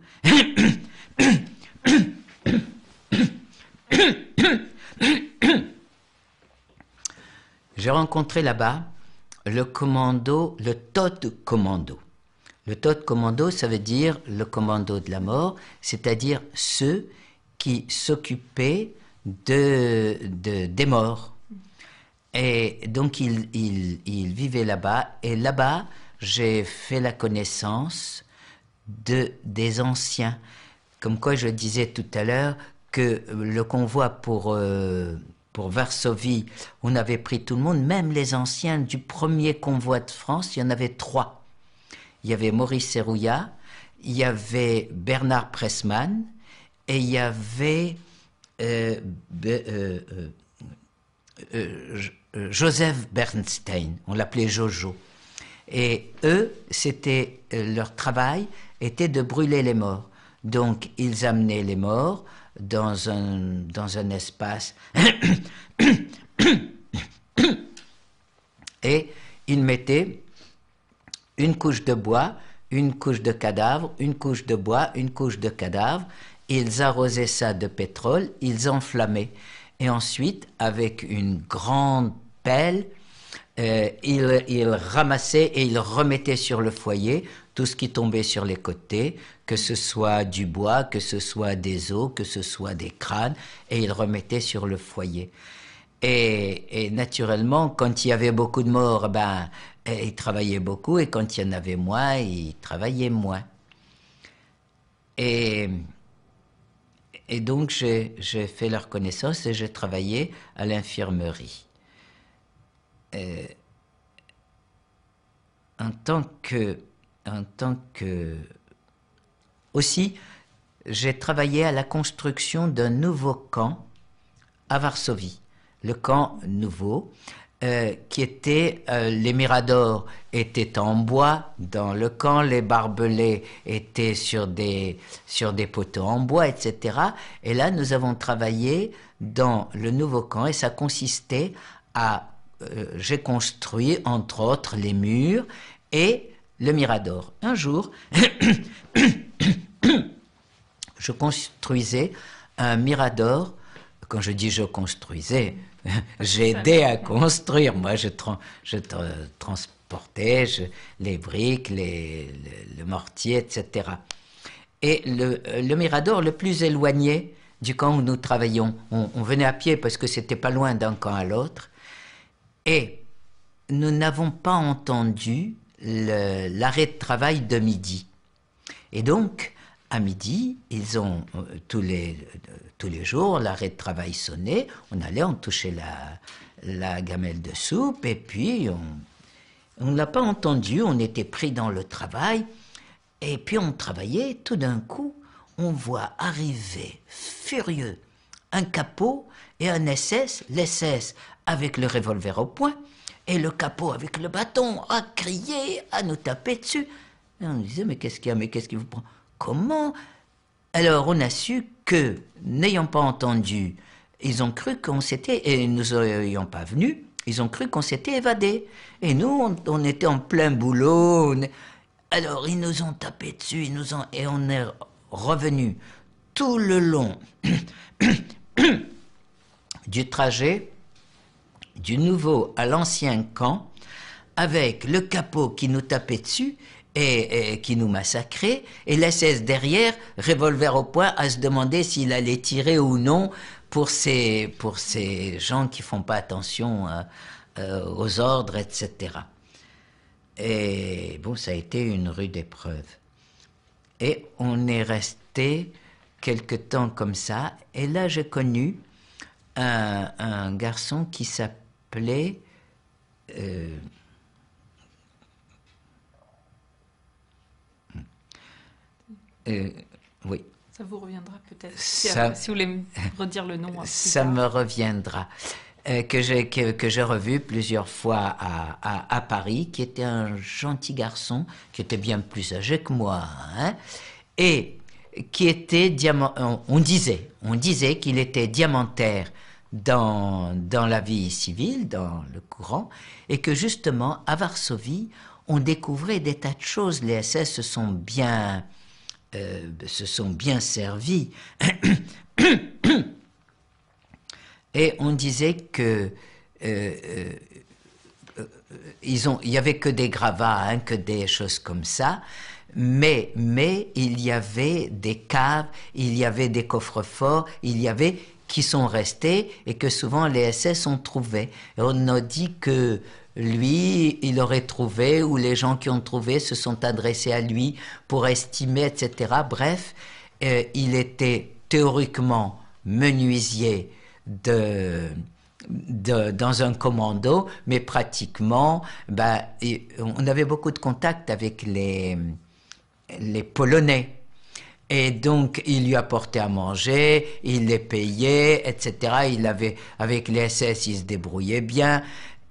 J'ai rencontré là-bas le Todt Commando. Le Todt Commando, ça veut dire le commando de la mort, c'est-à-dire ceux qui s'occupaient des morts. Et donc, ils vivaient là-bas. Et là-bas, j'ai fait la connaissance des anciens. Comme quoi, je disais tout à l'heure que le convoi pour Varsovie, on avait pris tout le monde, même les anciens du premier convoi de France, il y en avait 3. Il y avait Maurice Serrouillat, il y avait Bernard Pressman et il y avait Joseph Bernstein, on l'appelait Jojo. Et eux, leur travail était de brûler les morts. Donc, ils amenaient les morts dans un espace et ils mettaient une couche de bois, une couche de cadavre, une couche de bois, une couche de cadavre. Ils arrosaient ça de pétrole, ils enflammaient. Et ensuite, avec une grande pelle, il ramassait et il remettait sur le foyer tout ce qui tombait sur les côtés, que ce soit du bois, que ce soit des os, que ce soit des crânes, et il remettait sur le foyer. Et naturellement, quand il y avait beaucoup de morts, ben, il travaillait beaucoup, et quand il y en avait moins, il travaillait moins. Et, et donc, j'ai fait leur connaissance et j'ai travaillé à l'infirmerie. En tant que aussi, j'ai travaillé à la construction d'un nouveau camp à Varsovie, le camp nouveau, qui était, les miradors étaient en bois dans le camp, les barbelés étaient sur des poteaux en bois, etc. Et là, nous avons travaillé dans le nouveau camp et ça consistait à, j'ai construit entre autres les murs et le mirador. Un jour, je construisais un mirador. Quand je dis je construisais, j'ai aidé à construire. Moi, je transportais les briques, le mortier, etc. Et le mirador le plus éloigné du camp où nous travaillions, on venait à pied parce que c'était pas loin d'un camp à l'autre, et nous n'avons pas entendu l'arrêt de travail de midi. Et donc, à midi, ils ont tous les jours, l'arrêt de travail sonnait, on allait, on touchait la gamelle de soupe, et puis on ne l'a pas entendu, on était pris dans le travail, et puis on travaillait, tout d'un coup, on voit arriver, furieux, un capot et un SS, l'SS avec le revolver au poing, et le capot avec le bâton, à crier, à nous taper dessus. Et on disait, mais qu'est-ce qu'il y a, mais qu'est-ce qui vous prend? Comment? Alors on a su que, n'ayant pas entendu, ils ont cru qu'on s'était, et nous n'ayons pas venu, ils ont cru qu'on s'était évadé. Et nous, on était en plein boulot. Alors ils nous ont tapé dessus, et on est revenu tout le long du trajet du nouveau à l'ancien camp, avec le capot qui nous tapait dessus et qui nous massacrait, et l'SS derrière, revolver au poing, à se demander s'il allait tirer ou non pour ces gens qui font pas attention aux ordres, etc. Et bon, ça a été une rude épreuve. Et on est resté quelque temps comme ça, et là j'ai connu un garçon qui s'appelait oui. Ça vous reviendra peut-être, si vous voulez me redire le nom. Ça me reviendra. Que j'ai revu plusieurs fois à Paris, qui était un gentil garçon, qui était bien plus âgé que moi, hein, et qui était on disait qu'il était diamantaire dans la vie civile, dans le courant, et que justement, à Varsovie, on découvrait des tas de choses. Les SS se sont bien servis. Et on disait que il y avait que des gravats, hein, que des choses comme ça, mais il y avait des caves, il y avait des coffres-forts, il y avait qui sont restés et que souvent les SS ont trouvé. Et on a dit que lui, il aurait trouvé, ou les gens qui ont trouvé se sont adressés à lui pour estimer, etc. Bref, il était théoriquement menuisier dans un commando, mais pratiquement, on avait beaucoup de contact avec les Polonais. Et donc, il lui apportait à manger, il les payait, etc. Avec les SS, il se débrouillait bien.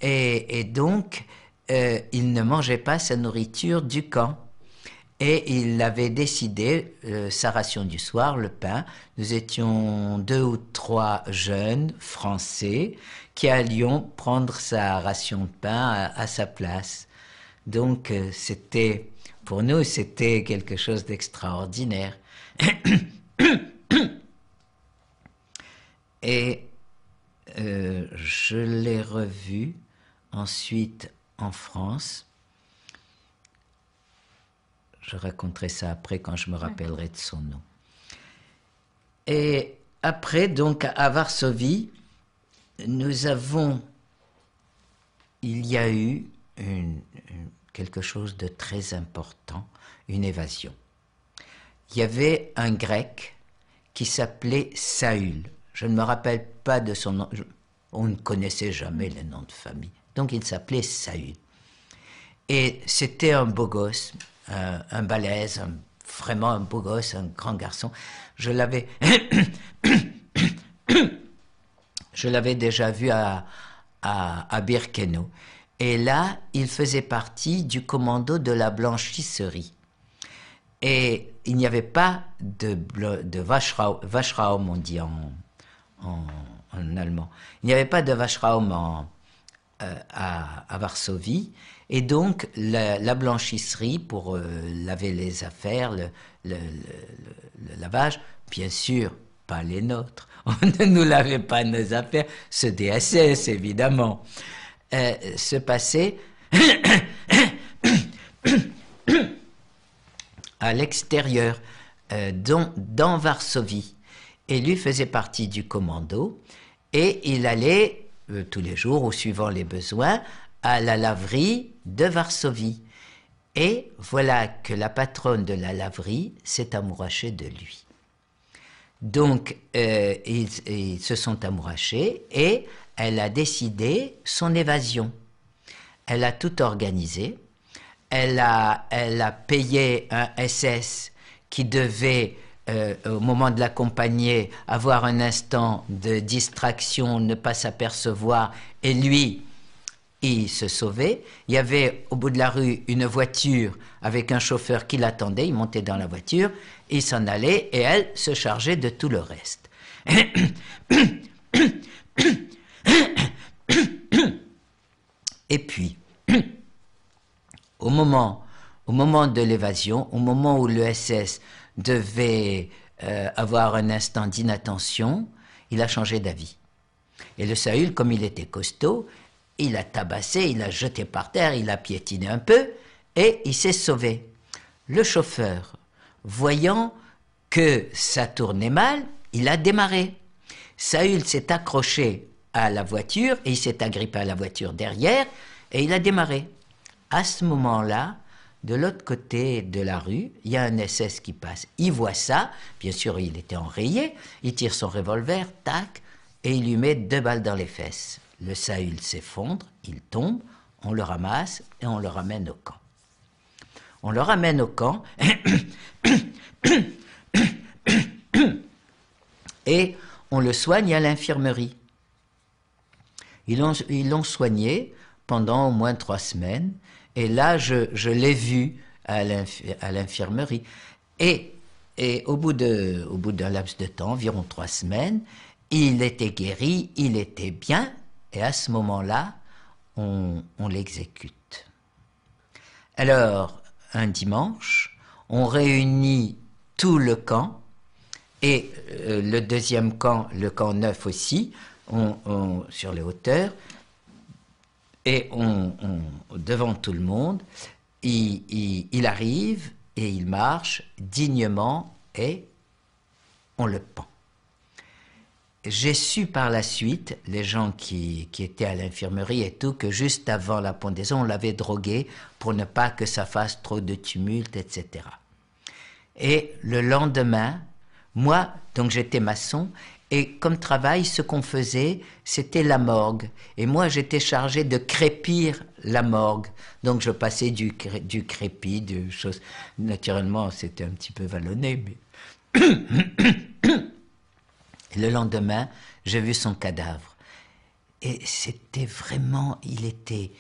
Et donc, il ne mangeait pas sa nourriture du camp. Et il avait décidé, sa ration du soir, le pain. Nous étions 2 ou 3 jeunes Français qui allions prendre sa ration de pain à sa place. Donc, pour nous, c'était quelque chose d'extraordinaire. Et je l'ai revu ensuite en France. Je raconterai ça après quand je me rappellerai de son nom. Et après, donc, à Varsovie, il y a eu quelque chose de très important, une évasion. Il y avait un Grec qui s'appelait Saül. Je ne me rappelle pas de son nom. On ne connaissait jamais les noms de famille. Donc il s'appelait Saül. Et c'était un beau gosse, un balèze, vraiment un beau gosse, un grand garçon. Je l'avais déjà vu à Birkenau. Et là, il faisait partie du commando de la blanchisserie. Et il n'y avait pas de Wachraum, on dit en allemand. Il n'y avait pas de Wachraum à Varsovie. Et donc, la blanchisserie, pour laver les affaires, le lavage, bien sûr, pas les nôtres. On ne nous lavait pas nos affaires, ce DSS, évidemment. Se passait à l'extérieur, dans Varsovie. Et lui faisait partie du commando. Et il allait, tous les jours, ou suivant les besoins, à la laverie de Varsovie. Et voilà que la patronne de la laverie s'est amourachée de lui. Donc, ils se sont amourachés et elle a décidé son évasion. Elle a tout organisé. Elle a payé un SS qui devait, au moment de l'accompagner, avoir un instant de distraction, ne pas s'apercevoir, et lui, il se sauvait. Il y avait au bout de la rue une voiture avec un chauffeur qui l'attendait. Il montait dans la voiture, il s'en allait et elle se chargeait de tout le reste. Et puis, au moment de l'évasion, au moment où le SS devait avoir un instant d'inattention, il a changé d'avis. Et le Saül, comme il était costaud, il a tabassé, il a jeté par terre, il a piétiné un peu et il s'est sauvé. Le chauffeur, voyant que ça tournait mal, il a démarré. Saül s'est accroché à la voiture et il s'est agrippé à la voiture derrière et il a démarré. À ce moment-là, de l'autre côté de la rue, il y a un SS qui passe. Il voit ça, bien sûr il était enrayé, il tire son revolver, tac, et il lui met 2 balles dans les fesses. Le Saül s'effondre, il tombe, on le ramasse et on le ramène au camp. On le ramène au camp et on le soigne à l'infirmerie. Ils l'ont soigné pendant au moins 3 semaines et là je l'ai vu à l'infirmerie. Et au bout d'un laps de temps, environ 3 semaines, il était guéri, il était bien. Et à ce moment-là, on l'exécute. Alors, un dimanche, on réunit tout le camp, et le deuxième camp, le camp 9 aussi, sur les hauteurs, et devant tout le monde, il arrive et il marche dignement et on le pend. J'ai su par la suite, les gens qui étaient à l'infirmerie et tout, que juste avant la pendaison, on l'avait drogué pour ne pas que ça fasse trop de tumulte, etc. Et le lendemain, moi, donc j'étais maçon, et comme travail, ce qu'on faisait, c'était la morgue. Et moi, j'étais chargé de crépir la morgue. Donc je passais du crépi, de choses... Naturellement, c'était un petit peu vallonné, mais... Le lendemain, j'ai vu son cadavre. Et c'était vraiment, il était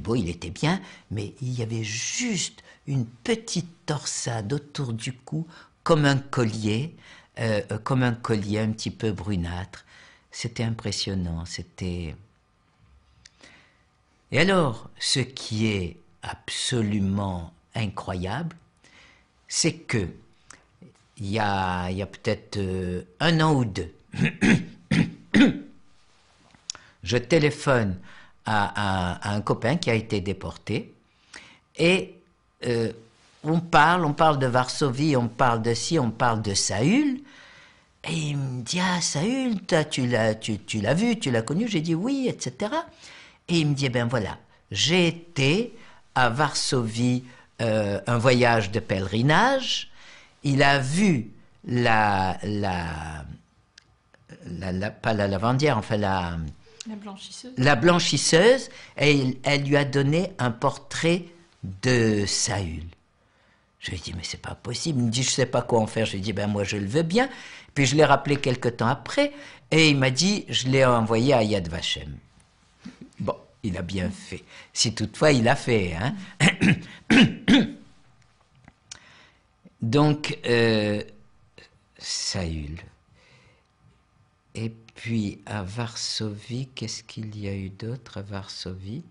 beau, il était bien, mais il y avait juste une petite torsade autour du cou, comme un collier un petit peu brunâtre. C'était impressionnant, c'était... Et alors, ce qui est absolument incroyable, c'est que il y a peut-être 1 an ou 2, je téléphone à un copain qui a été déporté. Et on parle de Varsovie, on parle de ci, on parle de Saül. Et il me dit, ah, Saül, tu l'as vu, tu l'as connu? J'ai dit oui, etc. Et il me dit, eh ben voilà, j'ai été à Varsovie, un voyage de pèlerinage. Il a vu pas la lavandière, enfin la blanchisseuse, et elle lui a donné un portrait de Saül. Je lui ai dit, mais c'est pas possible. Il me dit, je sais pas quoi en faire. Je lui ai dit, ben moi je le veux bien. Puis je l'ai rappelé quelque temps après, et il m'a dit, je l'ai envoyé à Yad Vashem. Bon, il a bien fait. Si toutefois il a fait, hein. Donc, Saül. Et puis, à Varsovie, qu'est-ce qu'il y a eu d'autre à Varsovie?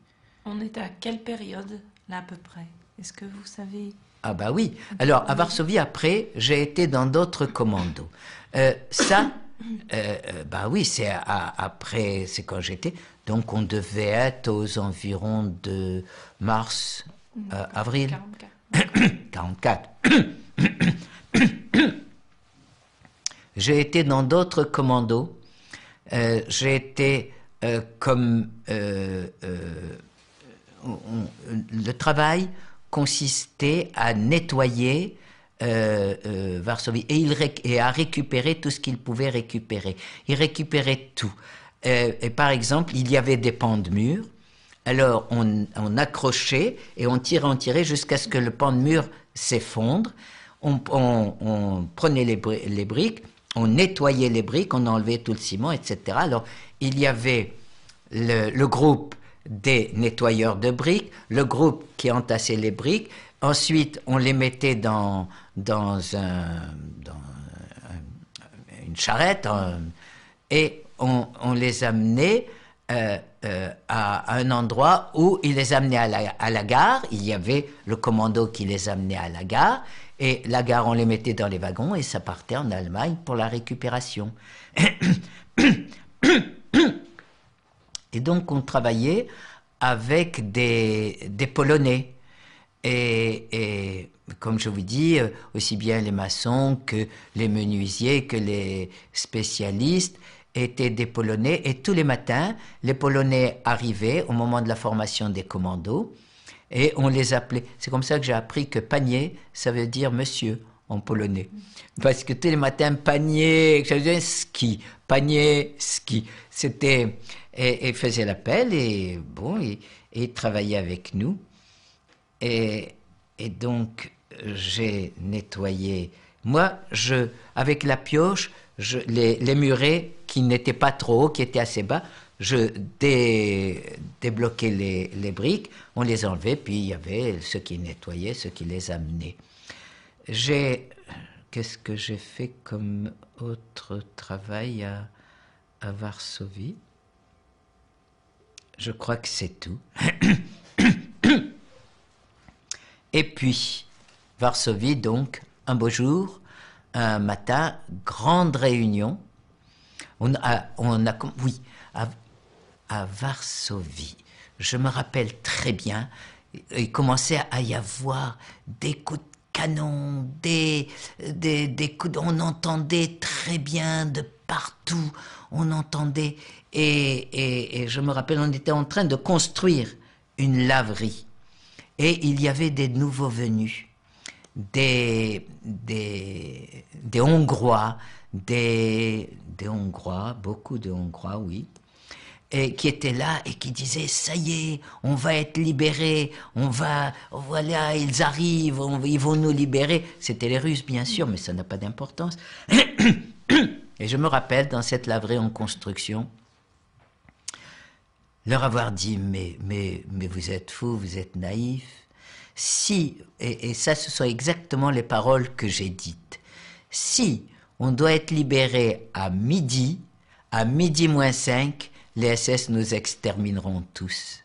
On est à quelle période, là, à peu près? Est-ce que vous savez? Ah bah oui. Alors, à Varsovie, après, j'ai été dans d'autres commandos. Bah oui, c'est après, c'est quand j'étais. Donc, on devait être aux environs de mars, avril. 44. J'ai été dans d'autres commandos. J'ai été comme le travail consistait à nettoyer Varsovie et à récupérer tout ce qu'il pouvait récupérer. Il récupérait tout. Et par exemple, il y avait des pans de mur. Alors on accrochait et on tirait jusqu'à ce que le pan de mur s'effondre. On prenait les briques, on nettoyait les briques, on enlevait tout le ciment, etc. Alors il y avait le groupe des nettoyeurs de briques, le groupe qui entassait les briques. Ensuite, on les mettait dans une charrette et on les amenait à un endroit où ils les amenaient à la gare. Il y avait le commando qui les amenait à la gare. Et la gare, on les mettait dans les wagons et ça partait en Allemagne pour la récupération. Et donc, on travaillait avec des Polonais. Et comme je vous dis, aussi bien les maçons que les menuisiers, que les spécialistes étaient des Polonais. Et tous les matins, les Polonais arrivaient au moment de la formation des commandos et on les appelait. C'est comme ça que j'ai appris que panier, ça veut dire monsieur en polonais. Parce que tous les matins, panier, ça veut dire ski. Panier, ski. C'était... Et faisait l'appel et bon, et travaillait avec nous. Et donc, j'ai nettoyé. Moi, avec la pioche, les murets qui n'étaient pas trop hauts, qui étaient assez bas, je débloquais les briques, on les enlevait, puis il y avait ceux qui nettoyaient, ceux qui les amenaient. Qu'est-ce que j'ai fait comme autre travail à Varsovie? Je crois que c'est tout. Et puis, Varsovie, donc, un beau jour, un matin, grande réunion. À Varsovie, je me rappelle très bien, il commençait à y avoir des coups de canon, des coups on entendait très bien de partout, on entendait, et je me rappelle, on était en train de construire une laverie, et il y avait des nouveaux venus, des Hongrois, des Hongrois, beaucoup de Hongrois, oui, et qui étaient là et qui disaient, ça y est, on va être libérés, voilà, ils arrivent, ils vont nous libérer. C'était les Russes, bien sûr, mais ça n'a pas d'importance. Et je me rappelle, dans cette laverie en construction, leur avoir dit, mais vous êtes fous, vous êtes naïfs. Si, et ça, ce sont exactement les paroles que j'ai dites, si on doit être libéré à midi moins 5, les SS nous extermineront tous.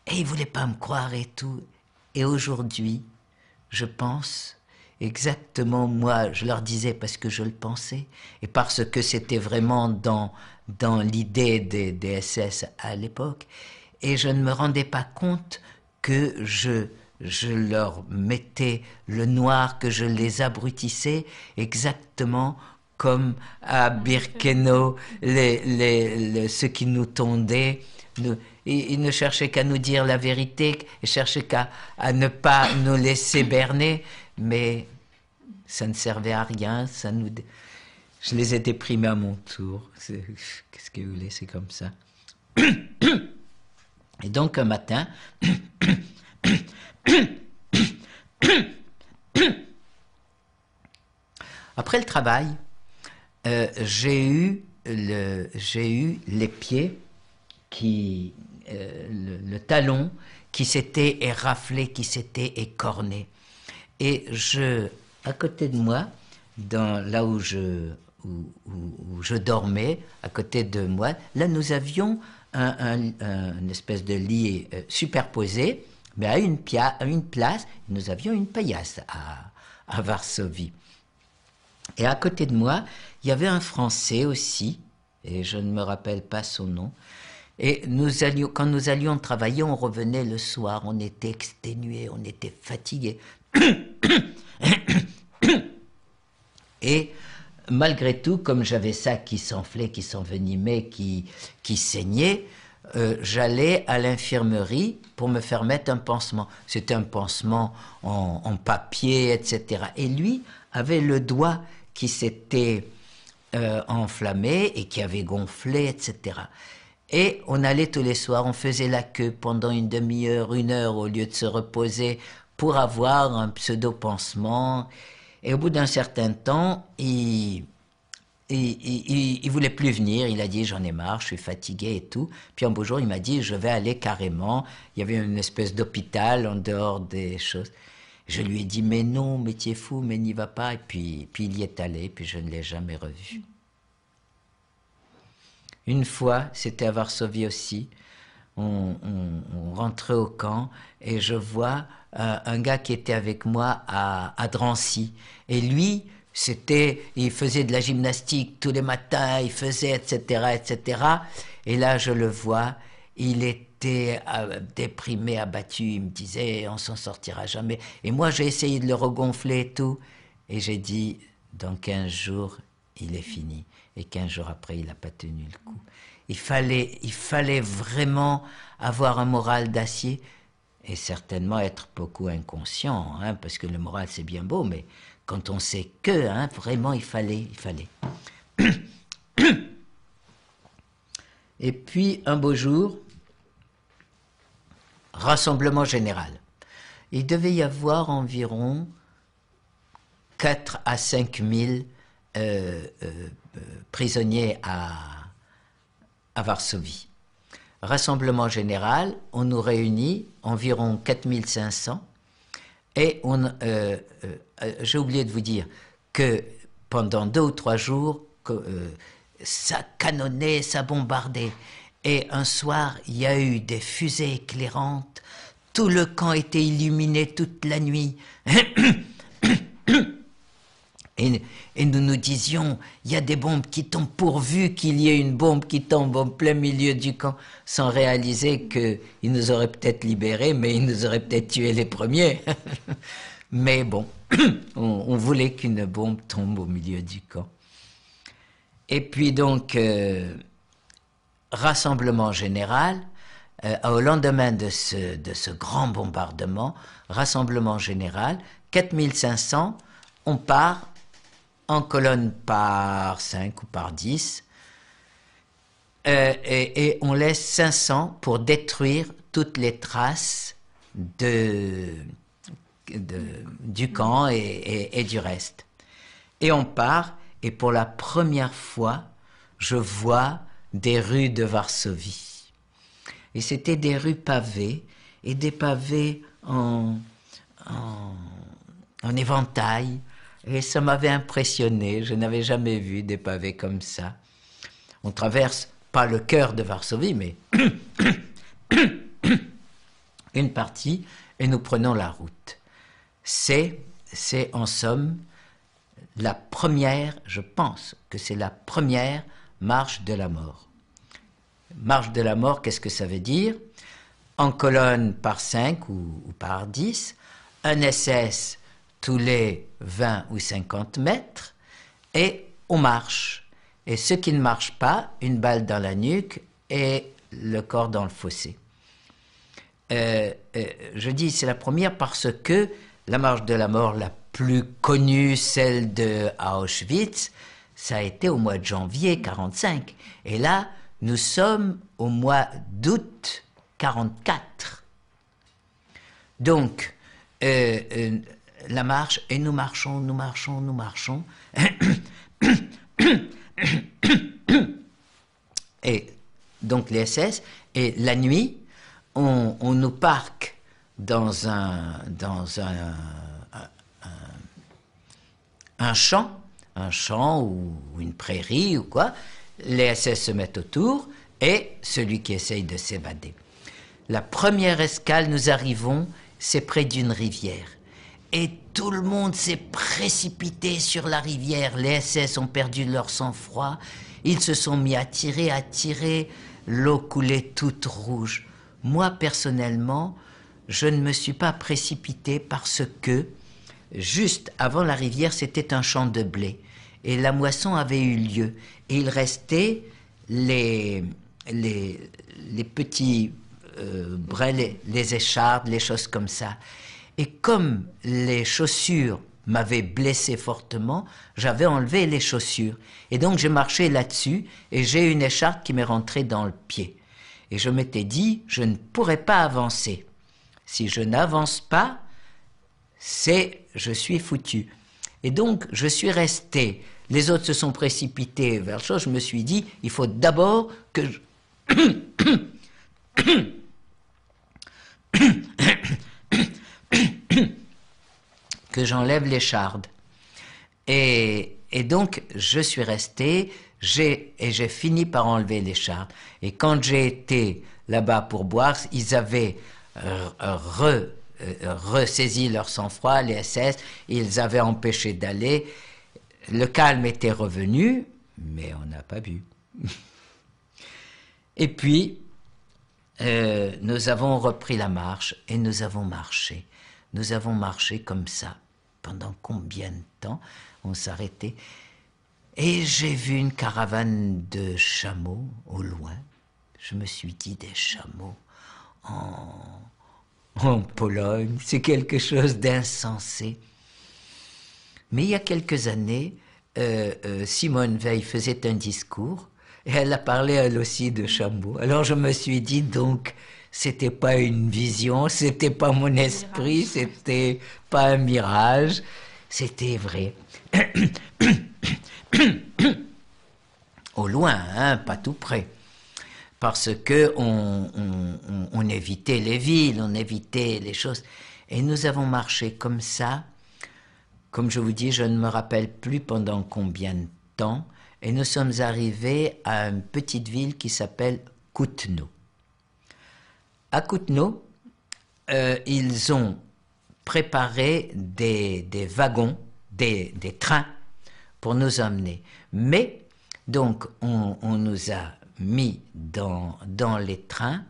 Et ils ne voulaient pas me croire et tout. Et aujourd'hui, je pense exactement, moi, je leur disais parce que je le pensais, et parce que c'était vraiment dans l'idée des SS à l'époque. et je ne me rendais pas compte que je leur mettais le noir, que je les abrutissais exactement comme à Birkenau, ceux qui nous tondaient. Ils ne cherchaient qu'à nous dire la vérité, ils cherchaient qu'à ne pas nous laisser berner, mais ça ne servait à rien. Je les ai déprimés à mon tour. Qu'est-ce que vous voulez, c'est comme ça. Et donc un matin, après le travail, j'ai eu les pieds le talon qui s'était éraflé, qui s'était écorné. Et à côté de moi, là où je dormais, à côté de moi, là nous avions une espèce de lit superposé, mais à une place, nous avions une paillasse à Varsovie. Et à côté de moi, il y avait un Français aussi, et je ne me rappelle pas son nom. Et quand nous allions travailler, on revenait le soir, on était exténués, on était fatigués. Et malgré tout, comme j'avais ça qui s'enflait, qui s'envenimait, qui saignait, j'allais à l'infirmerie pour me faire mettre un pansement. C'était un pansement en papier, etc. Et lui avait le doigt qui s'était enflammé et qui avait gonflé, etc. Et on allait tous les soirs, on faisait la queue pendant une demi-heure, 1 heure, au lieu de se reposer pour avoir un pseudo-pansement. Et au bout d'un certain temps, il voulait plus venir. Il a dit, j'en ai marre, je suis fatigué et tout. Puis un beau jour, il m'a dit, je vais aller carrément. Il y avait une espèce d'hôpital en dehors des choses. Je lui ai dit, mais non, mais tu es fou, mais n'y va pas. Et puis il y est allé, puis je ne l'ai jamais revu. Une fois, c'était à Varsovie aussi, on rentrait au camp et je vois un gars qui était avec moi à Drancy. Et lui, il faisait de la gymnastique tous les matins, il faisait, etc., etc. Et là, je le vois, il était déprimé, abattu, il me disait, on s'en sortira jamais. Et moi, j'ai essayé de le regonfler et tout. Et j'ai dit, dans 15 jours, il est fini. Et 15 jours après, il n'a pas tenu le coup. Il fallait vraiment avoir un moral d'acier et certainement être beaucoup inconscient, hein, parce que le moral c'est bien beau, mais quand on sait que, hein, vraiment il fallait. Et puis un beau jour, rassemblement général. Il devait y avoir environ 4 à 5 000 prisonniers à Varsovie. Rassemblement général, on nous réunit environ 4500 et j'ai oublié de vous dire que pendant 2 ou 3 jours, ça canonnait, ça bombardait. Et un soir, il y a eu des fusées éclairantes, tout le camp était illuminé toute la nuit. Et nous disions, il y a des bombes qui tombent pourvu qu'il y ait une bombe qui tombe en plein milieu du camp, sans réaliser qu'ils nous auraient peut-être libérés, mais ils nous auraient peut-être tués les premiers. Mais bon, on voulait qu'une bombe tombe au milieu du camp. Et puis donc, rassemblement général, au lendemain de ce grand bombardement, rassemblement général, 4500, on part en colonne par 5 ou par 10, et on laisse 500 pour détruire toutes les traces du camp et du reste. Et on part, et pour la première fois, je vois des rues de Varsovie. Et c'était des rues pavées, et des pavés en éventail. Et ça m'avait impressionné, je n'avais jamais vu des pavés comme ça. On traverse pas le cœur de Varsovie, mais une partie, et nous prenons la route. C'est en somme la première, je pense que c'est la première marche de la mort. marche de la mort, qu'est-ce que ça veut dire? En colonne par 5 ou par 10, un SS tous les 20 ou 50 mètres, et on marche. Et ceux qui ne marchent pas, une balle dans la nuque et le corps dans le fossé. Je dis c'est la première parce que la marche de la mort la plus connue, celle de Auschwitz, ça a été au mois de janvier 1945. Et là, nous sommes au mois d'août 1944. Donc, la marche, et nous marchons. Et donc les SS, et la nuit, on nous parque dans un champ ou une prairie ou quoi. Les SS se mettent autour et celui qui essaye de s'évader. La première escale, nous arrivons, c'est près d'une rivière. Et tout le monde s'est précipité sur la rivière. Les SS ont perdu leur sang-froid. Ils se sont mis à tirer. L'eau coulait toute rouge. Moi, personnellement, je ne me suis pas précipité parce que, juste avant la rivière, c'était un champ de blé. Et la moisson avait eu lieu. Et il restait les petits brels, les échardes, les choses comme ça. Et comme les chaussures m'avaient blessé fortement, j'avais enlevé les chaussures. Et donc j'ai marché là-dessus et j'ai une écharpe qui m'est rentrée dans le pied. Et je m'étais dit, je ne pourrais pas avancer. Si je n'avance pas, je suis foutu. Et donc je suis resté. Les autres se sont précipités vers le chose. Je me suis dit, il faut d'abord que que j'enlève l'écharde. Et donc, je suis resté, j'ai fini par enlever l'écharde. Et quand j'ai été là-bas pour boire, ils avaient ressaisi leur sang-froid, les SS, ils avaient empêché d'aller. Le calme était revenu, mais on n'a pas bu. Et puis, nous avons repris la marche et nous avons marché. Nous avons marché comme ça. Pendant combien de temps? On s'arrêtait. Et j'ai vu une caravane de chameaux au loin. Je me suis dit, des chameaux en Pologne, c'est quelque chose d'insensé. Mais il y a quelques années, Simone Veil faisait un discours et elle a parlé elle aussi de chameaux. Alors je me suis dit donc, c'était pas une vision, c'était pas mon esprit, c'était pas un mirage, c'était vrai. Au loin, hein, pas tout près. Parce que on évitait les villes, on évitait les choses. Et nous avons marché comme ça. Comme je vous dis, je ne me rappelle plus pendant combien de temps. Et nous sommes arrivés à une petite ville qui s'appelle Kutno. À Kutno, ils ont préparé des wagons, des trains pour nous emmener. Mais, donc, on nous a mis dans les trains.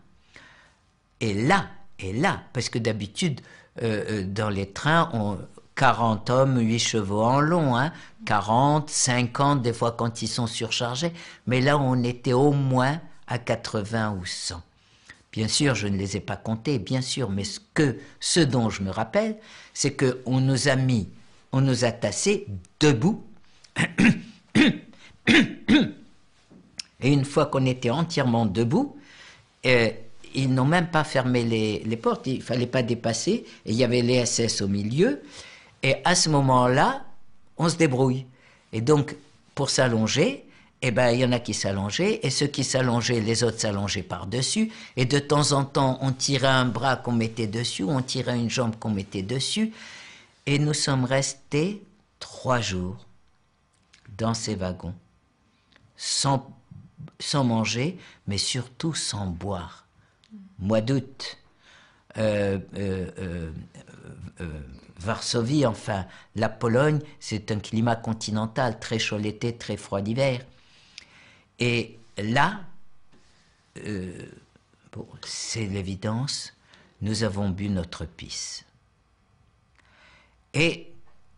Et là, parce que d'habitude, dans les trains, 40 hommes, 8 chevaux en long, hein, 40, 50, des fois quand ils sont surchargés. Mais là, on était au moins à 80 ou 100. Bien sûr, je ne les ai pas comptés, bien sûr, mais ce dont je me rappelle, c'est qu'on nous a tassés debout. Et une fois qu'on était entièrement debout, ils n'ont même pas fermé les portes, il ne fallait pas dépasser, et il y avait les SS au milieu, et à ce moment-là, on se débrouille. Et donc, pour s'allonger, eh ben, il y en a qui s'allongeaient, et ceux qui s'allongeaient, les autres s'allongeaient par-dessus, et de temps en temps, on tirait un bras qu'on mettait dessus, on tirait une jambe qu'on mettait dessus, et nous sommes restés 3 jours dans ces wagons, sans manger, mais surtout sans boire. Mois d'août, Varsovie, enfin, la Pologne, c'est un climat continental, très chaud l'été, très froid l'hiver. Et là, bon, c'est l'évidence, nous avons bu notre pisse. Et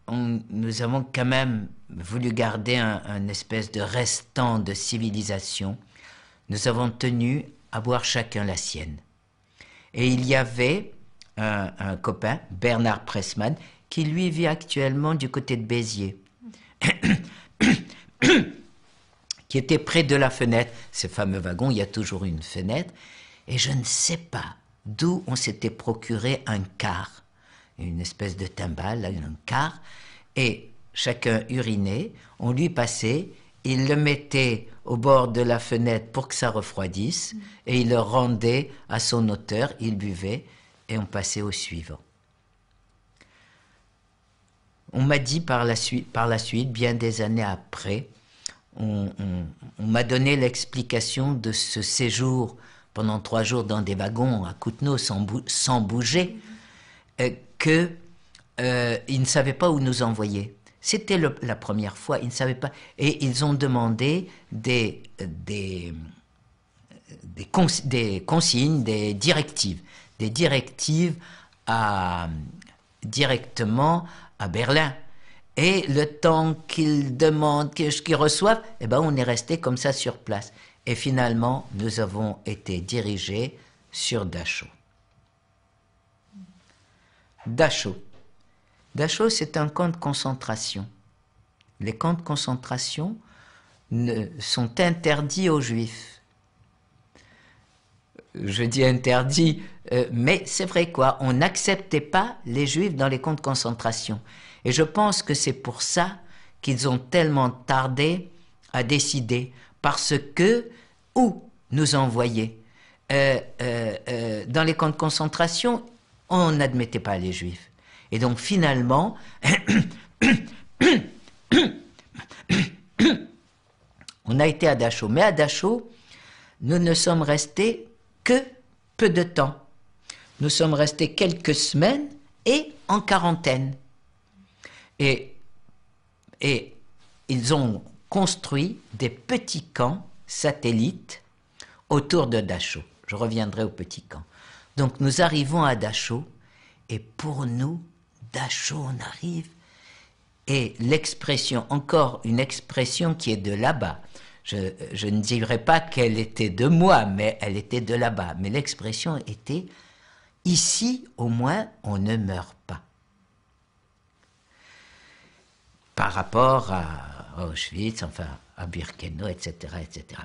nous avons quand même voulu garder un espèce de restant de civilisation. Nous avons tenu à boire chacun la sienne. Et il y avait un copain, Bernard Pressman, qui lui vit actuellement du côté de Béziers, qui était près de la fenêtre. Ces fameux wagons, il y a toujours une fenêtre. Et je ne sais pas d'où on s'était procuré un quart, une espèce de timbale, un quart, et chacun urinait, on lui passait, il le mettait au bord de la fenêtre pour que ça refroidisse, et il le rendait à son auteur, il buvait, et on passait au suivant. On m'a dit par la suite, bien des années après, on m'a donné l'explication de ce séjour pendant 3 jours dans des wagons à Coutenot sans bouger, qu'ils ne savaient pas où nous envoyer. C'était la première fois, ils ne savaient pas. Et ils ont demandé des consignes, des directives directement à Berlin. Et le temps qu'ils demandent, qu'ils reçoivent, eh ben on est resté comme ça sur place. Et finalement, nous avons été dirigés sur Dachau. Dachau, c'est un camp de concentration. Les camps de concentration sont interdits aux Juifs. Je dis interdits, mais c'est vrai quoi, on n'acceptait pas les Juifs dans les camps de concentration. Et je pense que c'est pour ça qu'ils ont tellement tardé à décider, parce que où nous envoyer dans les camps de concentration, on n'admettait pas les Juifs. Et donc finalement, on a été à Dachau. Mais à Dachau, nous ne sommes restés que peu de temps. Nous sommes restés quelques semaines et en quarantaine. Et ils ont construit des petits camps satellites autour de Dachau. Je reviendrai aux petits camps. Donc nous arrivons à Dachau, et pour nous, Dachau, on arrive, et l'expression, encore une expression qui est de là-bas. Je ne dirais pas qu'elle était de moi, mais elle était de là-bas. Mais l'expression était, ici au moins, on ne meurt pas. Par rapport à Auschwitz, enfin à Birkenau, etc., etc.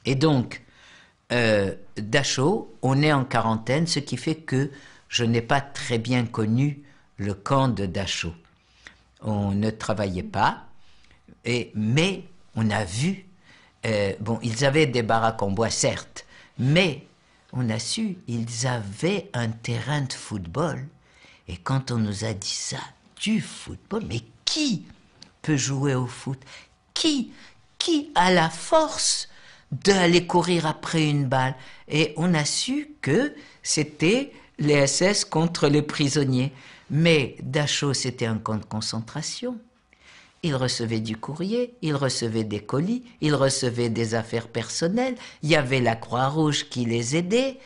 Et donc, Dachau, on est en quarantaine, ce qui fait que je n'ai pas très bien connu le camp de Dachau. On ne travaillait pas, mais on a vu, bon, ils avaient des baraques en bois, certes, mais on a su, ils avaient un terrain de football. Et quand on nous a dit ça, du football, mais qui peut jouer au foot? Qui a la force d'aller courir après une balle? Et on a su que c'était les SS contre les prisonniers. Mais Dachau, c'était un camp de concentration. Ils recevaient du courrier, ils recevaient des colis, ils recevaient des affaires personnelles. Il y avait la Croix-Rouge qui les aidait.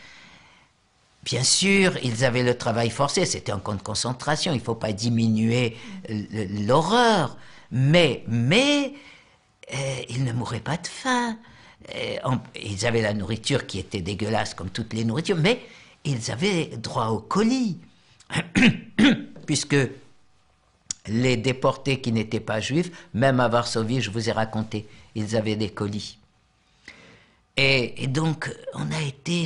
Bien sûr, ils avaient le travail forcé, c'était un camp de concentration, il ne faut pas diminuer l'horreur, mais ils ne mouraient pas de faim. Ils avaient la nourriture qui était dégueulasse comme toutes les nourritures, mais ils avaient droit au colis, puisque les déportés qui n'étaient pas juifs, même à Varsovie, je vous ai raconté, ils avaient des colis. Et donc, on a été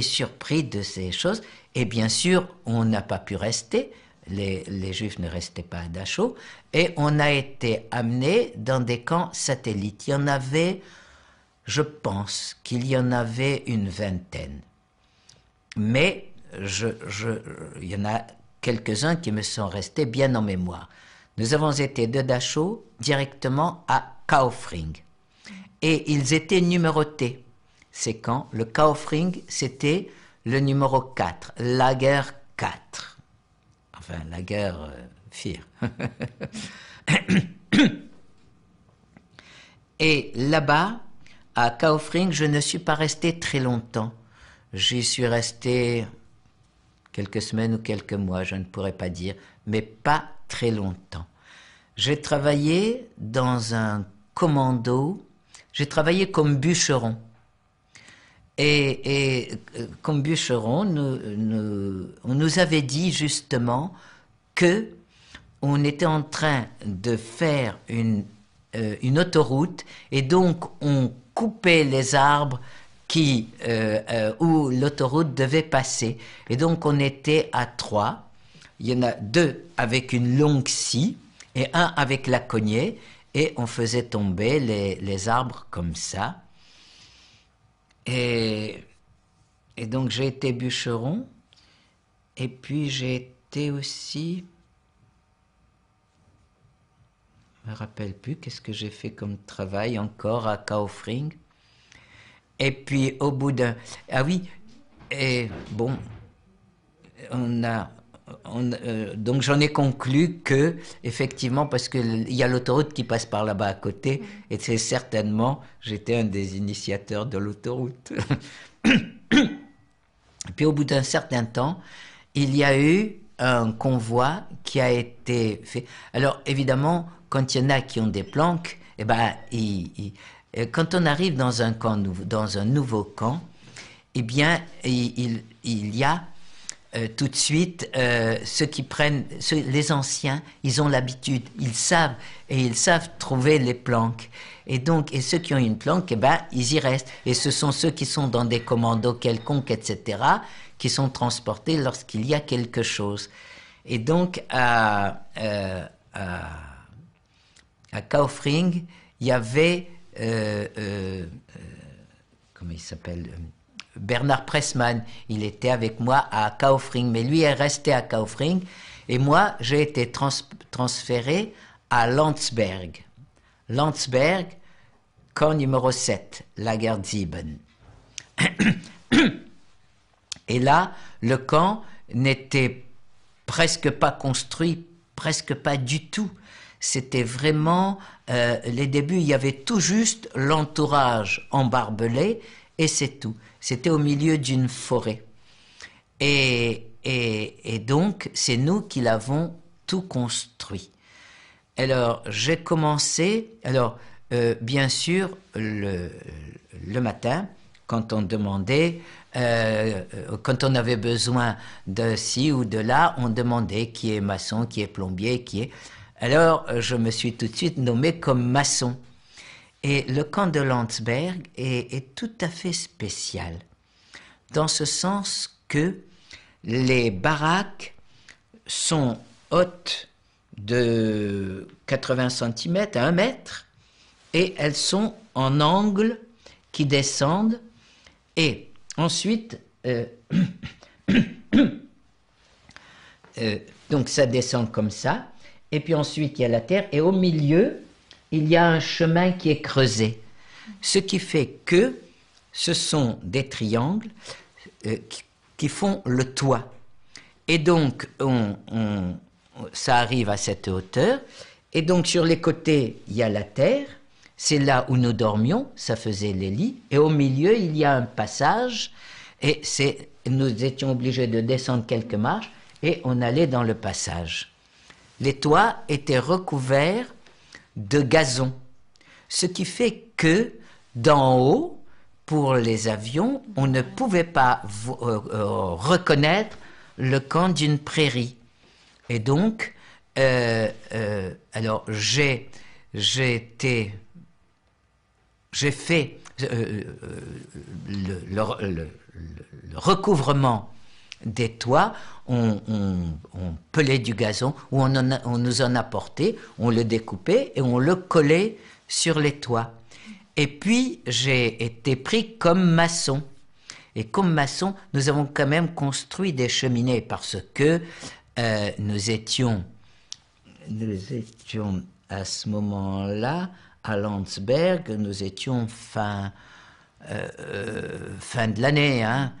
surpris de ces choses, et bien sûr, on n'a pas pu rester, les Juifs ne restaient pas à Dachau, et on a été amenés dans des camps satellites. Il y en avait, je pense qu'il y en avait une vingtaine, mais il y en a quelques-uns qui me sont restés bien en mémoire. Nous avons été de Dachau directement à Kaufring, et ils étaient numérotés. Ces camps, le Kaufring, c'était le numéro 4, Lager 4. Enfin, Lager 4. Et là-bas, à Kaufring, je ne suis pas resté très longtemps. J'y suis resté quelques semaines ou quelques mois, je ne pourrais pas dire, mais pas très longtemps. J'ai travaillé dans un commando, j'ai travaillé comme bûcheron. Et comme bûcheron, on nous avait dit justement que on était en train de faire une autoroute et donc on coupait les arbres où l'autoroute devait passer. Et donc on était à 3. Il y en a 2 avec une longue scie et 1 avec la cognée. Et on faisait tomber les arbres comme ça. Et donc j'ai été bûcheron. Et puis j'ai été aussi... Je ne me rappelle plus qu'est-ce que j'ai fait comme travail encore à Kaufring. Et puis au bout d'un... Ah oui, et bon, donc j'en ai conclu que, effectivement, parce qu'il y a l'autoroute qui passe par là-bas à côté, et c'est certainement, j'étais un des initiateurs de l'autoroute. Puis au bout d'un certain temps, il y a eu un convoi qui a été fait. Alors évidemment, quand il y en a qui ont des planques, eh ben, quand on arrive dans un camp, dans un nouveau camp, eh bien, il y a tout de suite ceux qui prennent, les anciens, ils ont l'habitude, ils savent trouver les planques. Et donc, et ceux qui ont une planque, eh ben, ils y restent. Et ce sont ceux qui sont dans des commandos quelconques, etc., qui sont transportés lorsqu'il y a quelque chose. Et donc, à Kaufring, il y avait, comment il s'appelle, Bernard Pressman. Il était avec moi à Kaufring, mais lui est resté à Kaufring. Et moi, j'ai été transféré à Landsberg. Landsberg, camp numéro 7, Lagersieben. Et là, le camp n'était presque pas construit, presque pas du tout. C'était vraiment les débuts, il y avait tout juste l'entourage embarbelé et c'est tout. C'était au milieu d'une forêt. Et donc, c'est nous qui l'avons tout construit. Alors, j'ai commencé, bien sûr, le matin, quand on demandait, quand on avait besoin de ci ou de là, on demandait qui est maçon, qui est plombier, qui est... Alors, je me suis tout de suite nommé comme maçon. Et le camp de Landsberg est tout à fait spécial, dans ce sens que les baraques sont hautes de 80 cm à 1 mètre, et elles sont en angle qui descendent, et ensuite, donc ça descend comme ça, et puis ensuite il y a la terre, et au milieu, il y a un chemin qui est creusé. Ce qui fait que ce sont des triangles qui font le toit. Et donc, ça arrive à cette hauteur. Et donc, sur les côtés, il y a la terre. C'est là où nous dormions, ça faisait les lits. Et au milieu, il y a un passage. Et nous étions obligés de descendre quelques marches et on allait dans le passage. Les toits étaient recouverts de gazon, ce qui fait que d'en haut, pour les avions, on ne pouvait pas reconnaître le camp d'une prairie. Et donc, alors j'ai fait le recouvrement des toits. On pelait du gazon, ou on nous en apportait, on le découpait et on le collait sur les toits. Et puis, j'ai été pris comme maçon. Et comme maçon, nous avons quand même construit des cheminées parce que nous étions à ce moment-là, à Landsberg, nous étions fin de l'année, hein.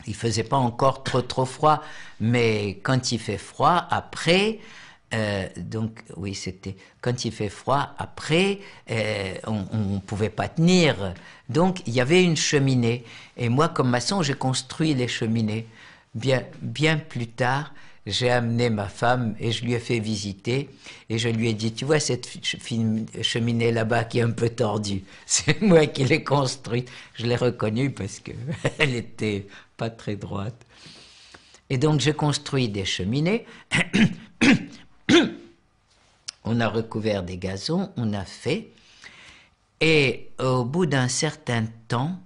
Il faisait pas encore trop froid, mais quand il fait froid, après, Donc, oui, c'était quand il fait froid. Après, on ne pouvait pas tenir. Donc, il y avait une cheminée. Et moi, comme maçon, j'ai construit les cheminées. Bien plus tard, j'ai amené ma femme et je lui ai fait visiter. Et je lui ai dit, tu vois cette cheminée là-bas qui est un peu tordue? C'est moi qui l'ai construite. Je l'ai reconnue parce qu'elle n'était pas très droite. Et donc, j'ai construit des cheminées. On a recouvert des gazons, on a fait. Et au bout d'un certain temps,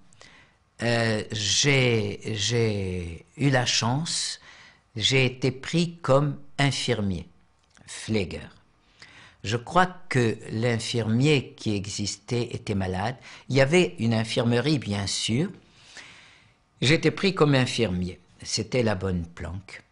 j'ai eu la chance, j'ai été pris comme infirmier, Pfleger. Je crois que l'infirmier qui existait était malade. Il y avait une infirmerie, bien sûr. J'étais pris comme infirmier. C'était la bonne planque.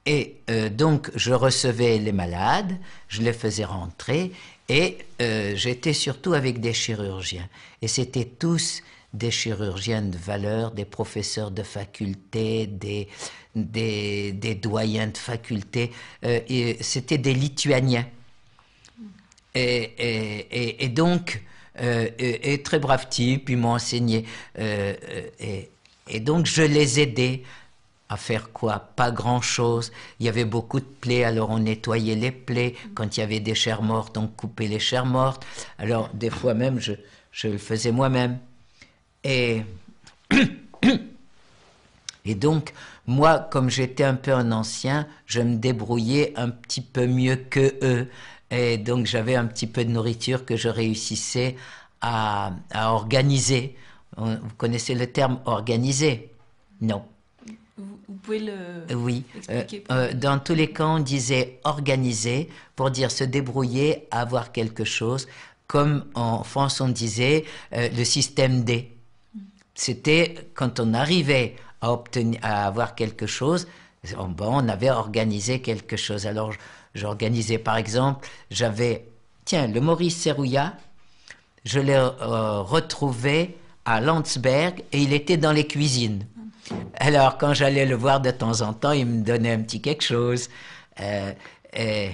Et donc, je recevais les malades, je les faisais rentrer, et j'étais surtout avec des chirurgiens. Et c'était tous des chirurgiens de valeur, des professeurs de faculté, des doyens de faculté. Et c'était des Lituaniens. Et donc, et très braves types, ils m'ont enseigné. Et donc, je les aidais. À faire quoi? Pas grand-chose. Il y avait beaucoup de plaies, alors on nettoyait les plaies. Quand il y avait des chairs mortes, on coupait les chairs mortes. Alors, des fois même, je le faisais moi-même. Et donc, moi, comme j'étais un peu un ancien, je me débrouillais un petit peu mieux que eux. Et donc, j'avais un petit peu de nourriture que je réussissais à organiser. Vous connaissez le terme organiser? Non. Vous pouvez le Oui, expliquer dans tous les cas, on disait organiser pour dire se débrouiller, avoir quelque chose. Comme en France, on disait le système D. C'était quand on arrivait à avoir quelque chose, on avait organisé quelque chose. Alors, j'organisais par exemple, le Maurice Serrouillat, je l'ai retrouvé à Landsberg et il était dans les cuisines. Alors, quand j'allais le voir de temps en temps, il me donnait un petit quelque chose. Et,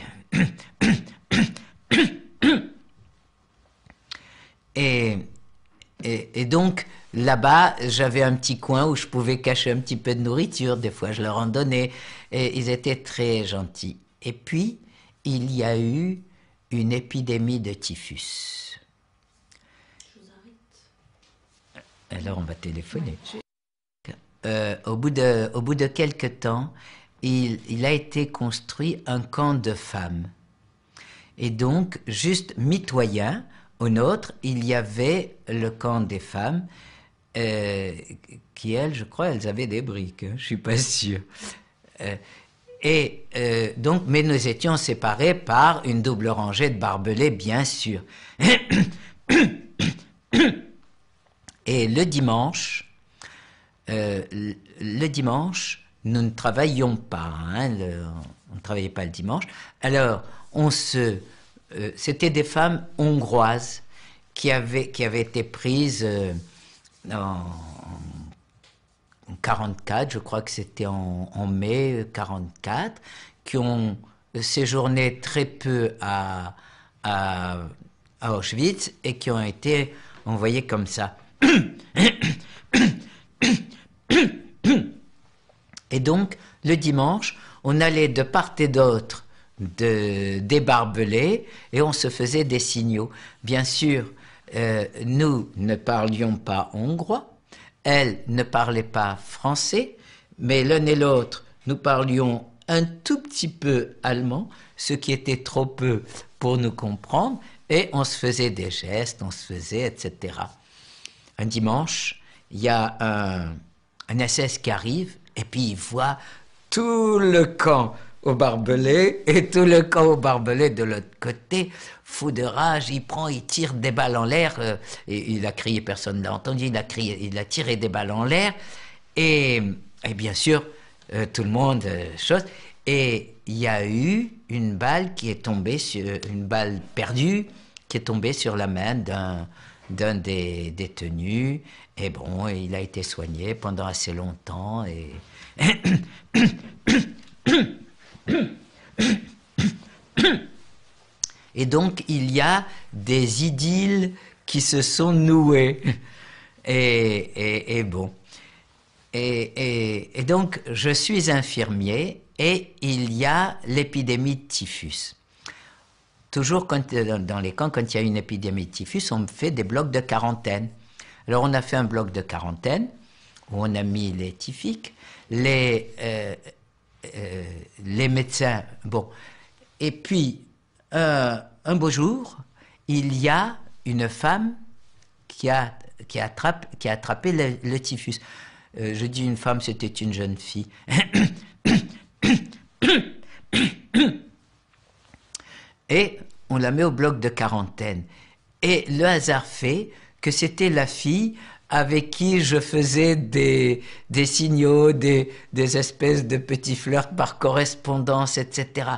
et donc, là-bas, j'avais un petit coin où je pouvais cacher un petit peu de nourriture. Des fois, je leur en donnais. Et ils étaient très gentils. Et puis, il y a eu une épidémie de typhus. Je vous arrête. Alors, on va téléphoner. Au bout de quelques temps, il a été construit un camp de femmes. Et donc, juste mitoyen au nôtre, il y avait le camp des femmes, qui, elles, je crois, elles avaient des briques, hein, je ne suis pas sûr. Donc, mais nous étions séparés par une double rangée de barbelés, bien sûr. Et le dimanche, nous ne travaillions pas, hein, on ne travaillait pas le dimanche. Alors, c'était des femmes hongroises qui avaient été prises en 44, je crois que c'était en mai 44, qui ont séjourné très peu à Auschwitz et qui ont été envoyées comme ça. Et donc, le dimanche, on allait de part et d'autre des barbelés et on se faisait des signaux. Bien sûr, nous ne parlions pas hongrois, elles ne parlaient pas français, mais l'un et l'autre, nous parlions un tout petit peu allemand, ce qui était trop peu pour nous comprendre, et on se faisait des gestes, on se faisait, etc. Un dimanche, il y a un SS qui arrive, et puis il voit tout le camp au barbelé et tout le camp au barbelé de l'autre côté. Fou de rage, il tire des balles en l'air. Et il a crié, personne ne l'a entendu, il a tiré des balles en l'air. Et bien sûr, tout le monde, et il y a eu une balle qui est tombée une balle perdue, qui est tombée sur la main d'un des détenus. Et bon, il a été soigné pendant assez longtemps. Et donc, il y a des idylles qui se sont nouées. Et bon. Et donc, je suis infirmier et il y a l'épidémie de typhus. Toujours dans les camps, quand il y a une épidémie de typhus, on fait des blocs de quarantaine. Alors, on a fait un bloc de quarantaine où on a mis les typhiques, les médecins. Bon. Et puis, un beau jour, il y a une femme qui a attrapé le typhus. Je dis une femme, c'était une jeune fille. Et on la met au bloc de quarantaine. Et le hasard fait que c'était la fille avec qui je faisais des signaux, des espèces de petits flirts par correspondance, etc.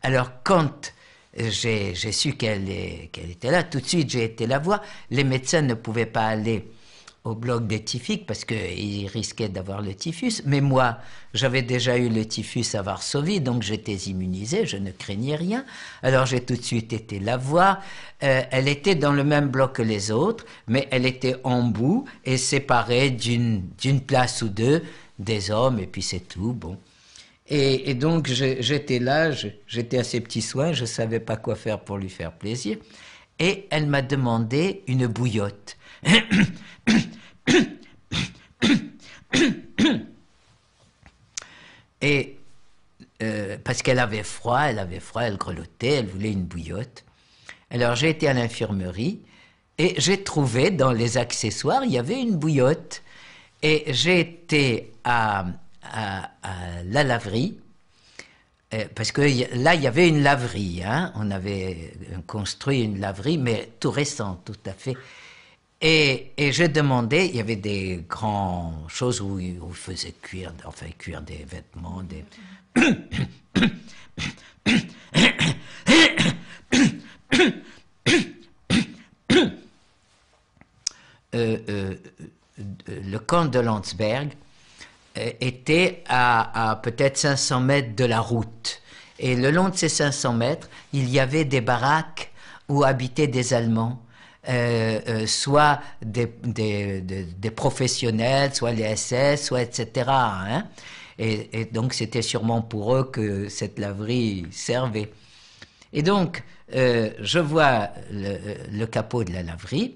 Alors quand j'ai su qu'elle était là, tout de suite j'ai été la voir. Les médecins ne pouvaient pas aller au bloc des typhiques parce qu'ils risquaient d'avoir le typhus. Mais moi, j'avais déjà eu le typhus à Varsovie, donc j'étais immunisé, je ne craignais rien. Alors j'ai tout de suite été la voir. Elle était dans le même bloc que les autres, mais elle était en bout et séparée d'une place ou deux des hommes, et puis c'est tout, bon. Et donc j'étais là, j'étais à ses petits soins, je ne savais pas quoi faire pour lui faire plaisir. Et elle m'a demandé une bouillotte. Et parce qu'elle avait froid, elle grelottait, elle voulait une bouillotte. Alors j'ai été à l'infirmerie et j'ai trouvé dans les accessoires, il y avait une bouillotte. Et j'ai été à la laverie, parce que là, il y avait une laverie. Hein, on avait construit une laverie, mais tout récent, tout à fait. Et j'ai demandé, il y avait des grandes choses où on faisait cuire des vêtements, le camp de Landsberg était à peut-être 500 mètres de la route. Et le long de ces 500 mètres, il y avait des baraques où habitaient des Allemands. Soit des professionnels, soit les SS, soit etc. Hein. Et donc c'était sûrement pour eux que cette laverie servait. Et donc je vois le capot de la laverie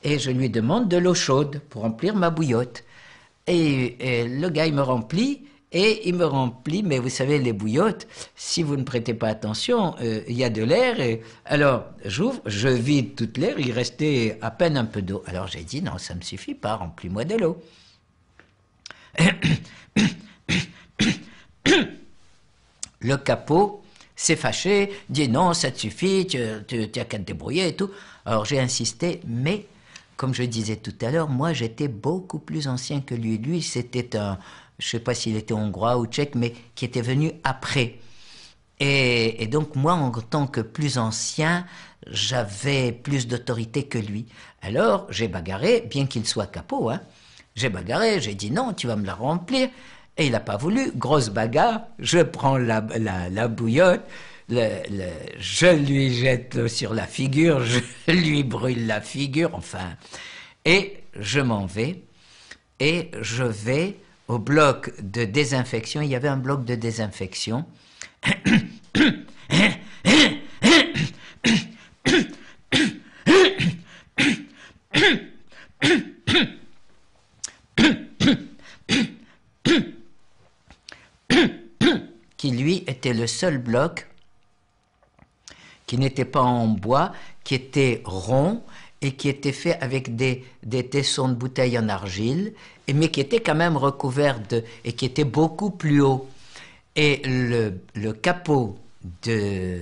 et je lui demande de l'eau chaude pour remplir ma bouillotte. Et le gars il me remplit. Et il me remplit, mais vous savez, les bouillottes, si vous ne prêtez pas attention, il y a de l'air. Et alors, j'ouvre, je vide toute l'air, il restait à peine un peu d'eau. Alors j'ai dit, non, ça ne me suffit pas, remplis-moi de l'eau. Le capot s'est fâché, dit, non, ça te suffit, tu as qu'à te débrouiller et tout. Alors j'ai insisté, mais comme je disais tout à l'heure, moi j'étais beaucoup plus ancien que lui. Lui, c'était je ne sais pas s'il était hongrois ou tchèque, mais qui était venu après. Et donc moi, en tant que plus ancien, j'avais plus d'autorité que lui. Alors j'ai bagarré, bien qu'il soit capot, hein, j'ai bagarré, j'ai dit non, tu vas me la remplir. Et il n'a pas voulu, grosse bagarre, je prends la bouillotte, je lui jette sur la figure, je lui brûle la figure, enfin. Et je m'en vais, et je vais au bloc de désinfection. Il y avait un bloc de désinfection. Qui lui était le seul bloc qui n'était pas en bois, qui était rond et qui était fait avec des tessons de bouteilles en argile, mais qui était quand même recouvert et qui était beaucoup plus haut. Et le capot de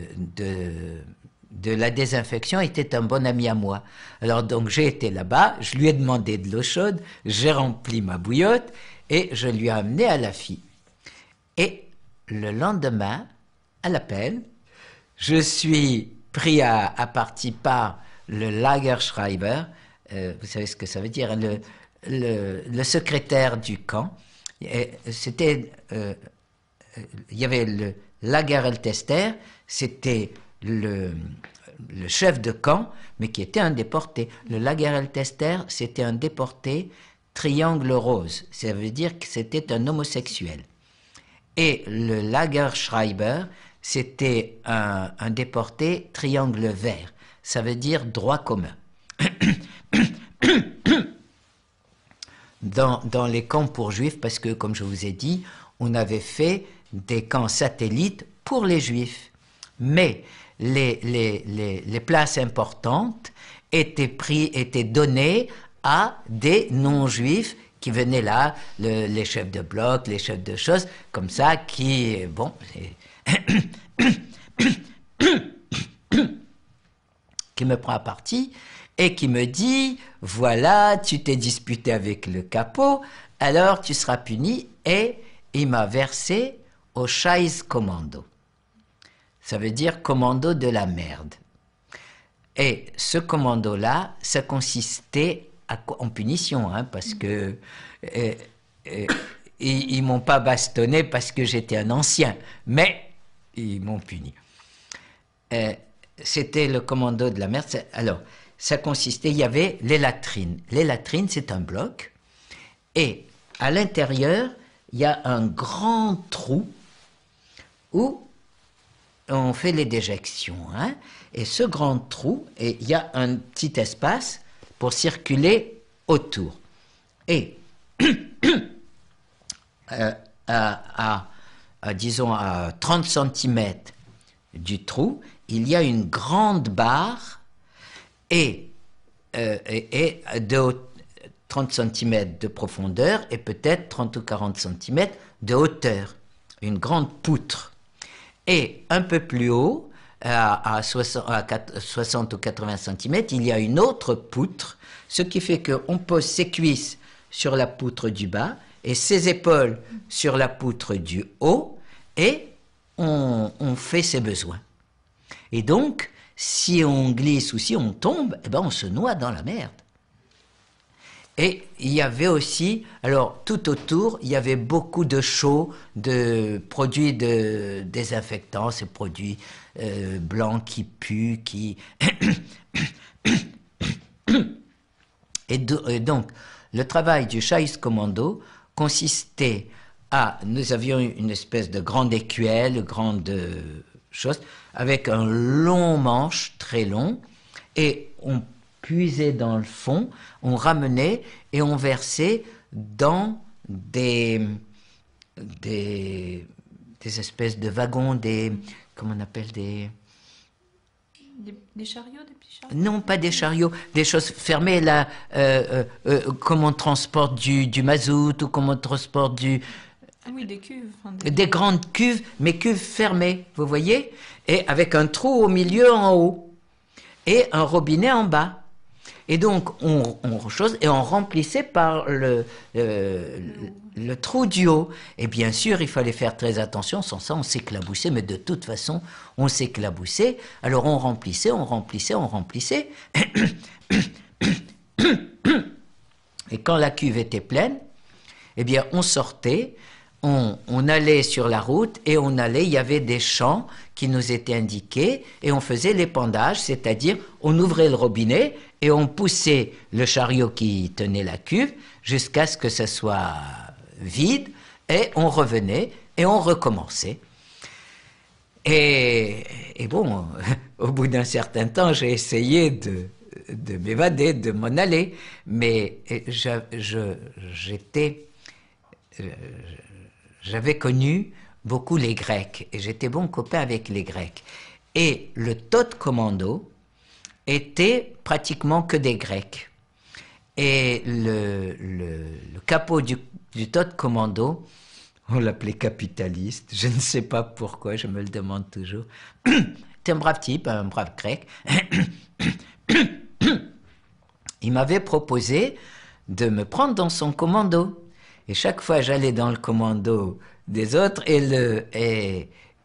la désinfection était un bon ami à moi. Alors donc j'ai été là-bas, je lui ai demandé de l'eau chaude, j'ai rempli ma bouillotte et je lui ai amené à la fille. Et le lendemain, à l'appel, je suis pris à partie par le Lagerschreiber, vous savez ce que ça veut dire, le secrétaire du camp. C'était, il y avait le Lagereltester, c'était le chef de camp, mais qui était un déporté. Le Lagereltester, c'était un déporté triangle rose. Ça veut dire que c'était un homosexuel. Et le Lagerschreiber, c'était un déporté triangle vert. Ça veut dire droit commun. Dans les camps pour juifs, parce que, comme je vous ai dit, on avait fait des camps satellites pour les juifs. Mais les places importantes étaient données à des non-juifs qui venaient là, les chefs de bloc, les chefs de choses, comme ça, qui, bon, qui me prend à partie et qui me dit, voilà, tu t'es disputé avec le capot, alors tu seras puni, et il m'a versé au Scheiß Kommando. Ça veut dire commando de la merde. Et ce commando-là, ça consistait en punition, hein, parce que ils m'ont pas bastonné parce que j'étais un ancien, mais ils m'ont puni. C'était le commando de la merde. Alors, ça consistait, il y avait les latrines. Les latrines, c'est un bloc, et à l'intérieur, il y a un grand trou où on fait les déjections, hein, et ce grand trou, et il y a un petit espace pour circuler autour. Et disons à 30 cm du trou, il y a une grande barre et de 30 cm de profondeur et peut-être 30 ou 40 cm de hauteur. Une grande poutre. Et un peu plus haut, à 60 ou 80 cm, il y a une autre poutre, ce qui fait qu'on pose ses cuisses sur la poutre du bas et ses épaules sur la poutre du haut, et on fait ses besoins. Et donc, si on glisse ou si on tombe, eh ben on se noie dans la merde. Et il y avait aussi, alors tout autour, il y avait beaucoup de chaux, de produits de désinfectants, ces produits blancs qui puent, qui... Et donc, le travail du Scheiß Kommando consistait à... Nous avions une espèce de grande écuelle, grande chose, avec un long manche, très long, et on puisait dans le fond, on ramenait et on versait dans des espèces de wagons, comment on appelle Des chariots, des petits chariots? Non, pas des chariots, des choses fermées là, comme on transporte du mazout ou comme on transporte Ah oui, des cuves. Des grandes cuves, mais cuves fermées, vous voyez, et avec un trou au milieu en haut et un robinet en bas. Et donc, on remplissait par le trou du haut. Et bien sûr, il fallait faire très attention, sans ça, on s'éclaboussait, mais de toute façon, on s'éclaboussait. Alors, on remplissait. Et quand la cuve était pleine, eh bien, on sortait, on allait sur la route et il y avait des champs qui nous étaient indiqués et on faisait l'épandage, c'est-à-dire on ouvrait le robinet et on poussait le chariot qui tenait la cuve jusqu'à ce que ça soit vide et on revenait et on recommençait. Et bon, au bout d'un certain temps, j'ai essayé de m'évader, de m'en aller, mais j'avais connu beaucoup les Grecs, et j'étais bon copain avec les Grecs. Et le Todt Kommando était pratiquement que des Grecs. Et le capot du Todt Kommando, on l'appelait capitaliste, je ne sais pas pourquoi, je me le demande toujours. C'était un brave type, un brave Grec. Il m'avait proposé de me prendre dans son commando. Et chaque fois, j'allais dans le commando des autres et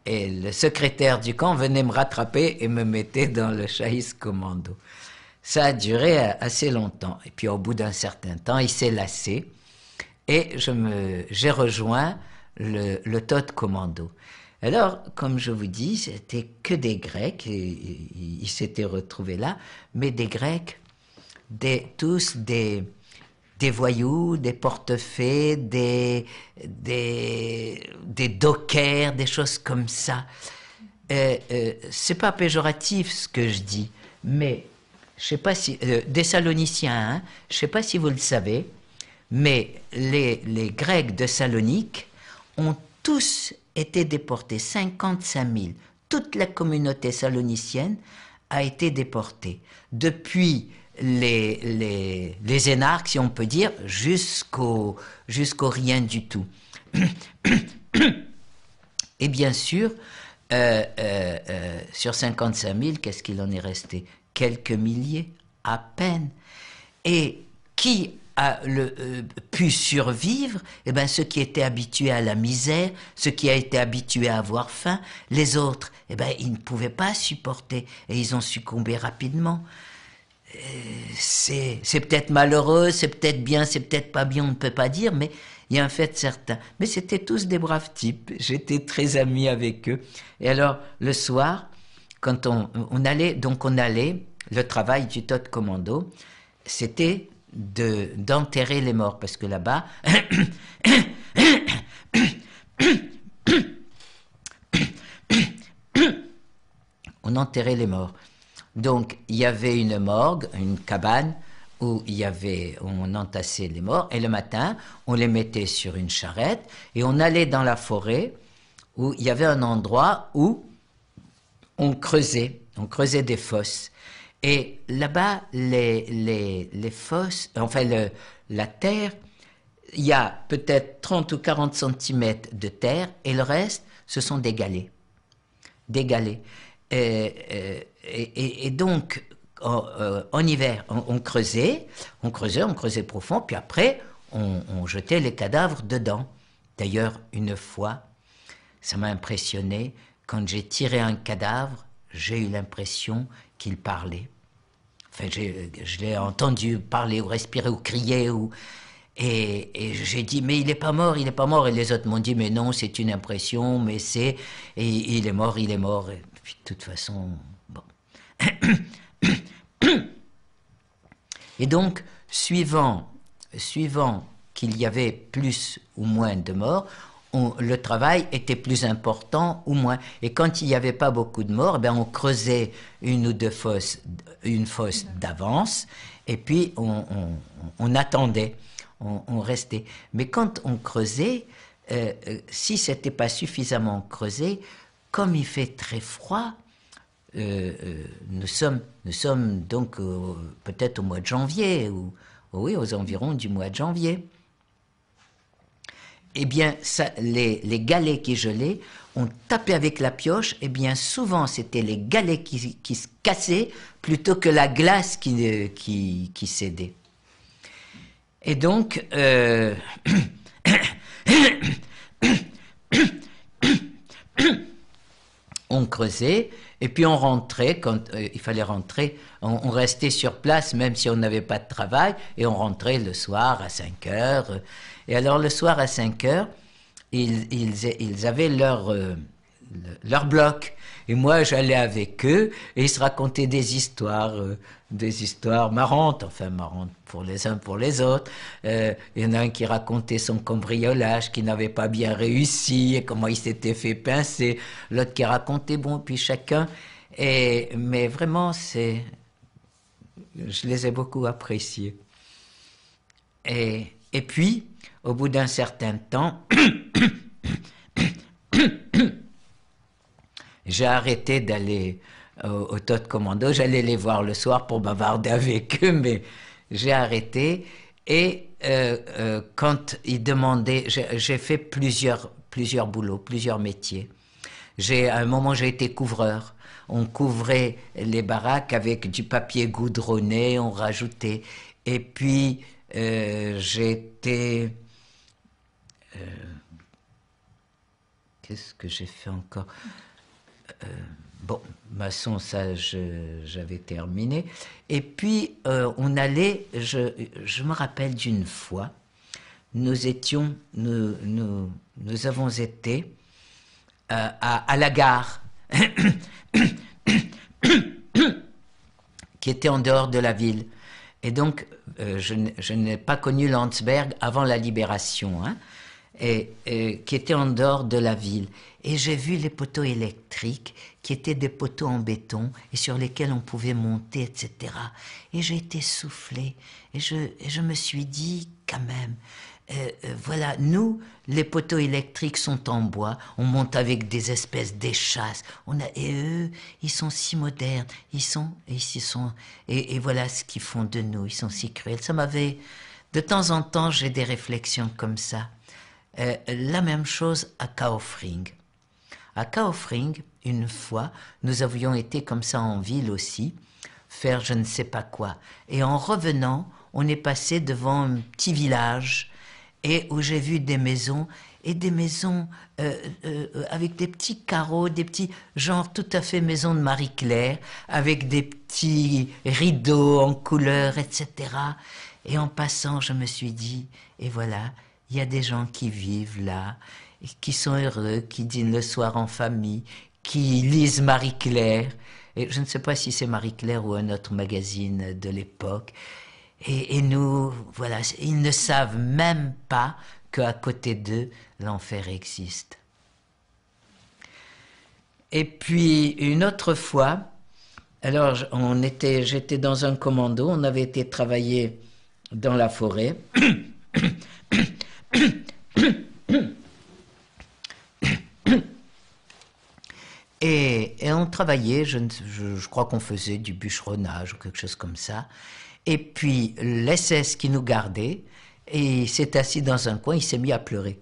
le secrétaire du camp venait me rattraper et me mettait dans le Scheiß Kommando. Ça a duré assez longtemps. Et puis au bout d'un certain temps, il s'est lassé. Et j'ai rejoint le Todd Commando. Alors, comme je vous dis, c'était que des Grecs, et ils s'étaient retrouvés là, mais des Grecs, tous des voyous, des portefaix, des dockers, des choses comme ça. C'est pas péjoratif ce que je dis, mais je sais pas si des Saloniciens, hein, je sais pas si vous le savez, mais les Grecs de Salonique ont tous été déportés, 55 000. Toute la communauté salonicienne a été déportée. Depuis les énarques, si on peut dire, jusqu'au rien du tout. Et bien sûr, sur 55 000, qu'est-ce qu'il en est resté? Quelques milliers, à peine. Et qui a pu survivre? Eh bien, ceux qui étaient habitués à la misère, ceux qui étaient habitués à avoir faim, les autres, eh bien, ils ne pouvaient pas supporter et ils ont succombé rapidement. C'est peut-être malheureux, c'est peut-être bien, c'est peut-être pas bien, on ne peut pas dire, mais il y a un fait certain. Mais c'était tous des braves types, j'étais très ami avec eux. Et alors, le soir, quand on allait, le travail du Todd Commando, c'était d'enterrer les morts, parce que là-bas, on enterrait les morts. Donc, il y avait une morgue, une cabane, où on entassait les morts, et le matin, on les mettait sur une charrette, et on allait dans la forêt, où il y avait un endroit où on creusait des fosses. Et là-bas, les fosses, enfin la terre, il y a peut-être 30 ou 40 centimètres de terre, et le reste, ce sont des galets. Des galets. Et donc, en hiver, on creusait profond, puis après, on jetait les cadavres dedans. D'ailleurs, une fois, ça m'a impressionné, quand j'ai tiré un cadavre, j'ai eu l'impression qu'il parlait. Enfin, je l'ai entendu parler ou respirer ou crier et j'ai dit mais il est pas mort et les autres m'ont dit mais non c'est une impression mais c'est et il est mort et puis de toute façon bon. Et donc suivant qu'il y avait plus ou moins de morts, le travail était plus important ou moins. Et quand il n'y avait pas beaucoup de morts, ben on creusait une ou deux fosses, une fosse d'avance, et puis on attendait, on restait. Mais quand on creusait, si c'était pas suffisamment creusé, comme il fait très froid, nous sommes donc peut-être au mois de janvier, ou oui, aux environs du mois de janvier. Eh bien, les galets qui gelaient, on tapait avec la pioche, et bien souvent c'était les galets qui se cassaient plutôt que la glace qui cédait. Et donc, on creusait, et puis on rentrait, quand il fallait rentrer, on restait sur place même si on n'avait pas de travail, et on rentrait le soir à 5 heures. Et alors le soir à 5 heures, ils avaient leur bloc. Et moi j'allais avec eux, et ils se racontaient des histoires marrantes, enfin marrantes pour les uns pour les autres. Il y en a un qui racontait son cambriolage qui n'avait pas bien réussi et comment il s'était fait pincer, l'autre qui racontait bon, puis chacun. Mais vraiment je les ai beaucoup appréciés. Et puis au bout d'un certain temps j'ai arrêté d'aller au Todd Commando. J'allais les voir le soir pour bavarder avec eux, mais j'ai arrêté. Et quand ils demandaient, j'ai fait plusieurs boulots, plusieurs métiers. À un moment, j'ai été couvreur. On couvrait les baraques avec du papier goudronné, on rajoutait. Et puis, j'étais... qu'est-ce que j'ai fait encore bon, maçon, ça, j'avais terminé. Et puis, on allait, je me rappelle d'une fois, nous avons été à la gare, qui était en dehors de la ville. Et donc, je n'ai pas connu Landsberg avant la libération, hein, qui était en dehors de la ville. Et j'ai vu les poteaux électriques, qui étaient des poteaux en béton, et sur lesquels on pouvait monter, etc. Et j'ai été soufflé, et je me suis dit, quand même, voilà, nous, les poteaux électriques sont en bois, on monte avec des espèces d'échasses, et eux, ils sont si modernes, et voilà ce qu'ils font de nous, ils sont si cruels. Ça m'avait, de temps en temps, j'ai des réflexions comme ça. La même chose à Kaufring. À Kaufring, une fois, nous avions été comme ça en ville aussi, faire je ne sais pas quoi. Et en revenant, on est passé devant un petit village et où j'ai vu des maisons avec des petits carreaux, des petits, genre tout à fait maison de Marie-Claire, avec des petits rideaux en couleur, etc. Et en passant, je me suis dit, et voilà, il y a des gens qui vivent là, qui sont heureux, qui dînent le soir en famille, qui lisent Marie-Claire. Et je ne sais pas si c'est Marie-Claire ou un autre magazine de l'époque. Et nous, voilà, ils ne savent même pas qu'à côté d'eux, l'enfer existe. Et puis, une autre fois, alors j'étais dans un commando, on avait été travailler dans la forêt. Et on travaillait, je crois qu'on faisait du bûcheronnage ou quelque chose comme ça. Et puis l'SS qui nous gardait, et il s'est assis dans un coin, il s'est mis à pleurer.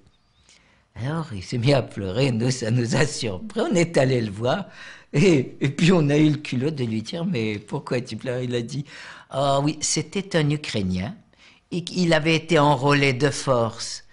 Alors il s'est mis à pleurer, nous ça nous a surpris, on est allé le voir, et puis on a eu le culot de lui dire, mais pourquoi tu pleures? Il a dit, ah oui, c'était un Ukrainien, et il avait été enrôlé de force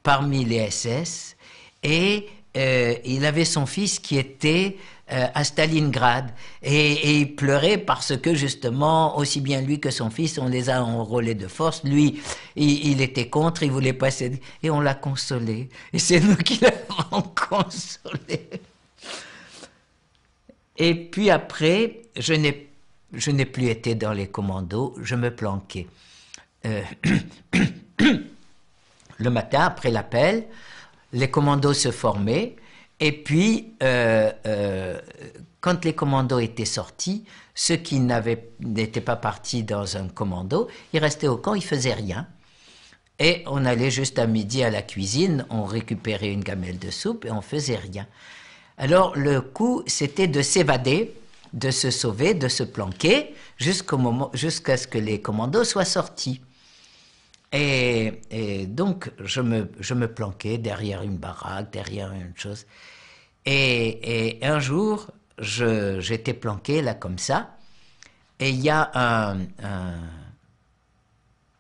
parmi les SS, et il avait son fils qui était à Stalingrad et il pleurait parce que justement aussi bien lui que son fils on les a enrôlés de force, lui il était contre, il voulait pas céder et on l'a consolé et c'est nous qui l'avons consolé. Et puis après je n'ai plus été dans les commandos, je me planquais le matin après l'appel. Les commandos se formaient, et puis, quand les commandos étaient sortis, ceux qui n'étaient pas partis dans un commando, ils restaient au camp, ils faisaient rien. Et on allait juste à midi à la cuisine, on récupérait une gamelle de soupe et on faisait rien. Alors, le coup, c'était de s'évader, de se sauver, de se planquer, jusqu'à ce que les commandos soient sortis. Et donc, je me planquais derrière une baraque, derrière une chose. Et un jour, j'étais planqué là comme ça. Et il y a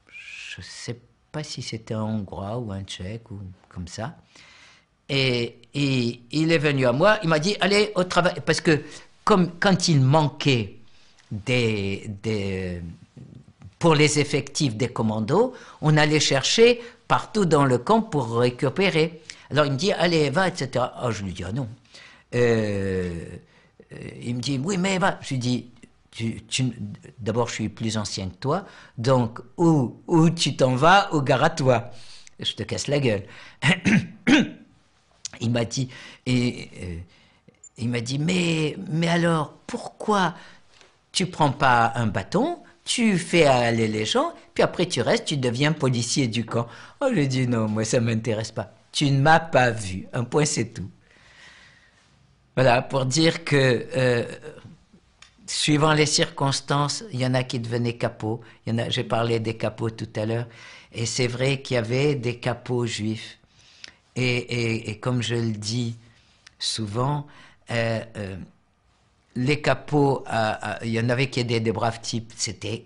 je ne sais pas si c'était un Hongrois ou un Tchèque ou comme ça. Et il est venu à moi, il m'a dit, allez au travail. Parce que quand il manquait pour les effectifs des commandos, on allait chercher partout dans le camp pour récupérer. Alors il me dit, allez, va, etc. Oh, je lui dis, ah non. Il me dit, oui, mais va. Je lui dis, d'abord, je suis plus ancien que toi, donc ou tu t'en vas, ou gare à toi. Je te casse la gueule. Il m'a dit, mais alors, pourquoi tu prends pas un bâton, tu fais aller les gens, puis après tu restes, tu deviens policier du camp. Oh, j'ai dit non, moi ça m'intéresse pas. Tu ne m'as pas vu, un point c'est tout. Voilà, pour dire que suivant les circonstances, il y en a qui devenaient capots. J'ai parlé des capots tout à l'heure, et c'est vrai qu'il y avait des capots juifs. Et comme je le dis souvent, les capots, il y en avait qui étaient des braves types, c'était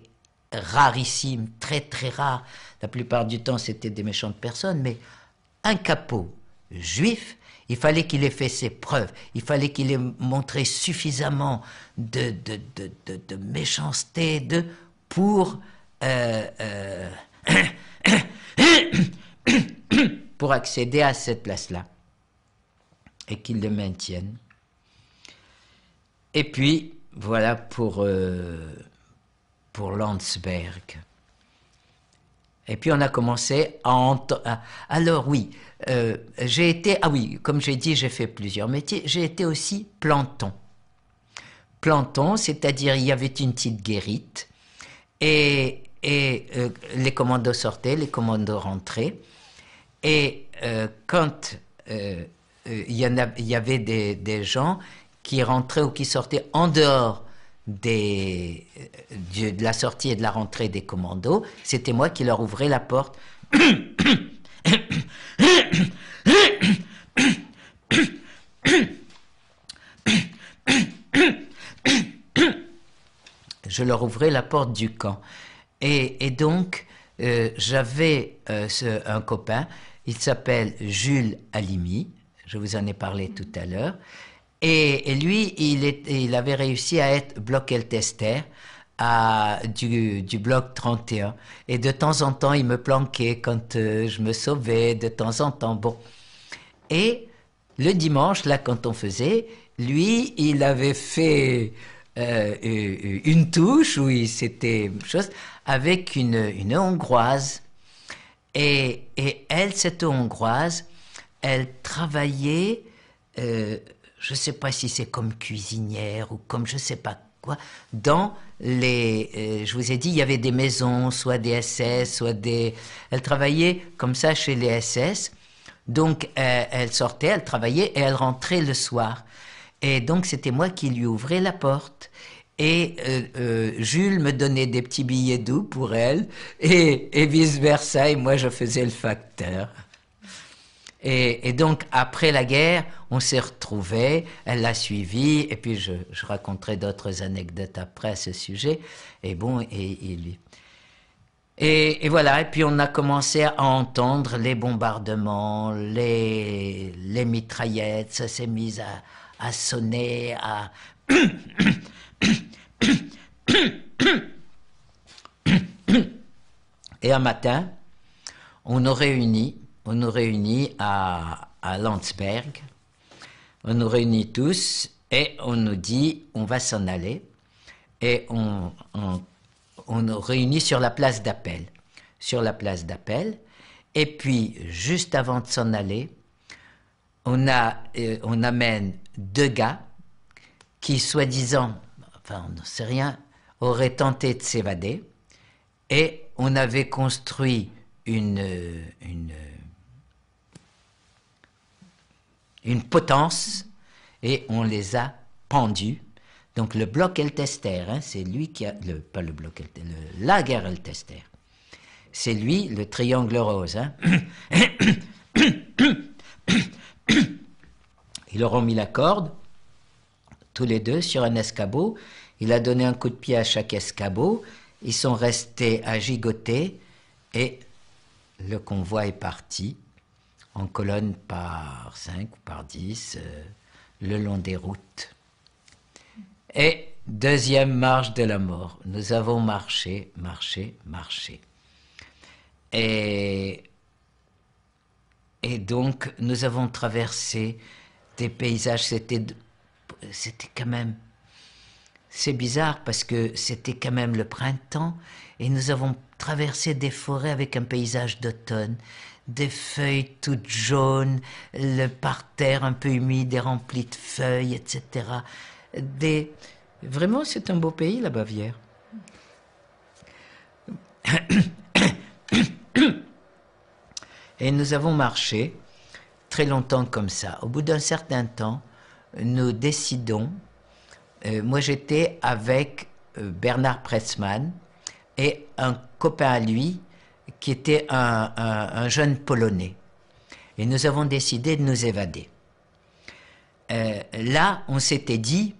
rarissime, très très rare. La plupart du temps, c'était des méchantes personnes, mais un capot juif, il fallait qu'il ait fait ses preuves, il fallait qu'il ait montré suffisamment de méchanceté pour, pour accéder à cette place-là, et qu'il le maintienne. Et puis, voilà pour Landsberg. Et puis on a commencé à alors oui, j'ai été, ah oui, comme j'ai dit, j'ai fait plusieurs métiers. J'ai été aussi planton. Planton, c'est-à-dire il y avait une petite guérite et les commandos sortaient, les commandos rentraient. Et quand il y avait des gens qui rentraient ou qui sortaient en dehors de la sortie et de la rentrée des commandos, c'était moi qui leur ouvrais la porte. Je leur ouvrais la porte du camp. Et donc, j'avais un copain, il s'appelle Jules Halimi, je vous en ai parlé tout à l'heure. Et lui, il avait réussi à être bloc-Eltester du bloc 31. Et de temps en temps, il me planquait quand je me sauvais, de temps en temps. Bon. Et le dimanche, là, quand on faisait, lui, il avait fait une touche, oui, c'était chose, avec une Hongroise. Et elle, cette Hongroise, elle travaillait... je ne sais pas si c'est comme cuisinière ou comme je ne sais pas quoi, dans les... je vous ai dit, il y avait des maisons, soit des SS, soit des... Elle travaillait comme ça chez les SS. Donc, elle sortait, elle travaillait et elle rentrait le soir. Et donc, c'était moi qui lui ouvrais la porte. Et Jules me donnait des petits billets doux pour elle et vice-versa. Et moi, je faisais le facteur. Et donc, après la guerre, on s'est retrouvés, elle l'a suivi, et puis je raconterai d'autres anecdotes après à ce sujet. Et bon, et voilà, et puis on a commencé à entendre les bombardements, les mitraillettes, ça s'est mis à sonner, à... Et un matin, on nous réunit à Landsberg, on nous réunit tous et on nous dit on va s'en aller et on nous réunit sur la place d'appel. Et puis juste avant de s'en aller, on amène deux gars qui soi-disant, enfin on ne sait rien, auraient tenté de s'évader et on avait construit une potence et on les a pendus. Donc le bloc Eltester, hein, c'est lui qui a... pas le bloc Eltester, le lager Eltester. C'est lui, le triangle rose. Hein. Ils leur ont mis la corde, tous les deux, sur un escabeau. Il a donné un coup de pied à chaque escabeau. Ils sont restés à gigoter et le convoi est parti en colonne par 5 ou par 10 le long des routes. Et deuxième marche de la mort. Nous avons marché. Et donc nous avons traversé des paysages, c'était quand même... C'est bizarre parce que c'était quand même le printemps et nous avons traversé des forêts avec un paysage d'automne, des feuilles toutes jaunes, le parterre un peu humide et rempli de feuilles, etc. Vraiment, c'est un beau pays, la Bavière. Et nous avons marché très longtemps comme ça. Au bout d'un certain temps, nous décidons... moi, j'étais avec Bernard Pressman et un copain à lui qui était un jeune Polonais. Et nous avons décidé de nous évader. Là, on s'était dit,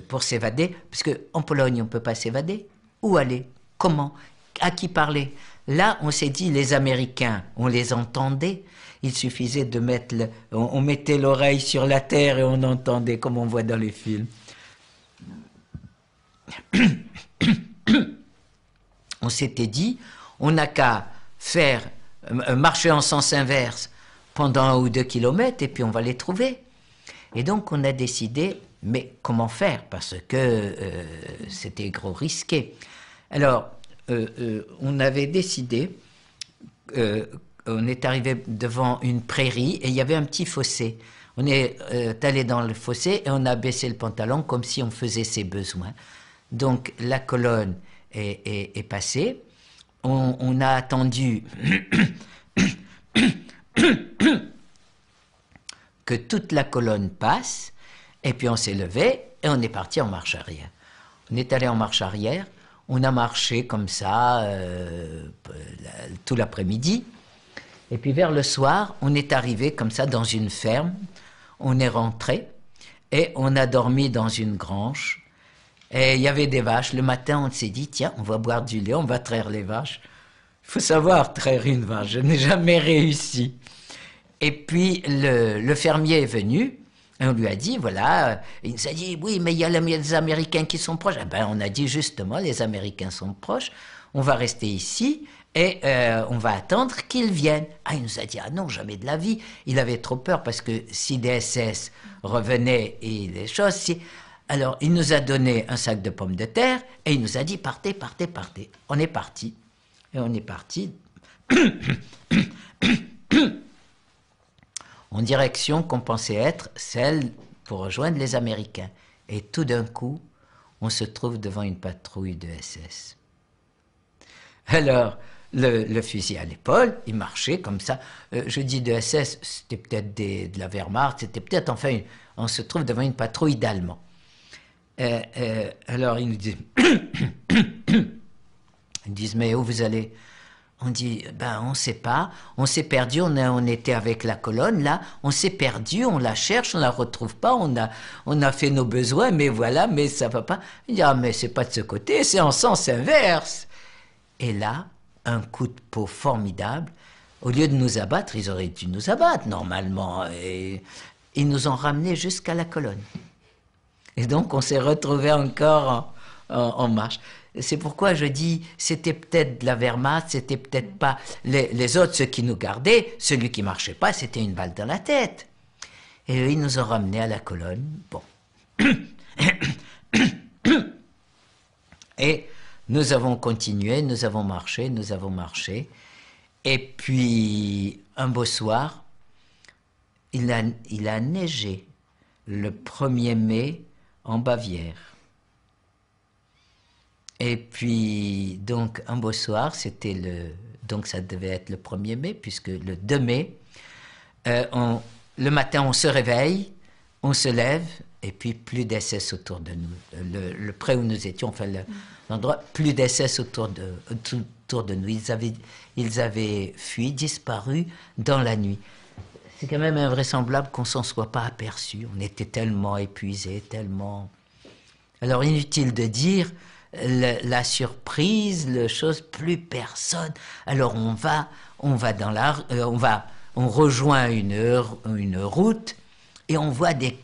pour s'évader, parce qu'en Pologne, on ne peut pas s'évader. Où aller? Comment? À qui parler? là, on s'est dit, les Américains, on les entendait. Il suffisait de mettre, on mettait l'oreille sur la terre et on entendait, comme on voit dans les films. On s'était dit, on n'a qu'à faire marcher en sens inverse pendant 1 ou 2 kilomètres et puis on va les trouver. Et donc on a décidé, mais comment faire? Parce que c'était gros risqué. Alors, on avait décidé, on est arrivé devant une prairie et il y avait un petit fossé. On est allé dans le fossé et on a baissé le pantalon comme si on faisait ses besoins. Donc la colonne est passée. On a attendu que toute la colonne passe et puis on s'est levé et on est parti en marche arrière. On est allé en marche arrière. On a marché comme ça tout l'après-midi. Et puis vers le soir, on est arrivé comme ça dans une ferme. On est rentré et on a dormi dans une grange. Et il y avait des vaches. Le matin, on s'est dit, tiens, on va boire du lait, on va traire les vaches. Il faut savoir traire une vache. Je n'ai jamais réussi. Et puis le fermier est venu. Et on lui a dit, voilà, il nous a dit, oui, mais il y a les Américains qui sont proches. Eh ben, on a dit justement, les Américains sont proches, on va rester ici et on va attendre qu'ils viennent. Ah, il nous a dit, ah non, jamais de la vie. Il avait trop peur parce que si des SS revenaient et les choses... Alors, il nous a donné un sac de pommes de terre et il nous a dit, partez, partez, partez. On est parti. Et on est parti en direction qu'on pensait être celle pour rejoindre les Américains. Et tout d'un coup, on se trouve devant une patrouille de SS. Alors, le fusil à l'épaule, il marchait comme ça. Je dis de SS, c'était peut-être de la Wehrmacht, c'était peut-être, enfin, on se trouve devant une patrouille d'Allemands. Alors, ils nous disent, ils disent, mais où vous allez? On dit, ben, on ne sait pas, on s'est perdu, on était avec la colonne, là, on s'est perdu, on la cherche, on ne la retrouve pas, on a fait nos besoins, mais voilà, mais ça ne va pas. Il dit, ah, mais c'est pas de ce côté, c'est en sens inverse. Et là, un coup de peau formidable. Au lieu de nous abattre, ils auraient dû nous abattre, normalement. Et ils nous ont ramenés jusqu'à la colonne. Et donc, on s'est retrouvés encore en marche. C'est pourquoi je dis, c'était peut-être de la Wehrmacht, c'était peut-être pas... Les autres, ceux qui nous gardaient, celui qui marchait pas, c'était une balle dans la tête. Et eux, ils nous ont ramenés à la colonne. Bon. Et nous avons continué, nous avons marché. Et puis, un beau soir, il a neigé le 1er mai en Bavière. Et puis, donc, un beau soir, donc ça devait être le 1er mai, puisque le 2 mai, le matin, on se réveille, on se lève, et puis plus d'SS autour de nous. Le pré où nous étions, enfin l'endroit, plus d'SS autour de nous. Ils avaient fui, disparu dans la nuit. C'est quand même invraisemblable qu'on ne s'en soit pas aperçu. On était tellement épuisés, tellement... Alors, inutile de dire... La surprise, plus personne. Alors on rejoint une route et on voit des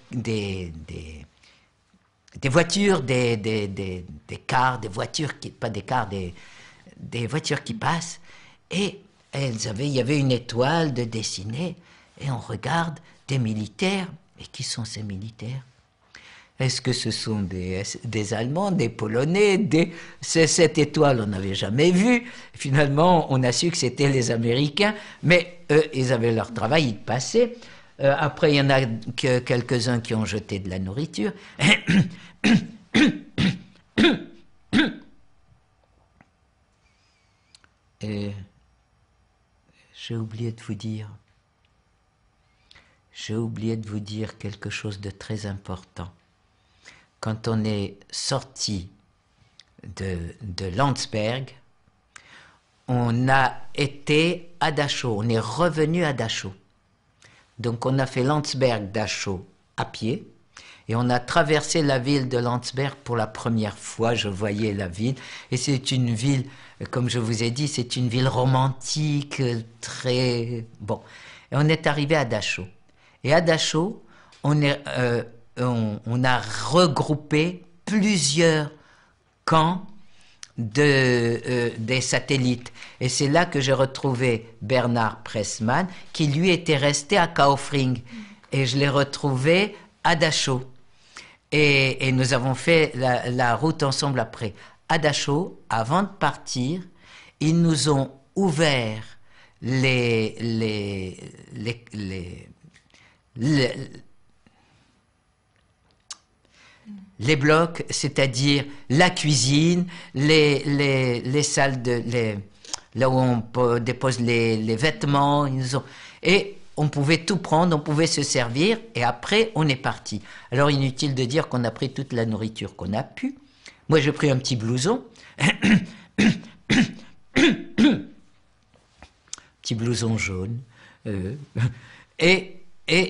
voitures, des cars, des voitures qui passent. Et il y avait une étoile de dessinée et on regarde des militaires. Et qui sont ces militaires? Est-ce que ce sont des Allemands, des Polonais, cette étoile, on n'avait jamais vu. Finalement, on a su que c'était les Américains, mais eux, ils avaient leur travail, ils passaient. Après, il y en a quelques-uns qui ont jeté de la nourriture. Et j'ai oublié de vous dire quelque chose de très important. Quand on est sorti de Landsberg, on a été à Dachau, on est revenu à Dachau. Donc on a fait Landsberg-Dachau à pied et on a traversé la ville de Landsberg pour la première fois. Je voyais la ville et c'est une ville Comme je vous ai dit, c'est une ville romantique, très... Bon. Et on est arrivé à Dachau. Et à Dachau, on a regroupé plusieurs camps des satellites. Et c'est là que j'ai retrouvé Bernard Pressman, qui lui était resté à Kaufring. Et je l'ai retrouvé à Dachau. Et nous avons fait la route ensemble après. À Dachau, avant de partir, ils nous ont ouvert les blocs, c'est-à-dire la cuisine, les salles là où on dépose les vêtements. Et on pouvait tout prendre, on pouvait se servir, et après, on est parti. Alors, inutile de dire qu'on a pris toute la nourriture qu'on a pu. Moi, j'ai pris un petit blouson. Petit blouson jaune. Et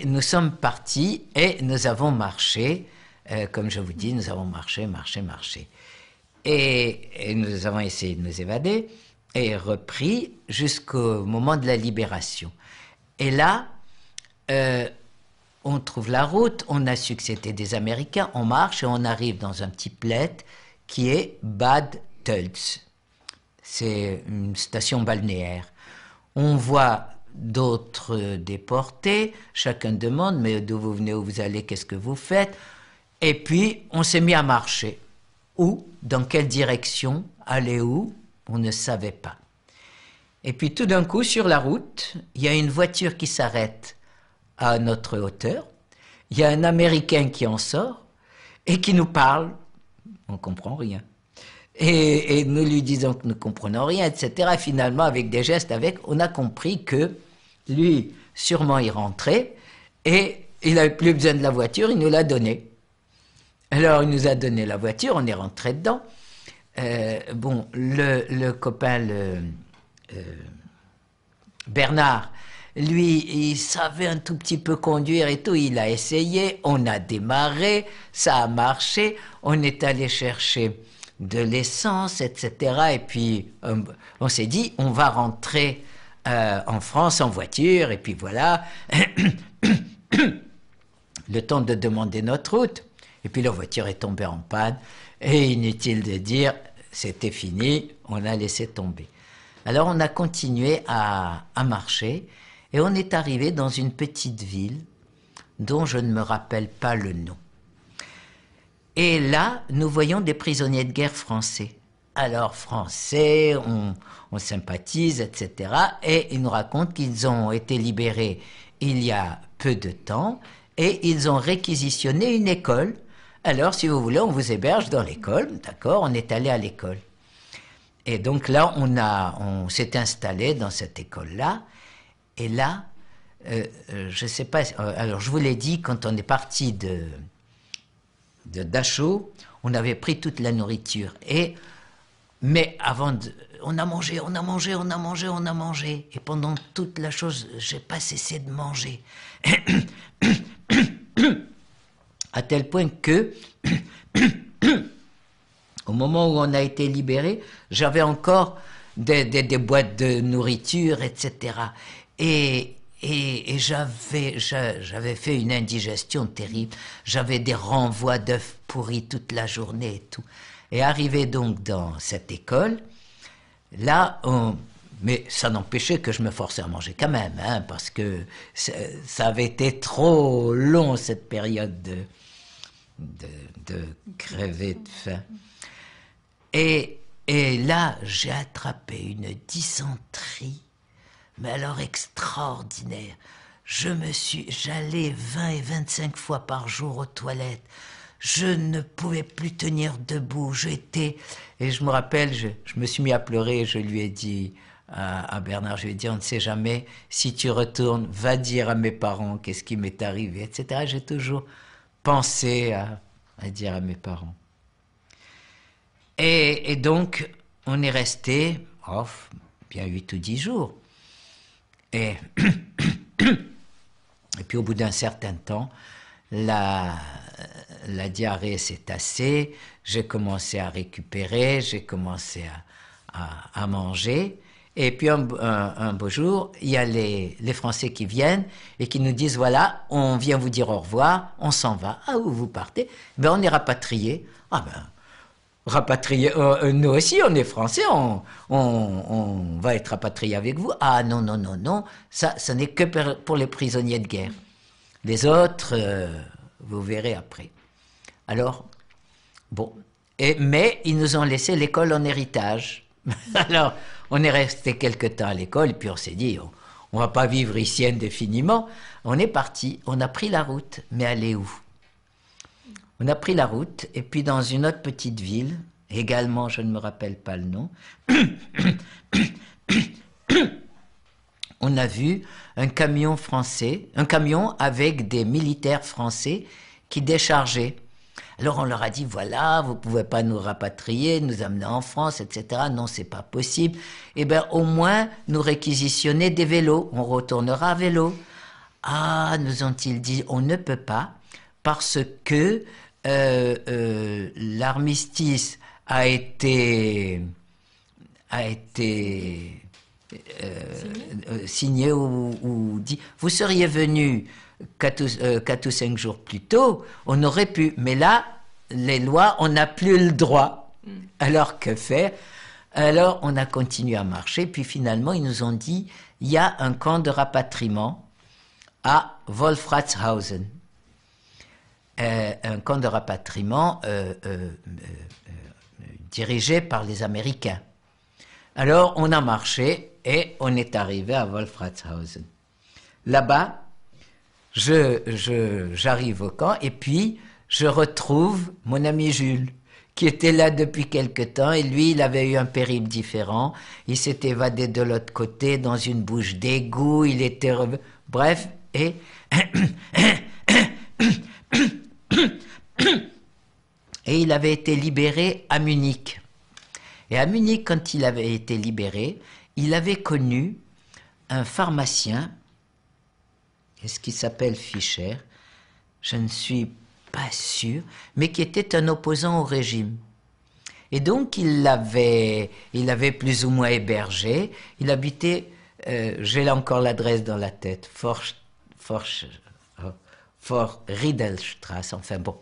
nous sommes partis, et nous avons marché. Comme je vous dis, nous avons marché. Et nous avons essayé de nous évader, et repris jusqu'au moment de la libération. Et là, on trouve la route, on a su que c'était des Américains, on marche et on arrive dans un petit bled qui est Bad Tölz. C'est une station balnéaire. On voit d'autres déportés, chacun demande, mais d'où vous venez, où vous allez, qu'est-ce que vous faites? Et puis, on s'est mis à marcher. Où? Dans quelle direction? Aller où? On ne savait pas. Et puis tout d'un coup, sur la route, il y a une voiture qui s'arrête à notre hauteur. Il y a un Américain qui en sort et qui nous parle. On ne comprend rien. Et nous lui disons que nous ne comprenons rien, etc. Et finalement, avec des gestes, on a compris que lui, sûrement, il rentrait et il n'avait plus besoin de la voiture, il nous l'a donnée. Alors, il nous a donné la voiture, on est rentré dedans. Le copain, Bernard, lui, il savait un tout petit peu conduire et tout, il a essayé, on a démarré, ça a marché, on est allé chercher de l'essence, etc. Et puis, on s'est dit, on va rentrer en France en voiture, et puis voilà, le temps de demander notre route. Et puis la voiture est tombée en panne, et inutile de dire, c'était fini, on a laissé tomber. Alors on a continué à marcher et on est arrivé dans une petite ville dont je ne me rappelle pas le nom. Et là, nous voyons des prisonniers de guerre français. Alors français, on sympathise, etc. Et ils nous racontent qu'ils ont été libérés il y a peu de temps et ils ont réquisitionné une école. Alors si vous voulez, on vous héberge dans l'école, d'accord, on est allé à l'école. Et donc là, on s'est installé dans cette école-là. Et là, je ne sais pas... alors, je vous l'ai dit, quand on est parti de Dachau, on avait pris toute la nourriture. Mais on a mangé. Et pendant toute la chose, je n'ai pas cessé de manger. À tel point que... Au moment où on a été libéré, j'avais encore des boîtes de nourriture, etc. Et j'avais fait une indigestion terrible. J'avais des renvois d'œufs pourris toute la journée et tout. Et arrivé donc dans cette école, là, mais ça n'empêchait que je me forçais à manger quand même, hein, parce que ça avait été trop long, cette période de crever de faim. Et là, j'ai attrapé une dysenterie, mais alors extraordinaire. J'allais 20 et 25 fois par jour aux toilettes. Je ne pouvais plus tenir debout. Et je me rappelle, je me suis mis à pleurer et je lui ai dit à Bernard, je lui ai dit, on ne sait jamais, si tu retournes, va dire à mes parents qu'est-ce qui m'est arrivé, etc. J'ai toujours pensé à dire à mes parents. Et donc, on est resté, bien 8 ou 10 jours. Et puis, au bout d'un certain temps, la diarrhée s'est tassée, j'ai commencé à récupérer, j'ai commencé à manger. Et puis un beau jour, il y a les Français qui viennent et qui nous disent, voilà, on vient vous dire au revoir, on s'en va. Ah, où vous partez? Ben, on est rapatriés. Ah ben, rapatriés, nous aussi, on est Français, on va être rapatriés avec vous. Ah non, non, non, non, ça n'est que pour les prisonniers de guerre. Les autres, vous verrez après. Alors, bon, mais ils nous ont laissé l'école en héritage. Alors, on est resté quelque temps à l'école, et puis on s'est dit, on va pas vivre ici indéfiniment. On est parti, on a pris la route, mais aller où? On a pris la route, et puis dans une autre petite ville, également, je ne me rappelle pas le nom, on a vu un camion français, un camion avec des militaires français qui déchargeaient. Alors on leur a dit, voilà, vous pouvez pas nous rapatrier, nous amener en France, etc. Non, c'est pas possible. Eh bien, au moins, nous réquisitionner des vélos. On retournera à vélo. Ah, nous ont-ils dit, on ne peut pas, parce que l'armistice a été signé ou dit, vous seriez venu 4 ou 5 jours plus tôt, on aurait pu, mais là, les lois, on n'a plus le droit. Alors que faire? Alors on a continué à marcher, puis finalement ils nous ont dit, il y a un camp de rapatriement à Wolfratshausen. Un camp de rapatriement dirigé par les Américains. Alors on a marché et on est arrivé à Wolfratshausen. Là-bas, j'arrive au camp et puis je retrouve mon ami Jules, qui était là depuis quelque temps, et lui, il avait eu un périple différent. Il s'est évadé de l'autre côté dans une bouche d'égout, il était... Bref, et... et il avait été libéré à Munich. Et à Munich, quand il avait été libéré, il avait connu un pharmacien, est-ce qu'il s'appelle Fischer? Je ne suis pas sûr, mais qui était un opposant au régime. Et donc il l'avait plus ou moins hébergé. Il habitait, j'ai encore l'adresse dans la tête, Riedelstrasse, enfin bon,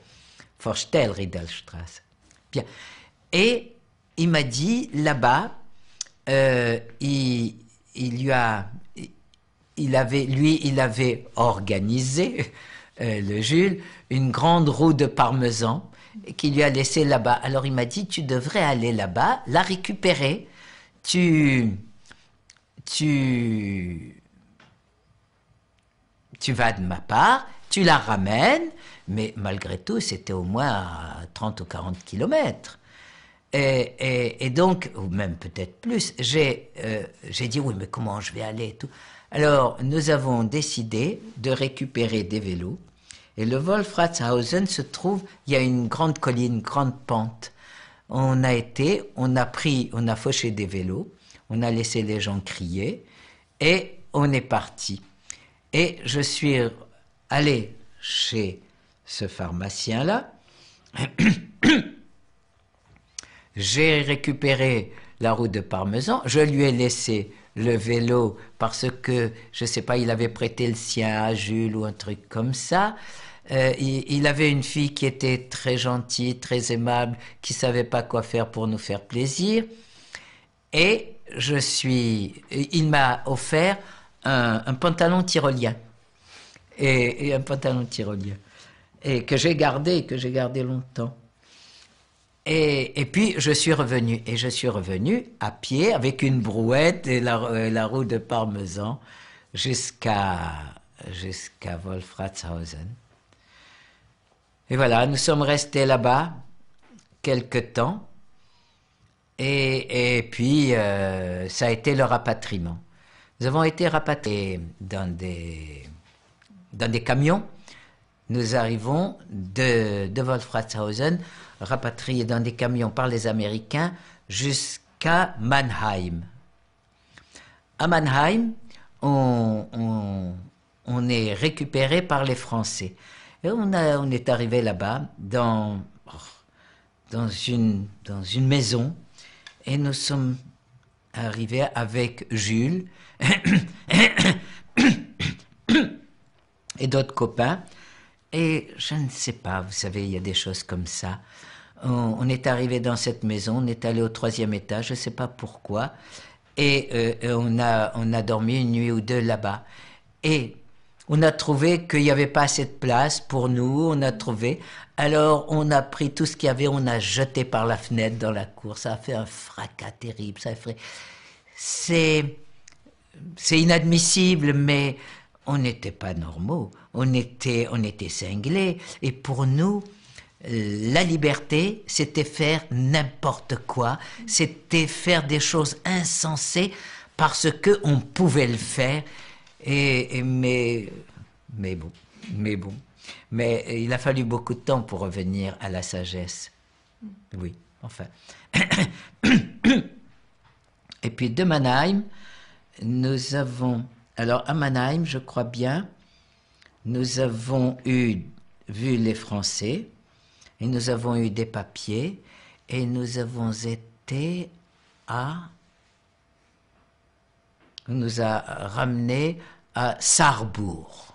Forstel-Riedelstrasse. Bien. Et il m'a dit, là-bas, il avait organisé, le Jules, une grande roue de parmesan qu'il lui a laissée là-bas. Alors il m'a dit, tu devrais aller là-bas, la récupérer, tu vas de ma part, tu la ramènes, mais malgré tout, c'était au moins à 30 ou 40 kilomètres. Et donc, ou même peut-être plus, j'ai dit, oui, mais comment je vais aller et tout. Alors, nous avons décidé de récupérer des vélos. Et le Wolfratshausen se trouve, il y a une grande colline, une grande pente. On a fauché des vélos, on a laissé les gens crier, et on est parti. Et je suis allé chez ce pharmacien-là. J'ai récupéré la roue de parmesan, je lui ai laissé le vélo parce que, je ne sais pas, il avait prêté le sien à Jules ou un truc comme ça. Il avait une fille qui était très gentille, très aimable, qui ne savait pas quoi faire pour nous faire plaisir. Et il m'a offert un pantalon tyrolien. Et un pantalon tyrolien. Et que j'ai gardé longtemps. Et puis je suis revenu à pied avec une brouette et la roue de parmesan jusqu'à Wolfratshausen. Et voilà, nous sommes restés là-bas quelque temps et puis ça a été le rapatriement. Nous avons été rapatriés dans des camions. Nous arrivons de Wolfratshausen, rapatriés dans des camions par les Américains, jusqu'à Mannheim. À Mannheim, on est récupéré par les Français. Et on est arrivé là-bas, dans une maison, et nous sommes arrivé avec Jules et d'autres copains. Et je ne sais pas, vous savez, il y a des choses comme ça. On est arrivé dans cette maison, on est allé au 3e étage, je ne sais pas pourquoi, et on a dormi une nuit ou deux là-bas. Et on a trouvé qu'il n'y avait pas assez de place pour nous, on a trouvé. Alors on a pris tout ce qu'il y avait, on a jeté par la fenêtre dans la cour. Ça a fait un fracas terrible. C'est inadmissible, mais on n'était pas normaux. On était cinglés. Et pour nous, la liberté, c'était faire n'importe quoi. C'était faire des choses insensées parce qu'on pouvait le faire. Mais bon. Mais il a fallu beaucoup de temps pour revenir à la sagesse. Oui, enfin. Et puis de Mannheim, nous avons... Alors à Mannheim, je crois bien, nous avons vu les Français, et nous avons eu des papiers, et nous avons été à... On nous a ramenés à Sarrebourg.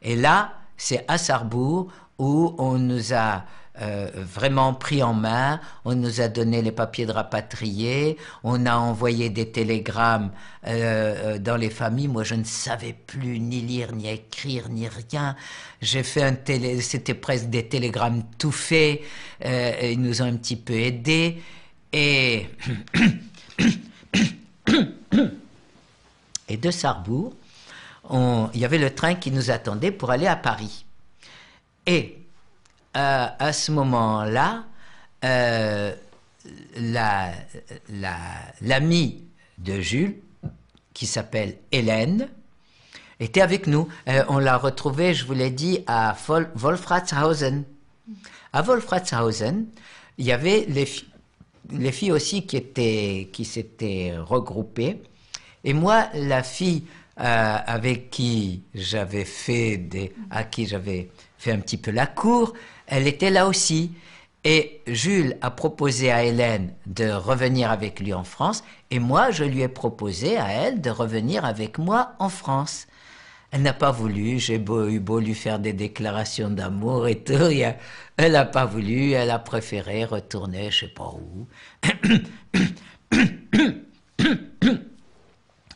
Et là, c'est à Sarrebourg où on nous a vraiment pris en main, on nous a donné les papiers de rapatriés, on a envoyé des télégrammes dans les familles. Moi, je ne savais plus ni lire, ni écrire, ni rien. J'ai fait c'était presque des télégrammes tout faits. Ils nous ont un petit peu aidés. Et de Sarrebourg, il y avait le train qui nous attendait pour aller à Paris. Et à ce moment-là, l'amie de Jules, qui s'appelle Hélène, était avec nous. On l'a retrouvée, je vous l'ai dit, à Wolfratshausen. À Wolfratshausen, il y avait les filles aussi qui s'étaient regroupées. Et moi, la fille avec qui j'avais à qui j'avais fait un petit peu la cour, elle était là aussi. Et Jules a proposé à Hélène de revenir avec lui en France, et moi, je lui ai proposé à elle de revenir avec moi en France. Elle n'a pas voulu, j'ai eu beau lui faire des déclarations d'amour et tout, elle n'a pas voulu, elle a préféré retourner je ne sais pas où.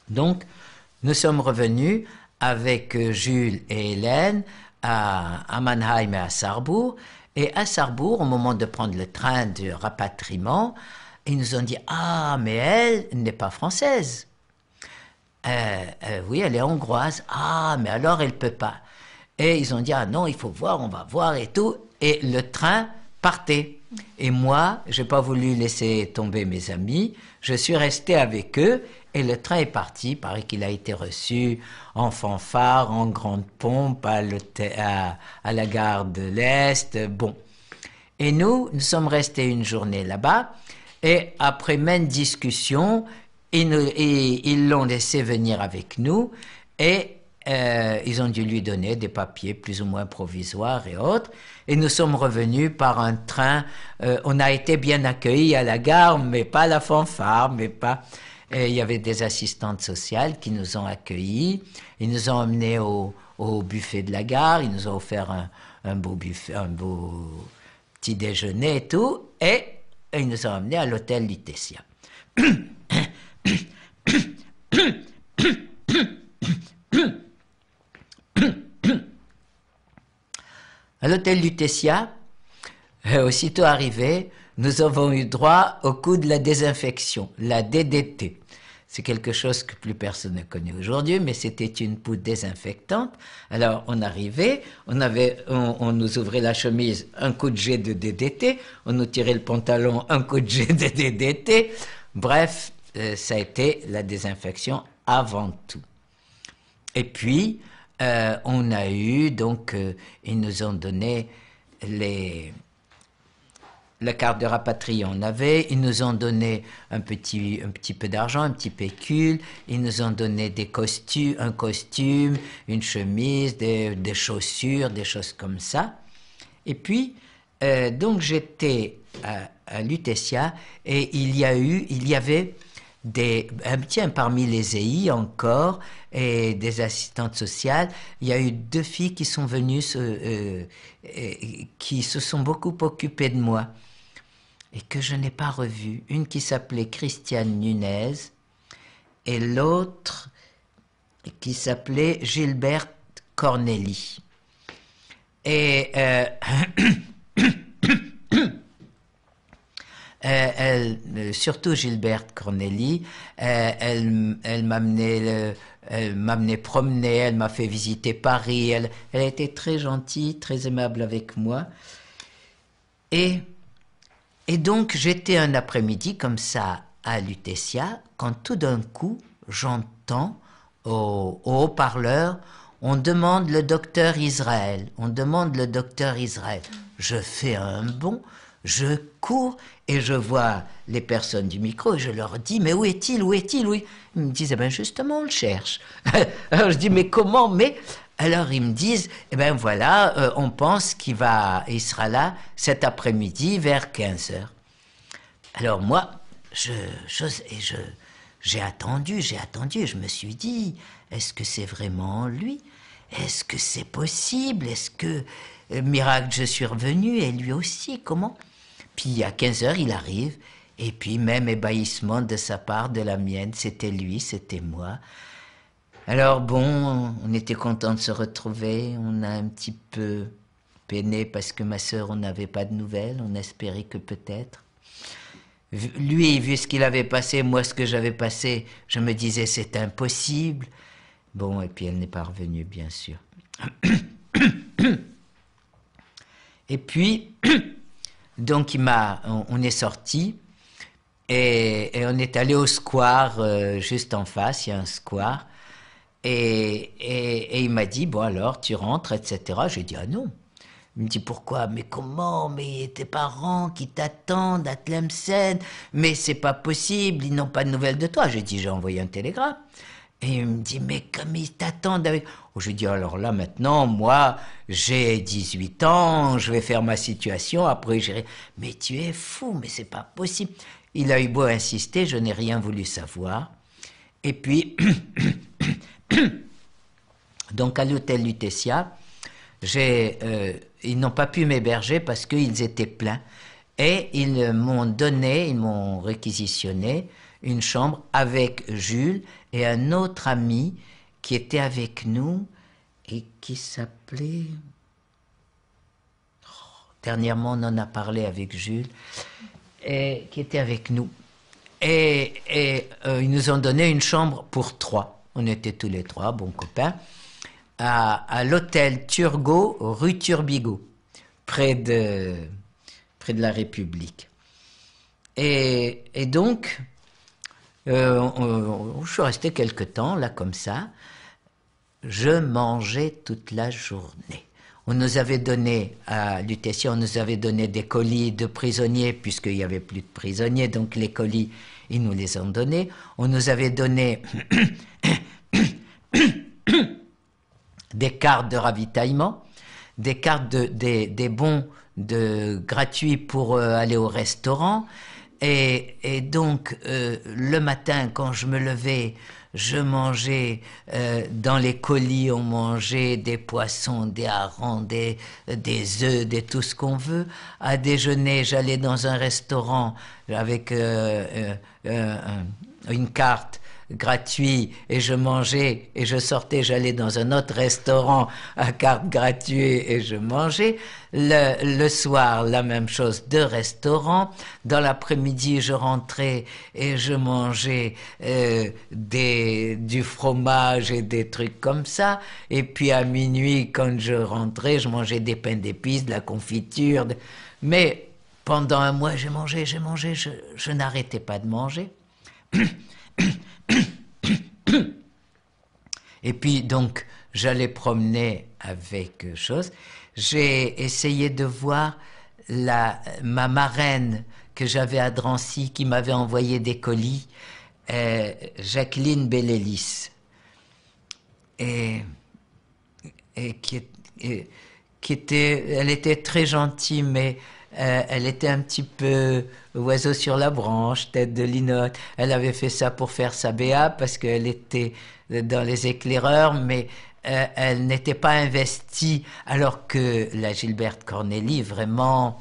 Donc, nous sommes revenus avec Jules et Hélène à Mannheim et à Sarrebourg. Et à Sarrebourg, au moment de prendre le train de rapatriement, ils nous ont dit « Ah, mais elle n'est pas française. Oui, elle est hongroise. Ah, mais alors elle ne peut pas. » Et ils ont dit « Ah non, il faut voir, on va voir et tout. » Et le train partait. Et moi, je n'ai pas voulu laisser tomber mes amis. Je suis resté avec eux. Et le train est parti. Il paraît qu'il a été reçu en fanfare, en grande pompe, à la gare de l'Est. Bon. Et nous sommes restés une journée là-bas. Et après maintes discussions, ils l'ont laissé venir avec nous. Et ils ont dû lui donner des papiers plus ou moins provisoires et autres. Et nous sommes revenus par un train. On a été bien accueillis à la gare, mais pas à la fanfare, mais pas... Et il y avait des assistantes sociales qui nous ont accueillis. Ils nous ont emmenés au buffet de la gare. Ils nous ont offert un beau buffet, un beau petit déjeuner et tout. Et ils nous ont emmenés à l'hôtel Lutetia. À l'hôtel Lutetia, aussitôt arrivé, nous avons eu droit au coup de la désinfection, la DDT. C'est quelque chose que plus personne ne connaît aujourd'hui, mais c'était une poudre désinfectante. Alors, on arrivait, on nous ouvrait la chemise, un coup de jet de DDT, on nous tirait le pantalon, un coup de jet de DDT. Bref, ça a été la désinfection avant tout. Et puis, on a eu, donc, ils nous ont donné la carte de rapatrié, on avait. Ils nous ont donné un petit peu d'argent, un petit pécule. Ils nous ont donné un costume, une chemise, des chaussures, des choses comme ça. Et puis, donc j'étais à Lutetia, et il y avait parmi les EI encore, et des assistantes sociales, il y a eu 2 filles qui sont venues, qui se sont beaucoup occupées de moi, et que je n'ai pas revues. Une qui s'appelait Christiane Nunez, et l'autre qui s'appelait Gilberte Corneli. Et surtout Gilberte Corneli, elle m'amenait promener, elle m'a fait visiter Paris, elle a été très gentille, très aimable avec moi. Et donc j'étais un après-midi comme ça à Lutetia, quand tout d'un coup j'entends au haut-parleur, on demande le docteur Israël, Je fais un bond, je cours et je vois les personnes du micro et je leur dis, mais où est-il? Ils me disent, justement, on le cherche. Alors je dis, mais comment? Alors ils me disent, voilà, on pense il sera là cet après-midi vers 15h. Alors moi, j'ai attendu, je me suis dit, est-ce que c'est vraiment lui? Est-ce que c'est possible? Est-ce que, miracle, je suis revenu et lui aussi, comment? Puis à 15h, il arrive, et puis même ébahissement de sa part, de la mienne, c'était lui, c'était moi. Alors bon, on était contents de se retrouver, on a un petit peu peiné parce que ma sœur, on n'avait pas de nouvelles, on espérait que peut-être. Lui, vu ce qu'il avait passé, moi ce que j'avais passé, je me disais c'est impossible. Bon, et puis elle n'est pas revenue, bien sûr. Et puis, donc on est sorti et on est allé au square juste en face, il y a un square. Et il m'a dit, bon alors, tu rentres, etc. J'ai dit, ah non. Il me dit, pourquoi? Mais comment? Mais tes parents qui t'attendent à Tlemcen, mais c'est pas possible, ils n'ont pas de nouvelles de toi. J'ai dit, j'ai envoyé un télégramme. Et il me dit, mais comme ils t'attendent avec... Je dis, alors là, maintenant, moi, j'ai 18 ans, je vais faire ma situation, après j'irai... Mais tu es fou, mais c'est pas possible. Il a eu beau insister, je n'ai rien voulu savoir. Et puis, donc à l'hôtel Lutetia, ils n'ont pas pu m'héberger parce qu'ils étaient pleins. Et ils m'ont réquisitionné une chambre avec Jules et un autre ami qui était avec nous et qui s'appelait... dernièrement, on en a parlé avec Jules, et qui était avec nous. Et ils nous ont donné une chambre pour 3. On était tous les 3, bons copains, à l'hôtel Turgot, rue Turbigo, près de la République. Et donc, je suis resté quelque temps, là, comme ça. Je mangeais toute la journée. On nous avait donné, à Lutetia, on nous avait donné des colis de prisonniers, puisqu'il n'y avait plus de prisonniers, donc les colis, ils nous les ont donnés. On nous avait donné des cartes de ravitaillement, des cartes des bons gratuits pour aller au restaurant. Et donc, le matin, quand je me levais, je mangeais dans les colis, on mangeait des poissons, des harengs, des œufs, tout ce qu'on veut. À déjeuner, j'allais dans un restaurant avec une carte gratuite et je mangeais et je sortais, j'allais dans un autre restaurant à carte gratuite et je mangeais. Le soir, la même chose, 2 restaurants. Dans l'après-midi, je rentrais et je mangeais du fromage et des trucs comme ça. Et puis à minuit, quand je rentrais, je mangeais des pains d'épices, de la confiture. Mais pendant un mois, j'ai mangé, je n'arrêtais pas de manger. Et puis donc j'allais promener avec chose. J'ai essayé de voir ma marraine que j'avais à Drancy qui m'avait envoyé des colis, Jacqueline Bellélis, et elle était très gentille, mais elle était un petit peu oiseau sur la branche, tête de linotte. Elle avait fait ça pour faire sa BA parce qu'elle était dans les éclaireurs, mais elle n'était pas investie, alors que la Gilberte Cornélie, vraiment.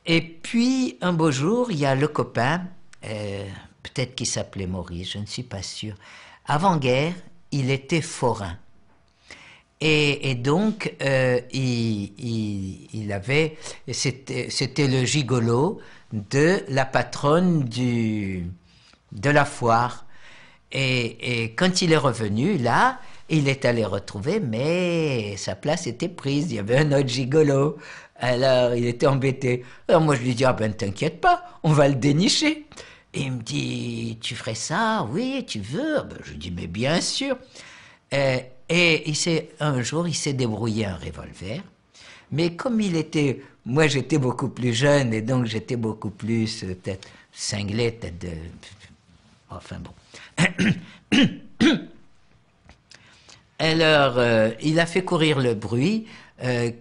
Et puis, un beau jour, il y a le copain, peut-être qu'il s'appelait Maurice, je ne suis pas sûr. Avant-guerre, il était forain. Et donc, il avait, c'était le gigolo de la patronne de la foire. Et quand il est revenu, là, il est allé retrouver, mais sa place était prise. Il y avait un autre gigolo. Alors, il était embêté. Alors, moi, je lui dis, ah ben, t'inquiète pas, on va le dénicher. Et il me dit, tu ferais ça? Oui, tu veux? Ben, je dis, mais bien sûr. Et un jour, il s'est débrouillé un revolver. Mais comme moi j'étais beaucoup plus jeune et donc j'étais beaucoup plus peut-être cinglé, peut-être de... Enfin bon. Alors, il a fait courir le bruit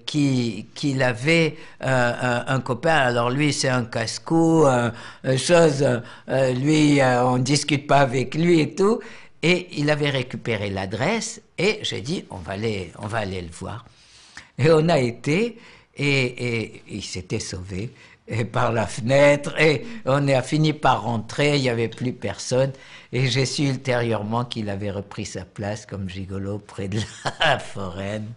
qu'il avait un copain. Alors lui, c'est un casse-cou, lui, on discute pas avec lui et tout. Et il avait récupéré l'adresse et j'ai dit, on va aller le voir. Et on a été, et il s'était sauvé et par la fenêtre, et on a fini par rentrer, il n'y avait plus personne, et j'ai su ultérieurement qu'il avait repris sa place comme gigolo près de la foraine.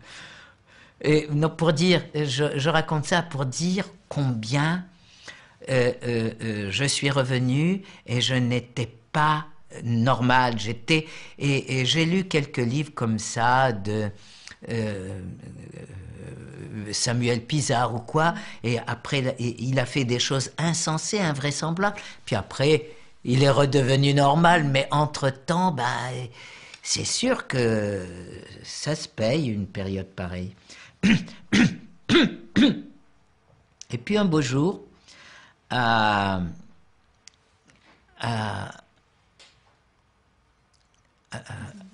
Et non, pour dire, je raconte ça pour dire combien je suis revenu et je n'étais pas normal. Et j'ai lu quelques livres comme ça de Samuel Pisard ou quoi, et après il a fait des choses insensées, invraisemblables, puis après il est redevenu normal, mais entre-temps, bah, c'est sûr que ça se paye une période pareille. Et puis un beau jour, à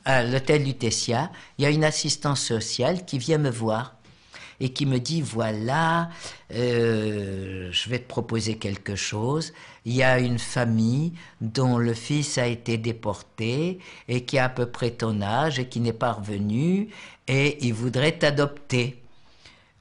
l'hôtel Lutetia, il y a une assistante sociale qui vient me voir et qui me dit, voilà, je vais te proposer quelque chose. Il y a une famille dont le fils a été déporté et qui a à peu près ton âge et qui n'est pas revenu et il voudrait t'adopter.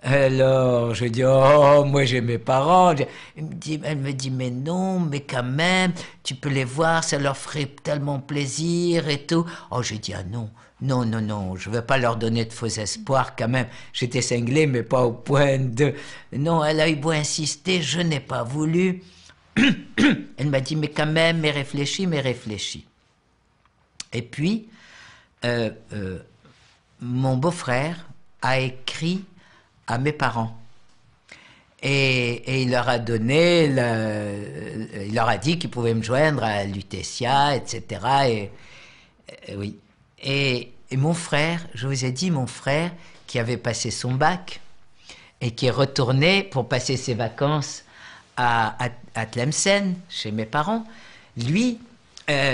Alors, je dis, oh, moi j'ai mes parents. Elle me dit, mais non, mais quand même, tu peux les voir, ça leur ferait tellement plaisir et tout. Oh, j'ai dit, ah non, non, non, non, je ne veux pas leur donner de faux espoirs quand même. J'étais cinglé, mais pas au point de... Non, elle a eu beau insister, je n'ai pas voulu. Elle m'a dit, mais quand même, mais réfléchis, mais réfléchis. Et puis, mon beau-frère a écrit à mes parents. Et il leur a donné, il leur a dit qu'ils pouvaient me joindre à Lutetia, etc. Oui. Et mon frère, je vous ai dit, mon frère, qui avait passé son bac et qui est retourné pour passer ses vacances à Tlemcen, chez mes parents, lui,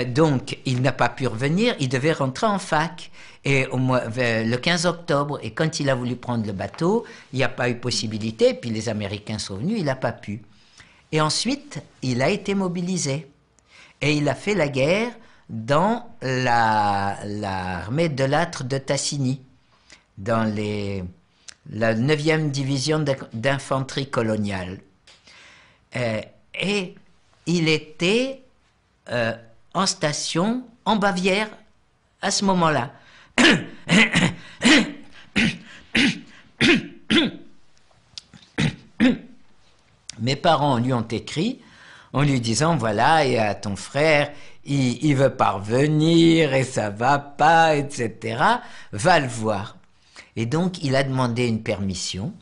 donc, il n'a pas pu revenir, il devait rentrer en fac. Et le 15 octobre, et quand il a voulu prendre le bateau, il n'y a pas eu possibilité, puis les Américains sont venus, il n'a pas pu. Et ensuite, il a été mobilisé. Et il a fait la guerre dans l'armée de Lattre de Tassigny, dans la 9e division d'infanterie coloniale. Et il était en station en Bavière à ce moment-là. Mes parents lui ont écrit en lui disant, voilà, il y a ton frère, il veut pas revenir et ça va pas, etc. Va le voir. Et donc, il a demandé une permission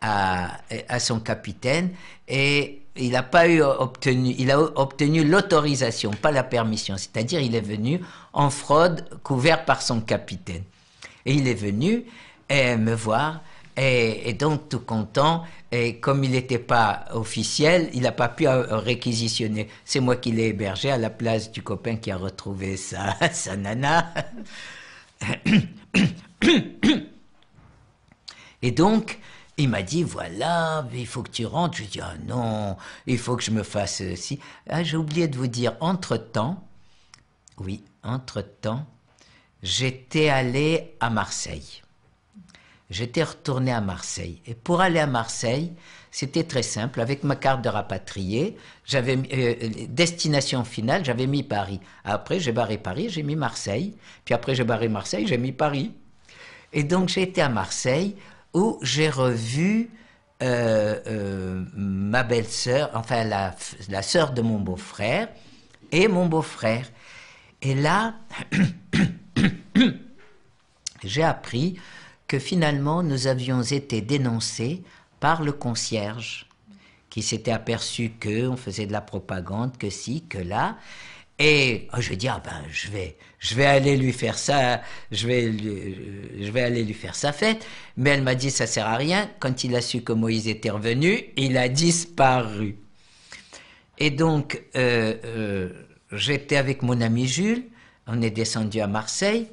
à son capitaine et il n'a pas obtenu, il a obtenu l'autorisation, pas la permission. C'est-à-dire, il est venu en fraude, couvert par son capitaine. Et il est venu me voir, et donc tout content. Et comme il n'était pas officiel, il n'a pas pu réquisitionner. C'est moi qui l'ai hébergé à la place du copain qui a retrouvé sa nana. Et donc, il m'a dit, voilà, il faut que tu rentres. Je dis, ah non, il faut que je me fasse ci. Ah, j'ai oublié de vous dire, entre-temps, oui, entre-temps, j'étais allé à Marseille. J'étais retourné à Marseille. Et pour aller à Marseille, c'était très simple. Avec ma carte de rapatrié, j'avais destination finale, j'avais mis Paris. Après, j'ai barré Paris, j'ai mis Marseille. Puis après, j'ai barré Marseille, j'ai mis Paris. Et donc, j'ai été à Marseille où j'ai revu ma belle-sœur, enfin la sœur de mon beau-frère et mon beau-frère. Et là, j'ai appris que finalement nous avions été dénoncés par le concierge qui s'était aperçu qu'on faisait de la propagande, que ci, que là. Et je dis, ah ben, je vais aller lui faire ça, je vais aller lui faire sa fête. Mais elle m'a dit, ça sert à rien. Quand il a su que Moïse était revenu, il a disparu. Et donc, j'étais avec mon ami Jules, on est descendu à Marseille.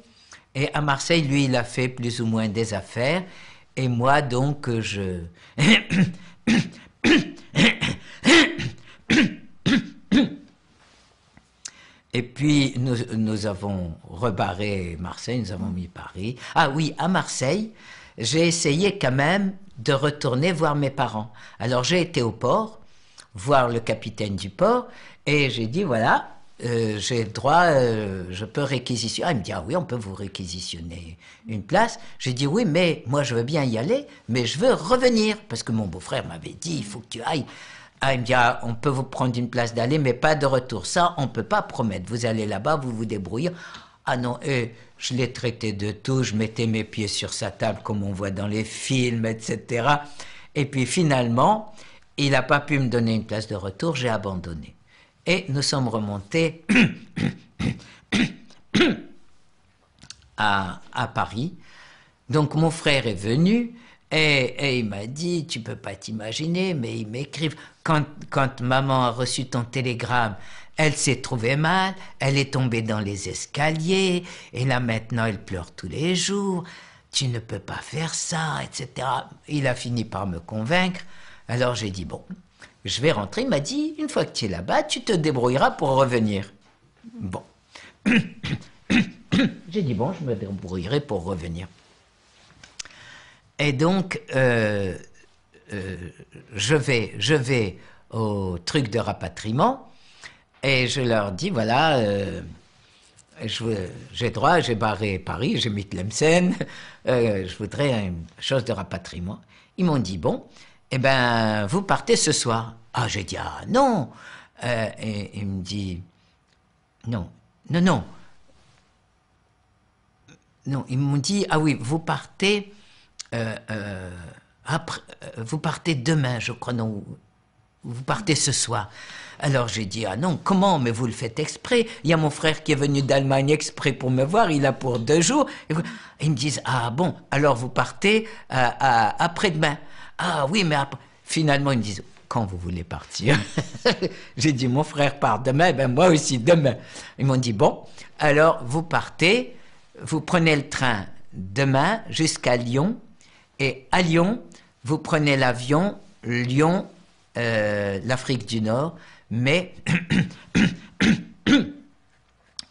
Et à Marseille, lui, il a fait plus ou moins des affaires. Et moi, donc, Et puis, nous avons rebarré Marseille, nous avons mis Paris. Ah oui, à Marseille, j'ai essayé quand même de retourner voir mes parents. Alors, j'ai été au port, voir le capitaine du port, et j'ai dit, voilà, j'ai le droit, je peux réquisitionner. Ah, il me dit, ah oui, on peut vous réquisitionner une place. J'ai dit, oui, mais moi, je veux bien y aller, mais je veux revenir, parce que mon beau-frère m'avait dit, il faut que tu ailles. Ah, il me dit, ah, on peut vous prendre une place d'aller, mais pas de retour. Ça, on ne peut pas promettre. Vous allez là-bas, vous vous débrouillez. Ah non, je l'ai traité de tout. Je mettais mes pieds sur sa table, comme on voit dans les films, etc. Et puis finalement, il n'a pas pu me donner une place de retour. J'ai abandonné. Et nous sommes remontés à Paris. Donc mon frère est venu. Et il m'a dit, tu peux pas t'imaginer, mais ils m'écrivent. Quand maman a reçu ton télégramme, elle s'est trouvée mal, elle est tombée dans les escaliers, et là maintenant elle pleure tous les jours. Tu ne peux pas faire ça, etc. Il a fini par me convaincre. Alors j'ai dit, bon, je vais rentrer. Il m'a dit, une fois que tu es là-bas, tu te débrouilleras pour revenir. Bon. J'ai dit, bon, je me débrouillerai pour revenir. Et donc, je vais au truc de rapatriement et je leur dis, voilà, j'ai droit, j'ai barré Paris, j'ai mis Tlemcen, je voudrais une chose de rapatriement. Ils m'ont dit, bon, eh ben, vous partez ce soir. Ah, j'ai dit, ah non. Et il me dit, non, non, non. Non, ils m'ont dit, ah oui, vous partez... après, vous partez demain, je crois, non, vous partez ce soir. Alors j'ai dit, ah non, comment, mais vous le faites exprès. Il y a mon frère qui est venu d'Allemagne exprès pour me voir, il a pour 2 jours. Et ils me disent, ah bon, alors vous partez après-demain. Ah oui, mais après... Finalement, ils me disent, quand vous voulez partir? J'ai dit, mon frère part demain, ben moi aussi demain. Ils m'ont dit, bon, alors vous partez, vous prenez le train demain jusqu'à Lyon. Et à Lyon, vous prenez l'avion, Lyon, l'Afrique du Nord, mais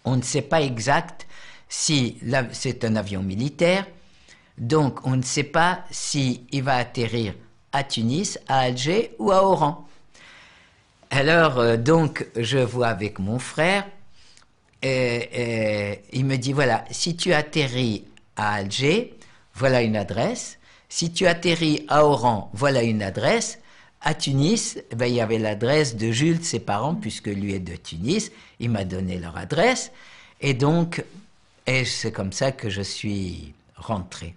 on ne sait pas exact si c'est un avion militaire, donc on ne sait pas s'il va atterrir à Tunis, à Alger ou à Oran. Alors, donc, je vois avec mon frère, et il me dit, voilà, si tu atterris à Alger, voilà une adresse. Si tu atterris à Oran, voilà une adresse. À Tunis, ben, il y avait l'adresse de Jules, ses parents, puisque lui est de Tunis. Il m'a donné leur adresse. Et donc, c'est comme ça que je suis rentré.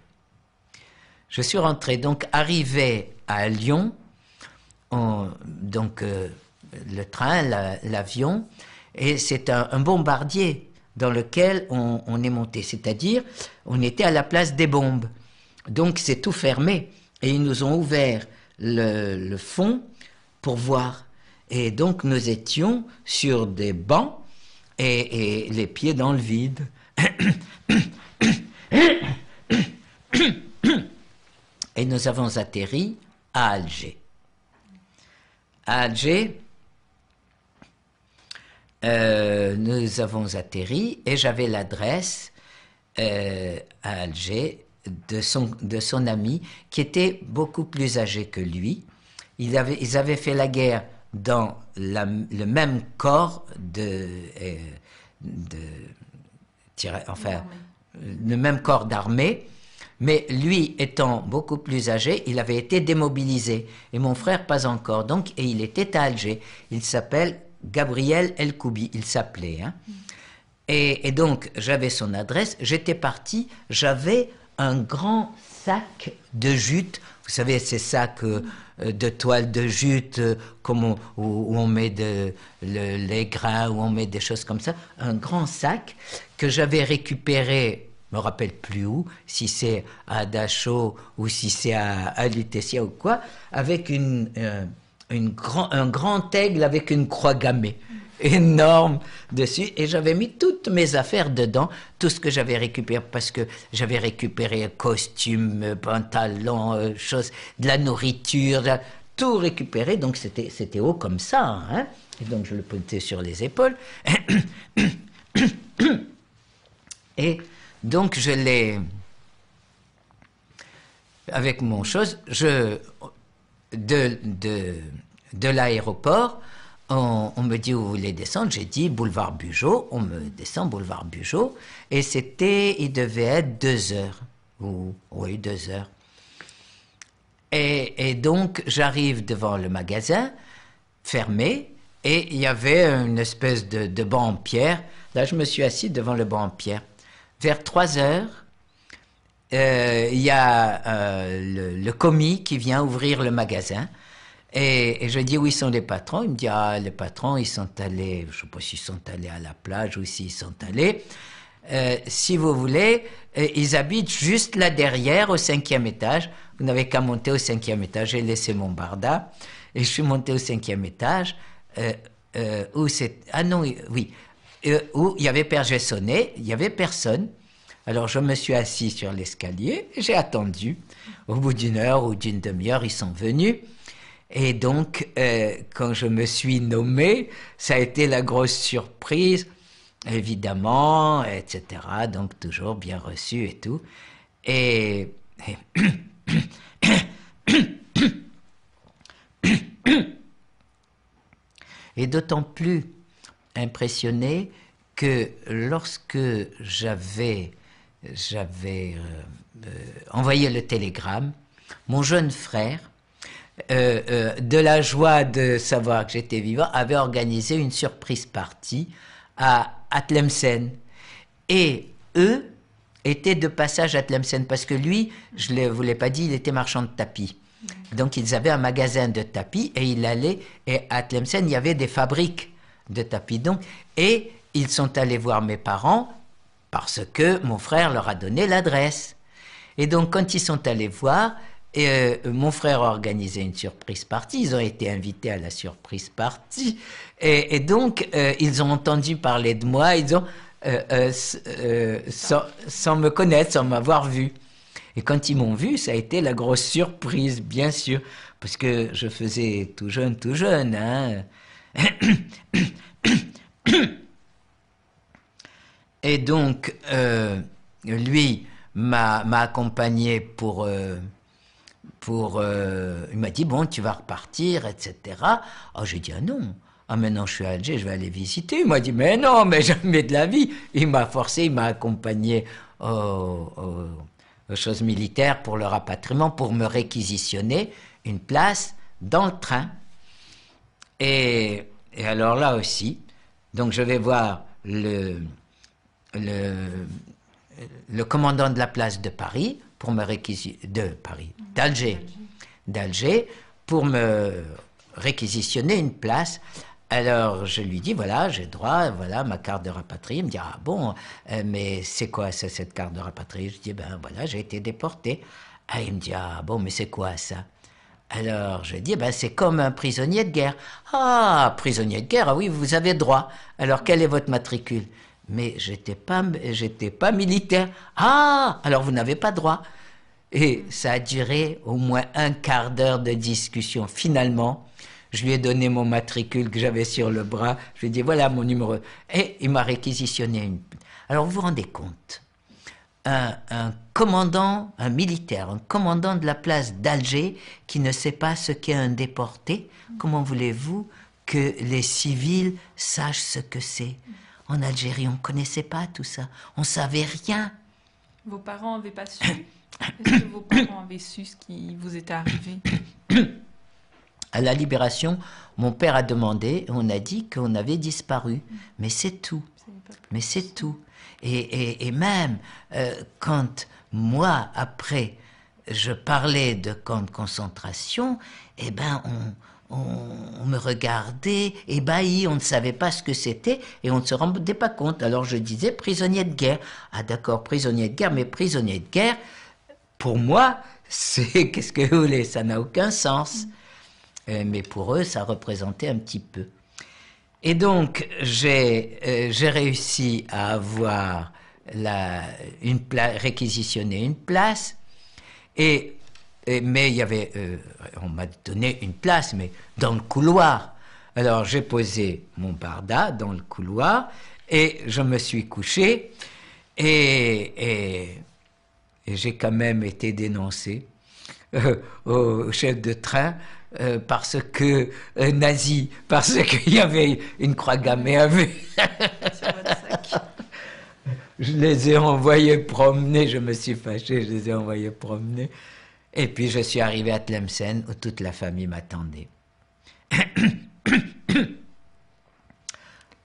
Je suis rentré, donc arrivé à Lyon, donc le train, l'avion, et c'est un bombardier dans lequel on est monté. C'est-à-dire, on était à la place des bombes. Donc c'est tout fermé et ils nous ont ouvert le fond pour voir. Et donc nous étions sur des bancs et les pieds dans le vide. Et nous avons atterri à Alger. À Alger, nous avons atterri et j'avais l'adresse à Alger de son ami qui était beaucoup plus âgé que lui. Ils avaient fait la guerre dans le même corps le même corps d'armée, mais lui étant beaucoup plus âgé, il avait été démobilisé et mon frère pas encore. Donc, et il était à Alger. Il s'appelle Gabriel El Koubi, il s'appelait. Hein. Et donc, j'avais son adresse, j'étais parti, j'avais un grand sac de jute. Vous savez, ces sacs de toile de jute où on met les grains, où on met des choses comme ça. Un grand sac que j'avais récupéré, je me rappelle plus où, si c'est à Dachau ou si c'est à Lutetia ou quoi, avec un grand aigle avec une croix gammée énorme dessus, et j'avais mis toutes mes affaires dedans, tout ce que j'avais récupéré, parce que j'avais récupéré costumes, pantalons, choses, de la nourriture, tout récupéré, donc c'était haut comme ça, hein, et donc je le portais sur les épaules, et donc je l'ai, avec mon chose, de l'aéroport, on me dit où vous voulez descendre, j'ai dit boulevard Bugeaud, on me descend boulevard Bugeaud, et il devait être 2 heures, oui 2 heures. Et donc j'arrive devant le magasin, fermé, et il y avait une espèce de banc en pierre, là je me suis assis devant le banc en pierre. Vers 3 heures, il y a le commis qui vient ouvrir le magasin, et je dis où ils sont les patrons. Il me dit les patrons ils sont allés, je ne sais pas s'ils sont allés à la plage ou s'ils sont allés. Si vous voulez, ils habitent juste là derrière au 5e étage. Vous n'avez qu'à monter au 5e étage. J'ai laissé mon barda et je suis monté au 5e étage où il y avait Père Gessonnet, il y avait personne. Alors je me suis assis sur l'escalier et j'ai attendu. Au bout d'1 heure ou d'une demi-heure, ils sont venus. Et donc, quand je me suis nommé, ça a été la grosse surprise, évidemment, etc. Donc, toujours bien reçu et tout. Et d'autant plus impressionné que lorsque j'avais envoyé le télégramme, mon jeune frère, de la joie de savoir que j'étais vivant, avait organisé une surprise party à Tlemcen. Et eux étaient de passage à Tlemcen, parce que lui, je ne vous l'ai pas dit, il était marchand de tapis. Donc ils avaient un magasin de tapis et il allait, et à Tlemcen, il y avait des fabriques de tapis. Donc, et ils sont allés voir mes parents parce que mon frère leur a donné l'adresse. Et donc quand ils sont allés voir, mon frère a organisé une surprise party, ils ont été invités à la surprise party, et donc ils ont entendu parler de moi, ils ont sans me connaître, sans m'avoir vu. Et quand ils m'ont vu, ça a été la grosse surprise, bien sûr, parce que je faisais tout jeune, hein. Et donc lui m'a accompagné pour il m'a dit, bon, tu vas repartir, etc. Oh, j'ai dit, ah non, maintenant je suis à Alger, je vais aller visiter. Il m'a dit, mais non, mais jamais de la vie. Il m'a forcé, il m'a accompagné aux choses militaires pour le rapatriement, pour me réquisitionner une place dans le train. Et alors là aussi, donc je vais voir le commandant de la place de Paris, pour me d'Alger, pour me réquisitionner une place. Alors je lui dis, voilà, j'ai droit, voilà ma carte de rapatrié. Il me dit, ah bon, mais c'est quoi ça, cette carte de rapatrié? Je dis, ben voilà, j'ai été déporté. Ah, il me dit, ah bon, mais c'est quoi ça? Alors je dis, ben c'est comme un prisonnier de guerre. Ah, prisonnier de guerre, ah oui, vous avez droit. Alors quel est votre matricule? Mais j'étais pas militaire. Ah, alors vous n'avez pas droit. Et ça a duré au moins un quart d'heure de discussion. Finalement, je lui ai donné mon matricule que j'avais sur le bras. Je lui ai dit, voilà mon numéro. Et il m'a réquisitionné une... Alors, vous vous rendez compte, un commandant, un militaire, un commandant de la place d'Alger qui ne sait pas ce qu'est un déporté, comment voulez-vous que les civils sachent ce que c'est? En Algérie, on ne connaissait pas tout ça. On ne savait rien. Vos parents n'avaient pas su? Est-ce que vos parents avaient su ce qui vous était arrivé? À la Libération, mon père a demandé, on a dit qu'on avait disparu. Mais c'est tout. Mais c'est tout. Et même quand moi, après, je parlais de camps de concentration, eh ben, on me regardait ébahi, on ne savait pas ce que c'était et on ne se rendait pas compte. Alors je disais prisonnier de guerre. Ah d'accord, prisonnier de guerre, mais prisonnier de guerre, pour moi, c'est, qu'est-ce que vous voulez, ça n'a aucun sens. Mais pour eux, ça représentait un petit peu. Et donc, j'ai réussi à avoir réquisitionné une place, mais il y avait, on m'a donné une place, mais dans le couloir. Alors, j'ai posé mon barda dans le couloir, et je me suis couché, et j'ai quand même été dénoncé au chef de train, parce que nazi, parce qu'il y avait une croix gammée avec. Sur votre sac. Je les ai envoyés promener, je me suis fâché, je les ai envoyés promener. Et puis je suis arrivé à Tlemcen où toute la famille m'attendait.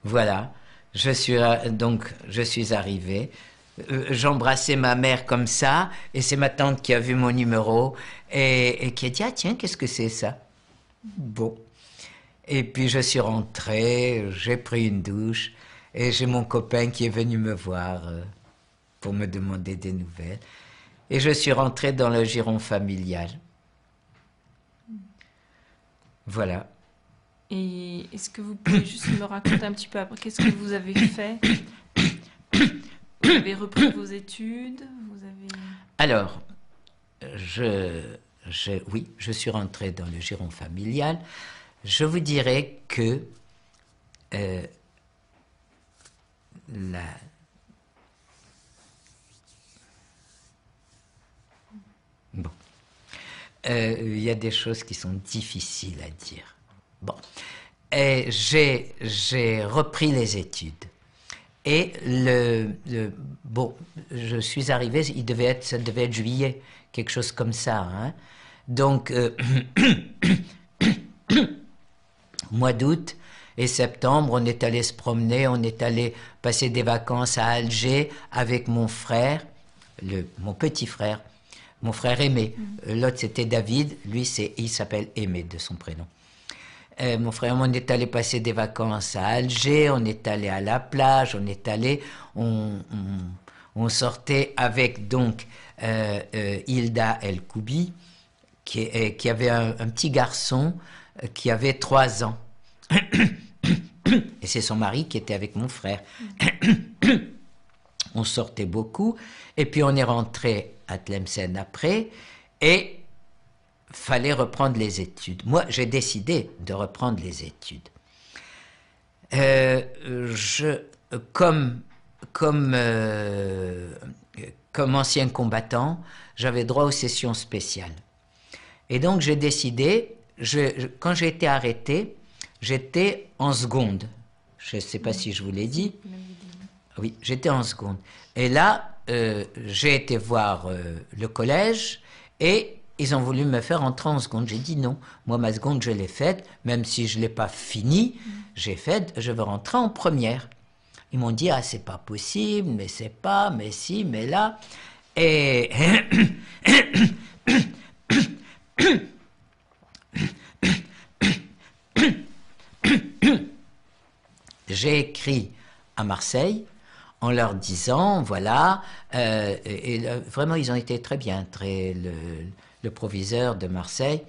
Voilà, je suis arrivé. J'embrassais ma mère comme ça, et c'est ma tante qui a vu mon numéro et qui a dit « Ah tiens, qu'est-ce que c'est ça ?» Bon. Et puis je suis rentré, j'ai pris une douche, et j'ai mon copain qui est venu me voir pour me demander des nouvelles. Et je suis rentré dans le giron familial. Voilà. Et est-ce que vous pouvez juste me raconter un petit peu après, qu'est-ce que vous avez fait? Vous avez repris vos études? Alors, oui, je suis rentré dans le giron familial. Je vous dirais que bon, il y a des choses qui sont difficiles à dire. Bon, j'ai repris les études. Et bon, je suis arrivé, ça devait être juillet, quelque chose comme ça. Hein. Donc, mois d'août et septembre, on est allé se promener, on est allé passer des vacances à Alger avec mon frère, mon petit frère, mon frère Aimé. L'autre c'était David, lui il s'appelle Aimé de son prénom. Mon frère, on est allé passer des vacances à Alger, on est allé à la plage, on sortait avec donc Hilda El Koubi, qui avait un petit garçon qui avait 3 ans. Et c'est son mari qui était avec mon frère. On sortait beaucoup, et puis on est rentré à Tlemcen après, et fallait reprendre les études. Moi, j'ai décidé de reprendre les études. Comme ancien combattant, j'avais droit aux sessions spéciales. Et donc, j'ai décidé, quand j'ai été arrêté, j'étais en seconde. Je ne sais pas si je vous l'ai dit. Oui, j'étais en seconde. Et là, j'ai été voir le collège, et ils ont voulu me faire entrer en seconde. J'ai dit non. Moi, ma seconde, je l'ai faite. Même si je ne l'ai pas finie, j'ai fait, je veux rentrer en première. Ils m'ont dit, ah, c'est pas possible, mais c'est pas, mais si, mais là. Et j'ai écrit à Marseille en leur disant, voilà, vraiment, ils ont été très bien, le proviseur de Marseille,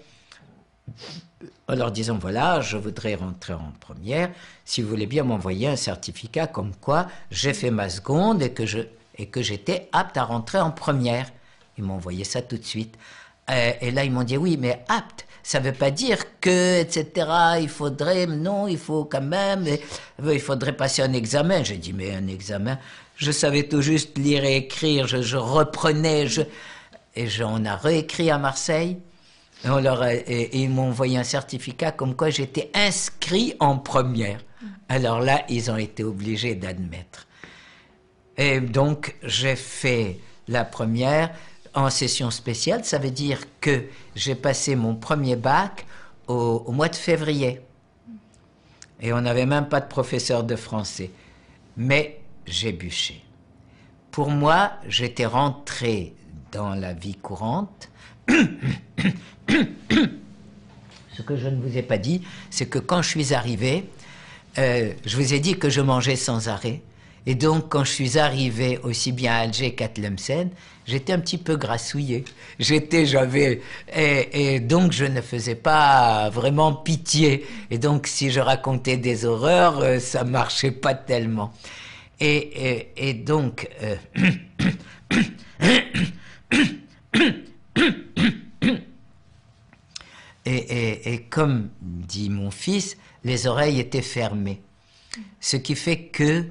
en leur disant, voilà, je voudrais rentrer en première, si vous voulez bien m'envoyer un certificat comme quoi j'ai fait ma seconde et que j'étais apte à rentrer en première. Ils m'ont envoyé ça tout de suite. Et là, ils m'ont dit, oui, mais apte, ça ne veut pas dire que, etc., il faudrait, non, il faut quand même, il faudrait passer un examen. J'ai dit, mais un examen, je savais tout juste lire et écrire, je reprenais, on a réécrit à Marseille, et ils m'ont envoyé un certificat comme quoi j'étais inscrit en première. Alors là, ils ont été obligés d'admettre. Et donc, j'ai fait la première en session spéciale. Ça veut dire que j'ai passé mon premier bac au mois de février. Et on n'avait même pas de professeur de français. Mais j'ai bûché. Pour moi, j'étais rentré dans la vie courante. Ce que je ne vous ai pas dit, c'est que quand je suis arrivé, je vous ai dit que je mangeais sans arrêt. Et donc, quand je suis arrivé aussi bien à Alger qu'à Tlemcen, j'étais un petit peu grassouillé. Et donc, je ne faisais pas vraiment pitié. Et donc, si je racontais des horreurs, ça marchait pas tellement. Et donc, et comme dit mon fils, les oreilles étaient fermées. Ce qui fait que,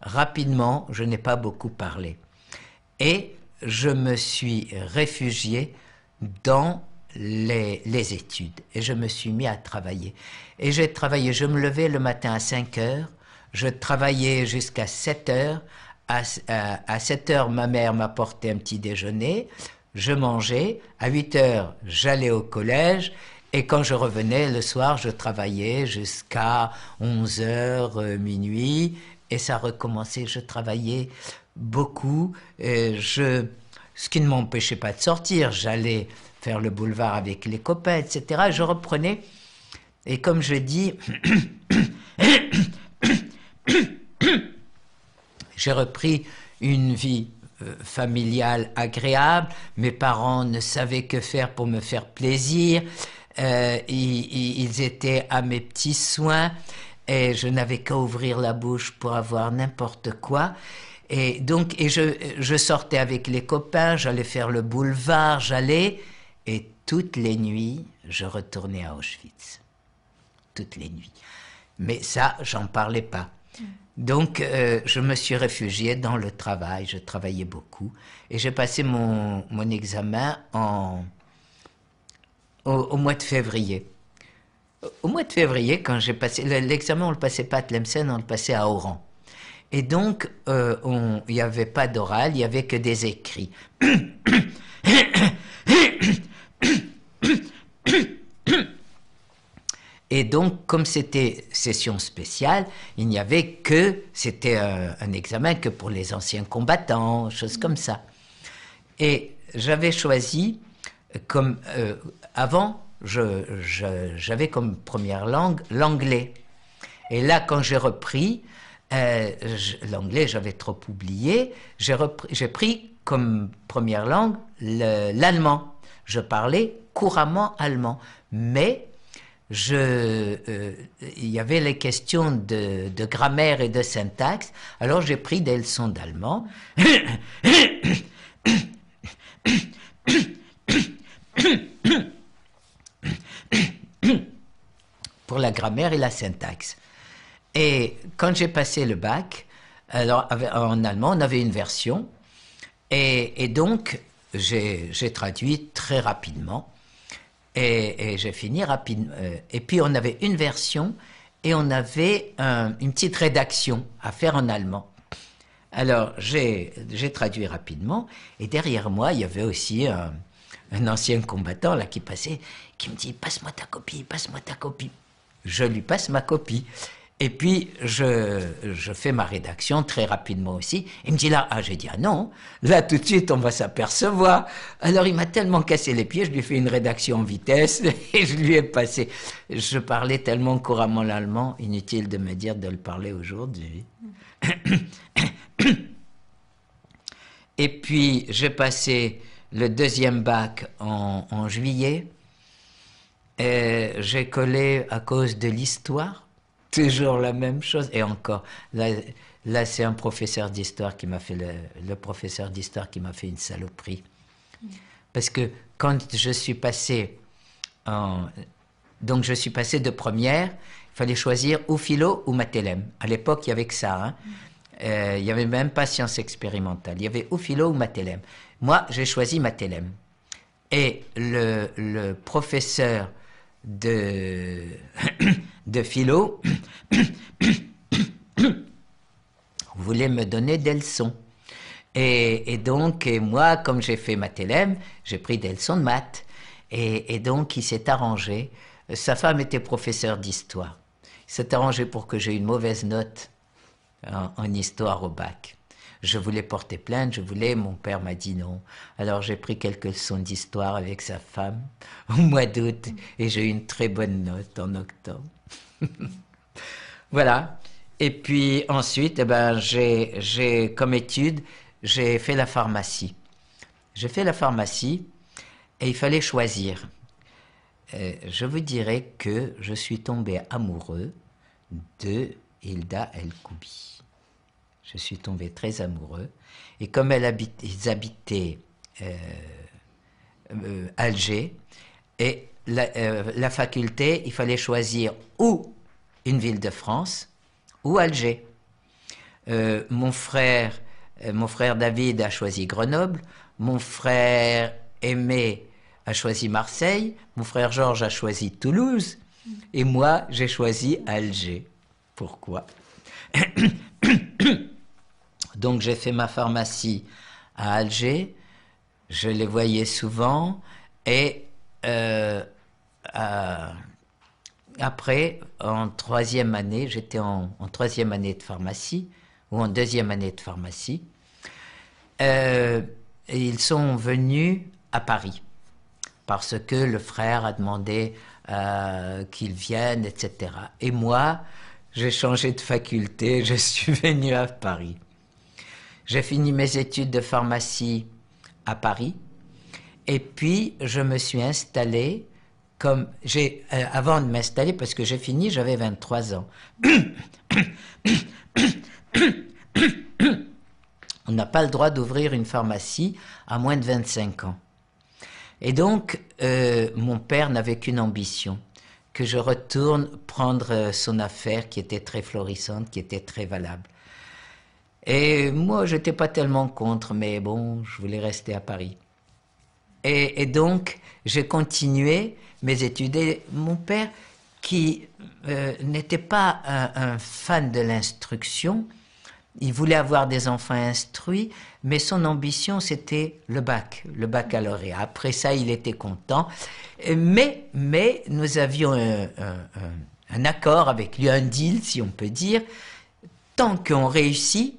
rapidement, je n'ai pas beaucoup parlé. Et je me suis réfugié dans les études. Et je me suis mis à travailler. Et j'ai travaillé, je me levais le matin à 5 heures, je travaillais jusqu'à 7 heures. À 7 heures, ma mère m'apportait un petit déjeuner, je mangeais. À 8 heures, j'allais au collège. Et quand je revenais le soir, je travaillais jusqu'à 11 heures, minuit. Et ça recommençait, je travaillais beaucoup. Ce qui ne m'empêchait pas de sortir. J'allais faire le boulevard avec les copains, etc. Je reprenais. Et comme je dis, j'ai repris une vie familiale agréable. Mes parents ne savaient que faire pour me faire plaisir. Ils étaient à mes petits soins et je n'avais qu'à ouvrir la bouche pour avoir n'importe quoi. Et donc, je sortais avec les copains, j'allais faire le boulevard, et toutes les nuits, je retournais à Auschwitz. Toutes les nuits. Mais ça, j'en parlais pas. Donc, je me suis réfugié dans le travail, je travaillais beaucoup. Et j'ai passé mon examen au mois de février. Au mois de février, quand j'ai passé l'examen, on ne le passait pas à Tlemcen, on le passait à Oran. Et donc, il n'y avait pas d'oral, il n'y avait que des écrits. Et donc, comme c'était session spéciale, il n'y avait que, c'était un examen que pour les anciens combattants, choses comme ça. Et j'avais choisi, comme avant, j'avais comme première langue l'anglais. Et là, quand j'ai repris, l'anglais, j'avais trop oublié, j'ai pris comme première langue l'allemand. Je parlais couramment allemand, mais il y avait les questions de grammaire et de syntaxe, alors j'ai pris des leçons d'allemand. Pour la grammaire et la syntaxe. Et quand j'ai passé le bac, alors en allemand, on avait une version, et donc j'ai traduit très rapidement, et j'ai fini rapidement. Et puis on avait une version, et on avait une petite rédaction à faire en allemand. Alors j'ai traduit rapidement, et derrière moi, il y avait aussi un ancien combattant là qui passait, qui me dit « Passe-moi ta copie, passe-moi ta copie ». Je lui passe ma copie. Et puis, je fais ma rédaction très rapidement aussi. Il me dit là, j'ai dit, non, là tout de suite, on va s'apercevoir. Alors, il m'a tellement cassé les pieds, je lui ai fait une rédaction en vitesse et je lui ai passé. Je parlais tellement couramment l'allemand, inutile de me dire de le parler aujourd'hui. Et puis, j'ai passé le deuxième bac en juillet. J'ai collé à cause de l'histoire. Toujours la même chose. Et encore, là c'est un professeur d'histoire qui m'a fait, le professeur d'histoire qui m'a fait une saloperie. Parce que quand je suis passé donc je suis passé de première, il fallait choisir ou philo ou matélème. À l'époque, il y avait que ça. Hein. Il n'y avait même pas sciences expérimentales. Il y avait ou philo ou matélème. Moi, j'ai choisi matélème. Et le professeur de philo voulait me donner des leçons. Et donc, moi, comme j'ai fait matélème, j'ai pris des leçons de maths. Et donc, il s'est arrangé. Sa femme était professeure d'histoire. Il s'est arrangé pour que j'ai une mauvaise note en histoire au bac. Je voulais porter plainte, mon père m'a dit non. Alors j'ai pris quelques leçons d'histoire avec sa femme au mois d'août et j'ai eu une très bonne note en octobre. Voilà. Et puis ensuite, j'ai comme étude, j'ai fait la pharmacie. J'ai fait la pharmacie et il fallait choisir. Je vous dirais que je suis tombé amoureux de Hilda El-Koubi. Je suis tombé très amoureux. Et comme ils habitaient Alger, et la faculté, il fallait choisir ou une ville de France ou Alger. Mon frère David a choisi Grenoble, mon frère Aimé a choisi Marseille, mon frère Georges a choisi Toulouse, et moi, j'ai choisi Alger. Pourquoi? Donc, j'ai fait ma pharmacie à Alger, je les voyais souvent, et après, en troisième année, j'étais en troisième année de pharmacie, ou en deuxième année de pharmacie, et ils sont venus à Paris, parce que le frère a demandé qu'ils viennent, etc. Et moi, j'ai changé de faculté, je suis venu à Paris. J'ai fini mes études de pharmacie à Paris, et puis je me suis installé comme avant de m'installer, parce que j'ai fini, j'avais 23 ans. On n'a pas le droit d'ouvrir une pharmacie à moins de 25 ans. Et donc, mon père n'avait qu'une ambition, que je retourne prendre son affaire qui était très florissante, qui était très valable. Et moi, je n'étais pas tellement contre, mais bon, je voulais rester à Paris. Et donc, j'ai continué mes études. Et mon père, qui n'était pas un fan de l'instruction, il voulait avoir des enfants instruits, mais son ambition, c'était le baccalauréat. Après ça, il était content. Mais nous avions un accord avec lui, un deal, si on peut dire. Tant qu'on réussit,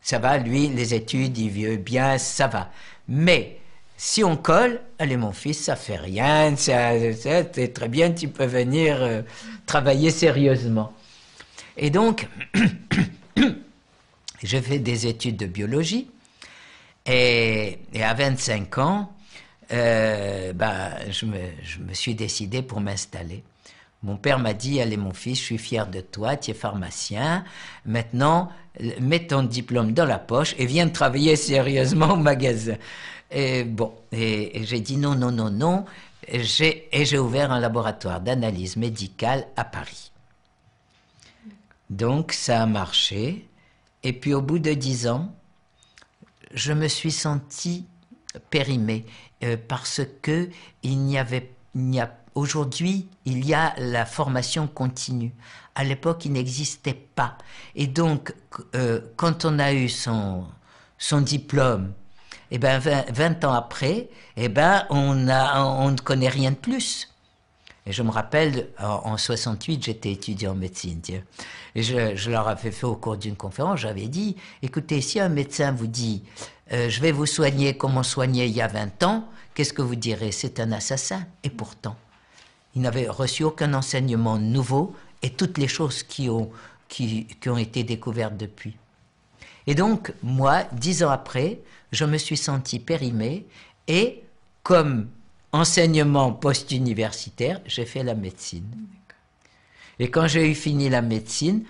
ça va, lui, les études, il veut bien, ça va. Mais si on colle, allez mon fils, ça fait rien, c'est très bien, tu peux venir travailler sérieusement. Et donc, j'ai fait des études de biologie, et à 25 ans, je me suis décidé pour m'installer. Mon père m'a dit, allez mon fils, je suis fier de toi, tu es pharmacien, maintenant, mets ton diplôme dans la poche et viens travailler sérieusement au magasin. Et bon, et j'ai dit non, et j'ai ouvert un laboratoire d'analyse médicale à Paris. Donc ça a marché, et puis au bout de 10 ans, je me suis senti périmé, parce que aujourd'hui, il y a la formation continue. À l'époque, il n'existait pas. Et donc, quand on a eu son diplôme, 20 ans après, on ne connaît rien de plus. Et je me rappelle, en 68, j'étais étudiant en médecine, tiens. Et je leur avais fait au cours d'une conférence, j'avais dit, écoutez, si un médecin vous dit, je vais vous soigner comme on soignait il y a 20 ans, qu'est-ce que vous direz? C'est un assassin. Et pourtant, il n'avait reçu aucun enseignement nouveau et toutes les choses qui ont été découvertes depuis. Et donc, moi, 10 ans après, je me suis senti périmé et comme enseignement post-universitaire, j'ai fait la médecine. Et quand j'ai eu fini la médecine,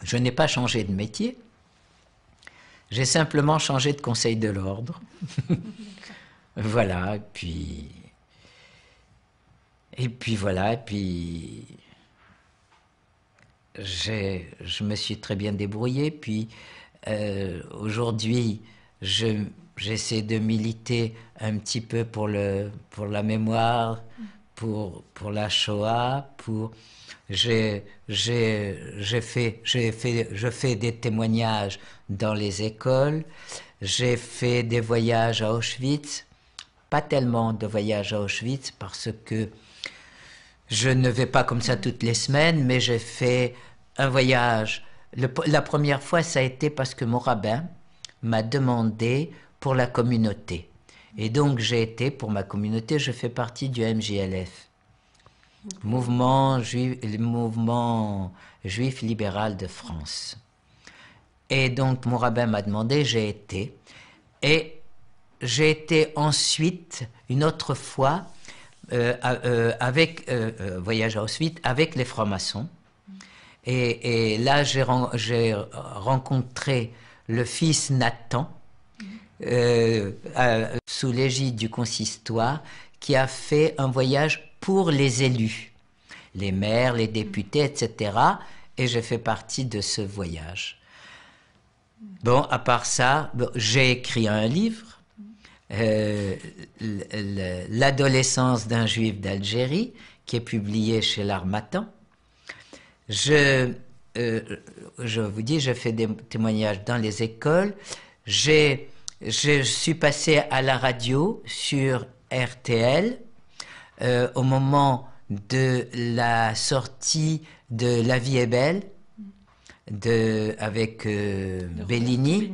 je n'ai pas changé de métier. J'ai simplement changé de conseil de l'ordre. Voilà, et puis voilà, et puis je me suis très bien débrouillé. Puis aujourd'hui, j'essaie de militer un petit peu pour la mémoire, pour la Shoah, je fais des témoignages dans les écoles, j'ai fait des voyages à Auschwitz, pas tellement de voyages à Auschwitz parce que je ne vais pas comme ça toutes les semaines, mais j'ai fait un voyage. La première fois, ça a été parce que mon rabbin m'a demandé pour la communauté. Et donc j'ai été pour ma communauté, je fais partie du MJLF. Mouvement juif libéral de France. Et donc mon rabbin m'a demandé, j'ai été. Et j'ai été ensuite, une autre fois, voyage à Auschwitz, avec les francs-maçons. Et là, j'ai rencontré le fils Nathan, sous l'égide du consistoire, qui a fait un voyage pour les élus, les maires, les députés, etc. Et j'ai fait partie de ce voyage. Bon, à part ça, j'ai écrit un livre, L'adolescence d'un juif d'Algérie, qui est publié chez l'Harmattan. Je vous dis, je fais des témoignages dans les écoles. Je suis passé à la radio sur RTL au moment de la sortie de La vie est belle avec Bellini.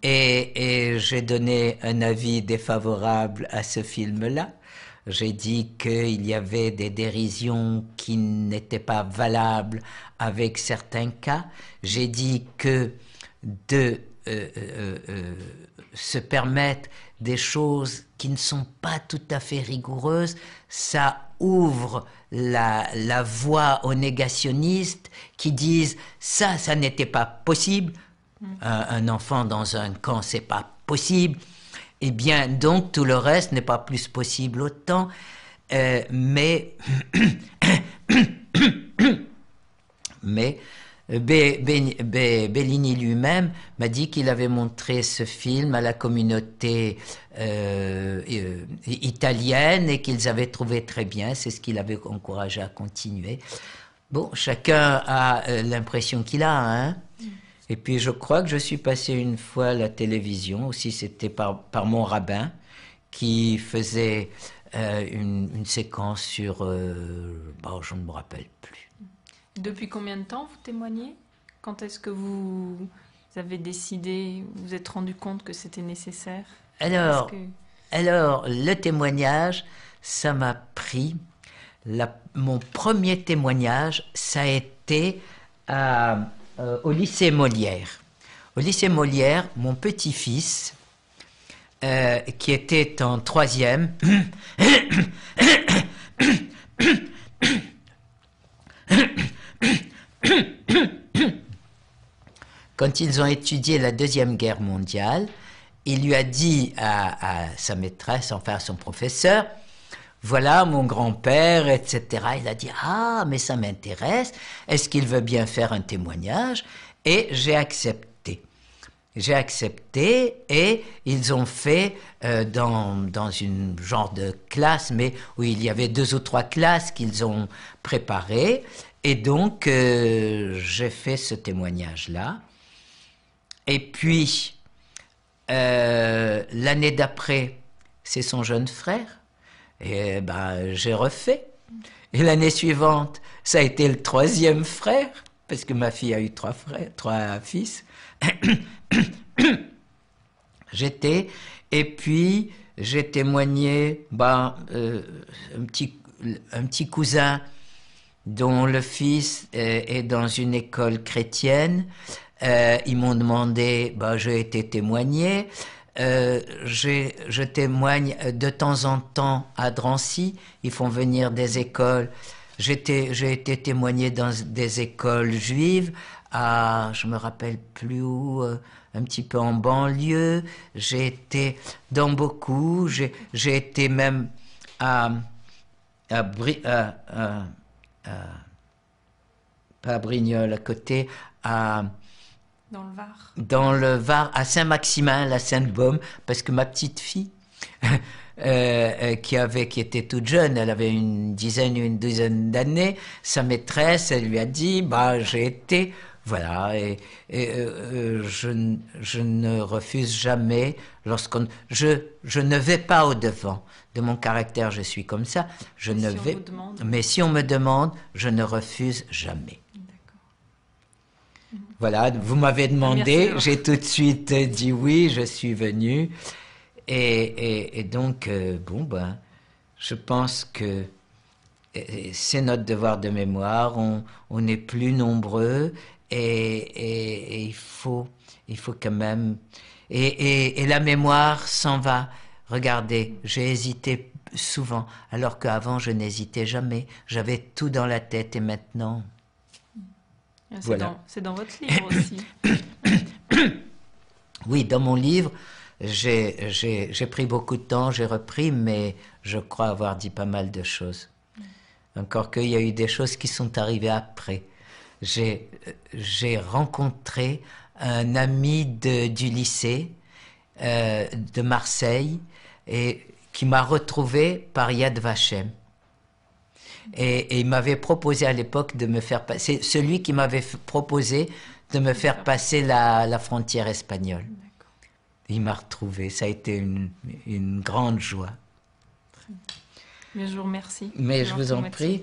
Et j'ai donné un avis défavorable à ce film-là. J'ai dit qu'il y avait des dérisions qui n'étaient pas valables avec certains cas. J'ai dit que de se permettre des choses qui ne sont pas tout à fait rigoureuses, ça ouvre la voie aux négationnistes qui disent ça n'était pas possible. Un enfant dans un camp, c'est pas possible. Eh bien, donc, tout le reste n'est pas plus possible autant. Mais Bellini lui-même m'a dit qu'il avait montré ce film à la communauté italienne et qu'ils avaient trouvé très bien. C'est ce qui l'avait encouragé à continuer. Bon, chacun a l'impression qu'il a, hein. Et puis je crois que je suis passé une fois à la télévision, aussi c'était par mon rabbin, qui faisait une séquence sur... je ne me rappelle plus. Depuis combien de temps vous témoignez? Quand est-ce que vous avez décidé, vous vous êtes rendu compte que c'était nécessaire? Alors, le témoignage, ça m'a pris... mon premier témoignage, ça a été au lycée Molière. Au lycée Molière, mon petit-fils, qui était en 3e, quand ils ont étudié la Deuxième Guerre mondiale, il lui a dit à sa maîtresse, enfin à son professeur, voilà mon grand-père, etc. Il a dit, ah, mais ça m'intéresse, est-ce qu'il veut bien faire un témoignage? Et j'ai accepté. J'ai accepté et ils ont fait dans une genre de classe, mais où il y avait 2 ou 3 classes qu'ils ont préparées. Et donc, j'ai fait ce témoignage-là. Et puis, l'année d'après, c'est son jeune frère. Et j'ai refait. Et l'année suivante, ça a été le 3e frère, parce que ma fille a eu 3 fils. Et puis j'ai témoigné un petit cousin dont le fils est dans une école chrétienne. Ils m'ont demandé, j'ai été témoigné. Je témoigne de temps en temps à Drancy. Ils font venir des écoles. J'ai été témoigné dans des écoles juives, je me rappelle plus où, un petit peu en banlieue, j'ai été dans beaucoup, j'ai été même à pas à Brignoles, à côté, Dans le Var. dans le Var, à Saint-Maximin, la Sainte-Baume, parce que ma petite fille, qui était toute jeune, elle avait une douzaine d'années, sa maîtresse, elle lui a dit, bah, j'ai été, voilà, je ne refuse jamais je ne vais pas au-devant de mon caractère, je suis comme ça, mais si on me demande, je ne refuse jamais. Voilà, vous m'avez demandé, j'ai tout de suite dit oui, je suis venu. Et donc, je pense que c'est notre devoir de mémoire, on est plus nombreux et il faut quand même... Et la mémoire s'en va. Regardez, j'ai hésité souvent, alors qu'avant je n'hésitais jamais. J'avais tout dans la tête et maintenant... Voilà. C'est dans votre livre aussi. Oui, dans mon livre, j'ai pris beaucoup de temps, j'ai repris, mais je crois avoir dit pas mal de choses. Encore qu'il y a eu des choses qui sont arrivées après. J'ai rencontré un ami du lycée de Marseille et qui m'a retrouvé par Yad Vashem. Et il m'avait proposé à l'époque de me faire passer, celui qui m'avait proposé de me faire passer la frontière espagnole. Il m'a retrouvé, ça a été une grande joie. Mais je vous remercie. Mais je vous en prie.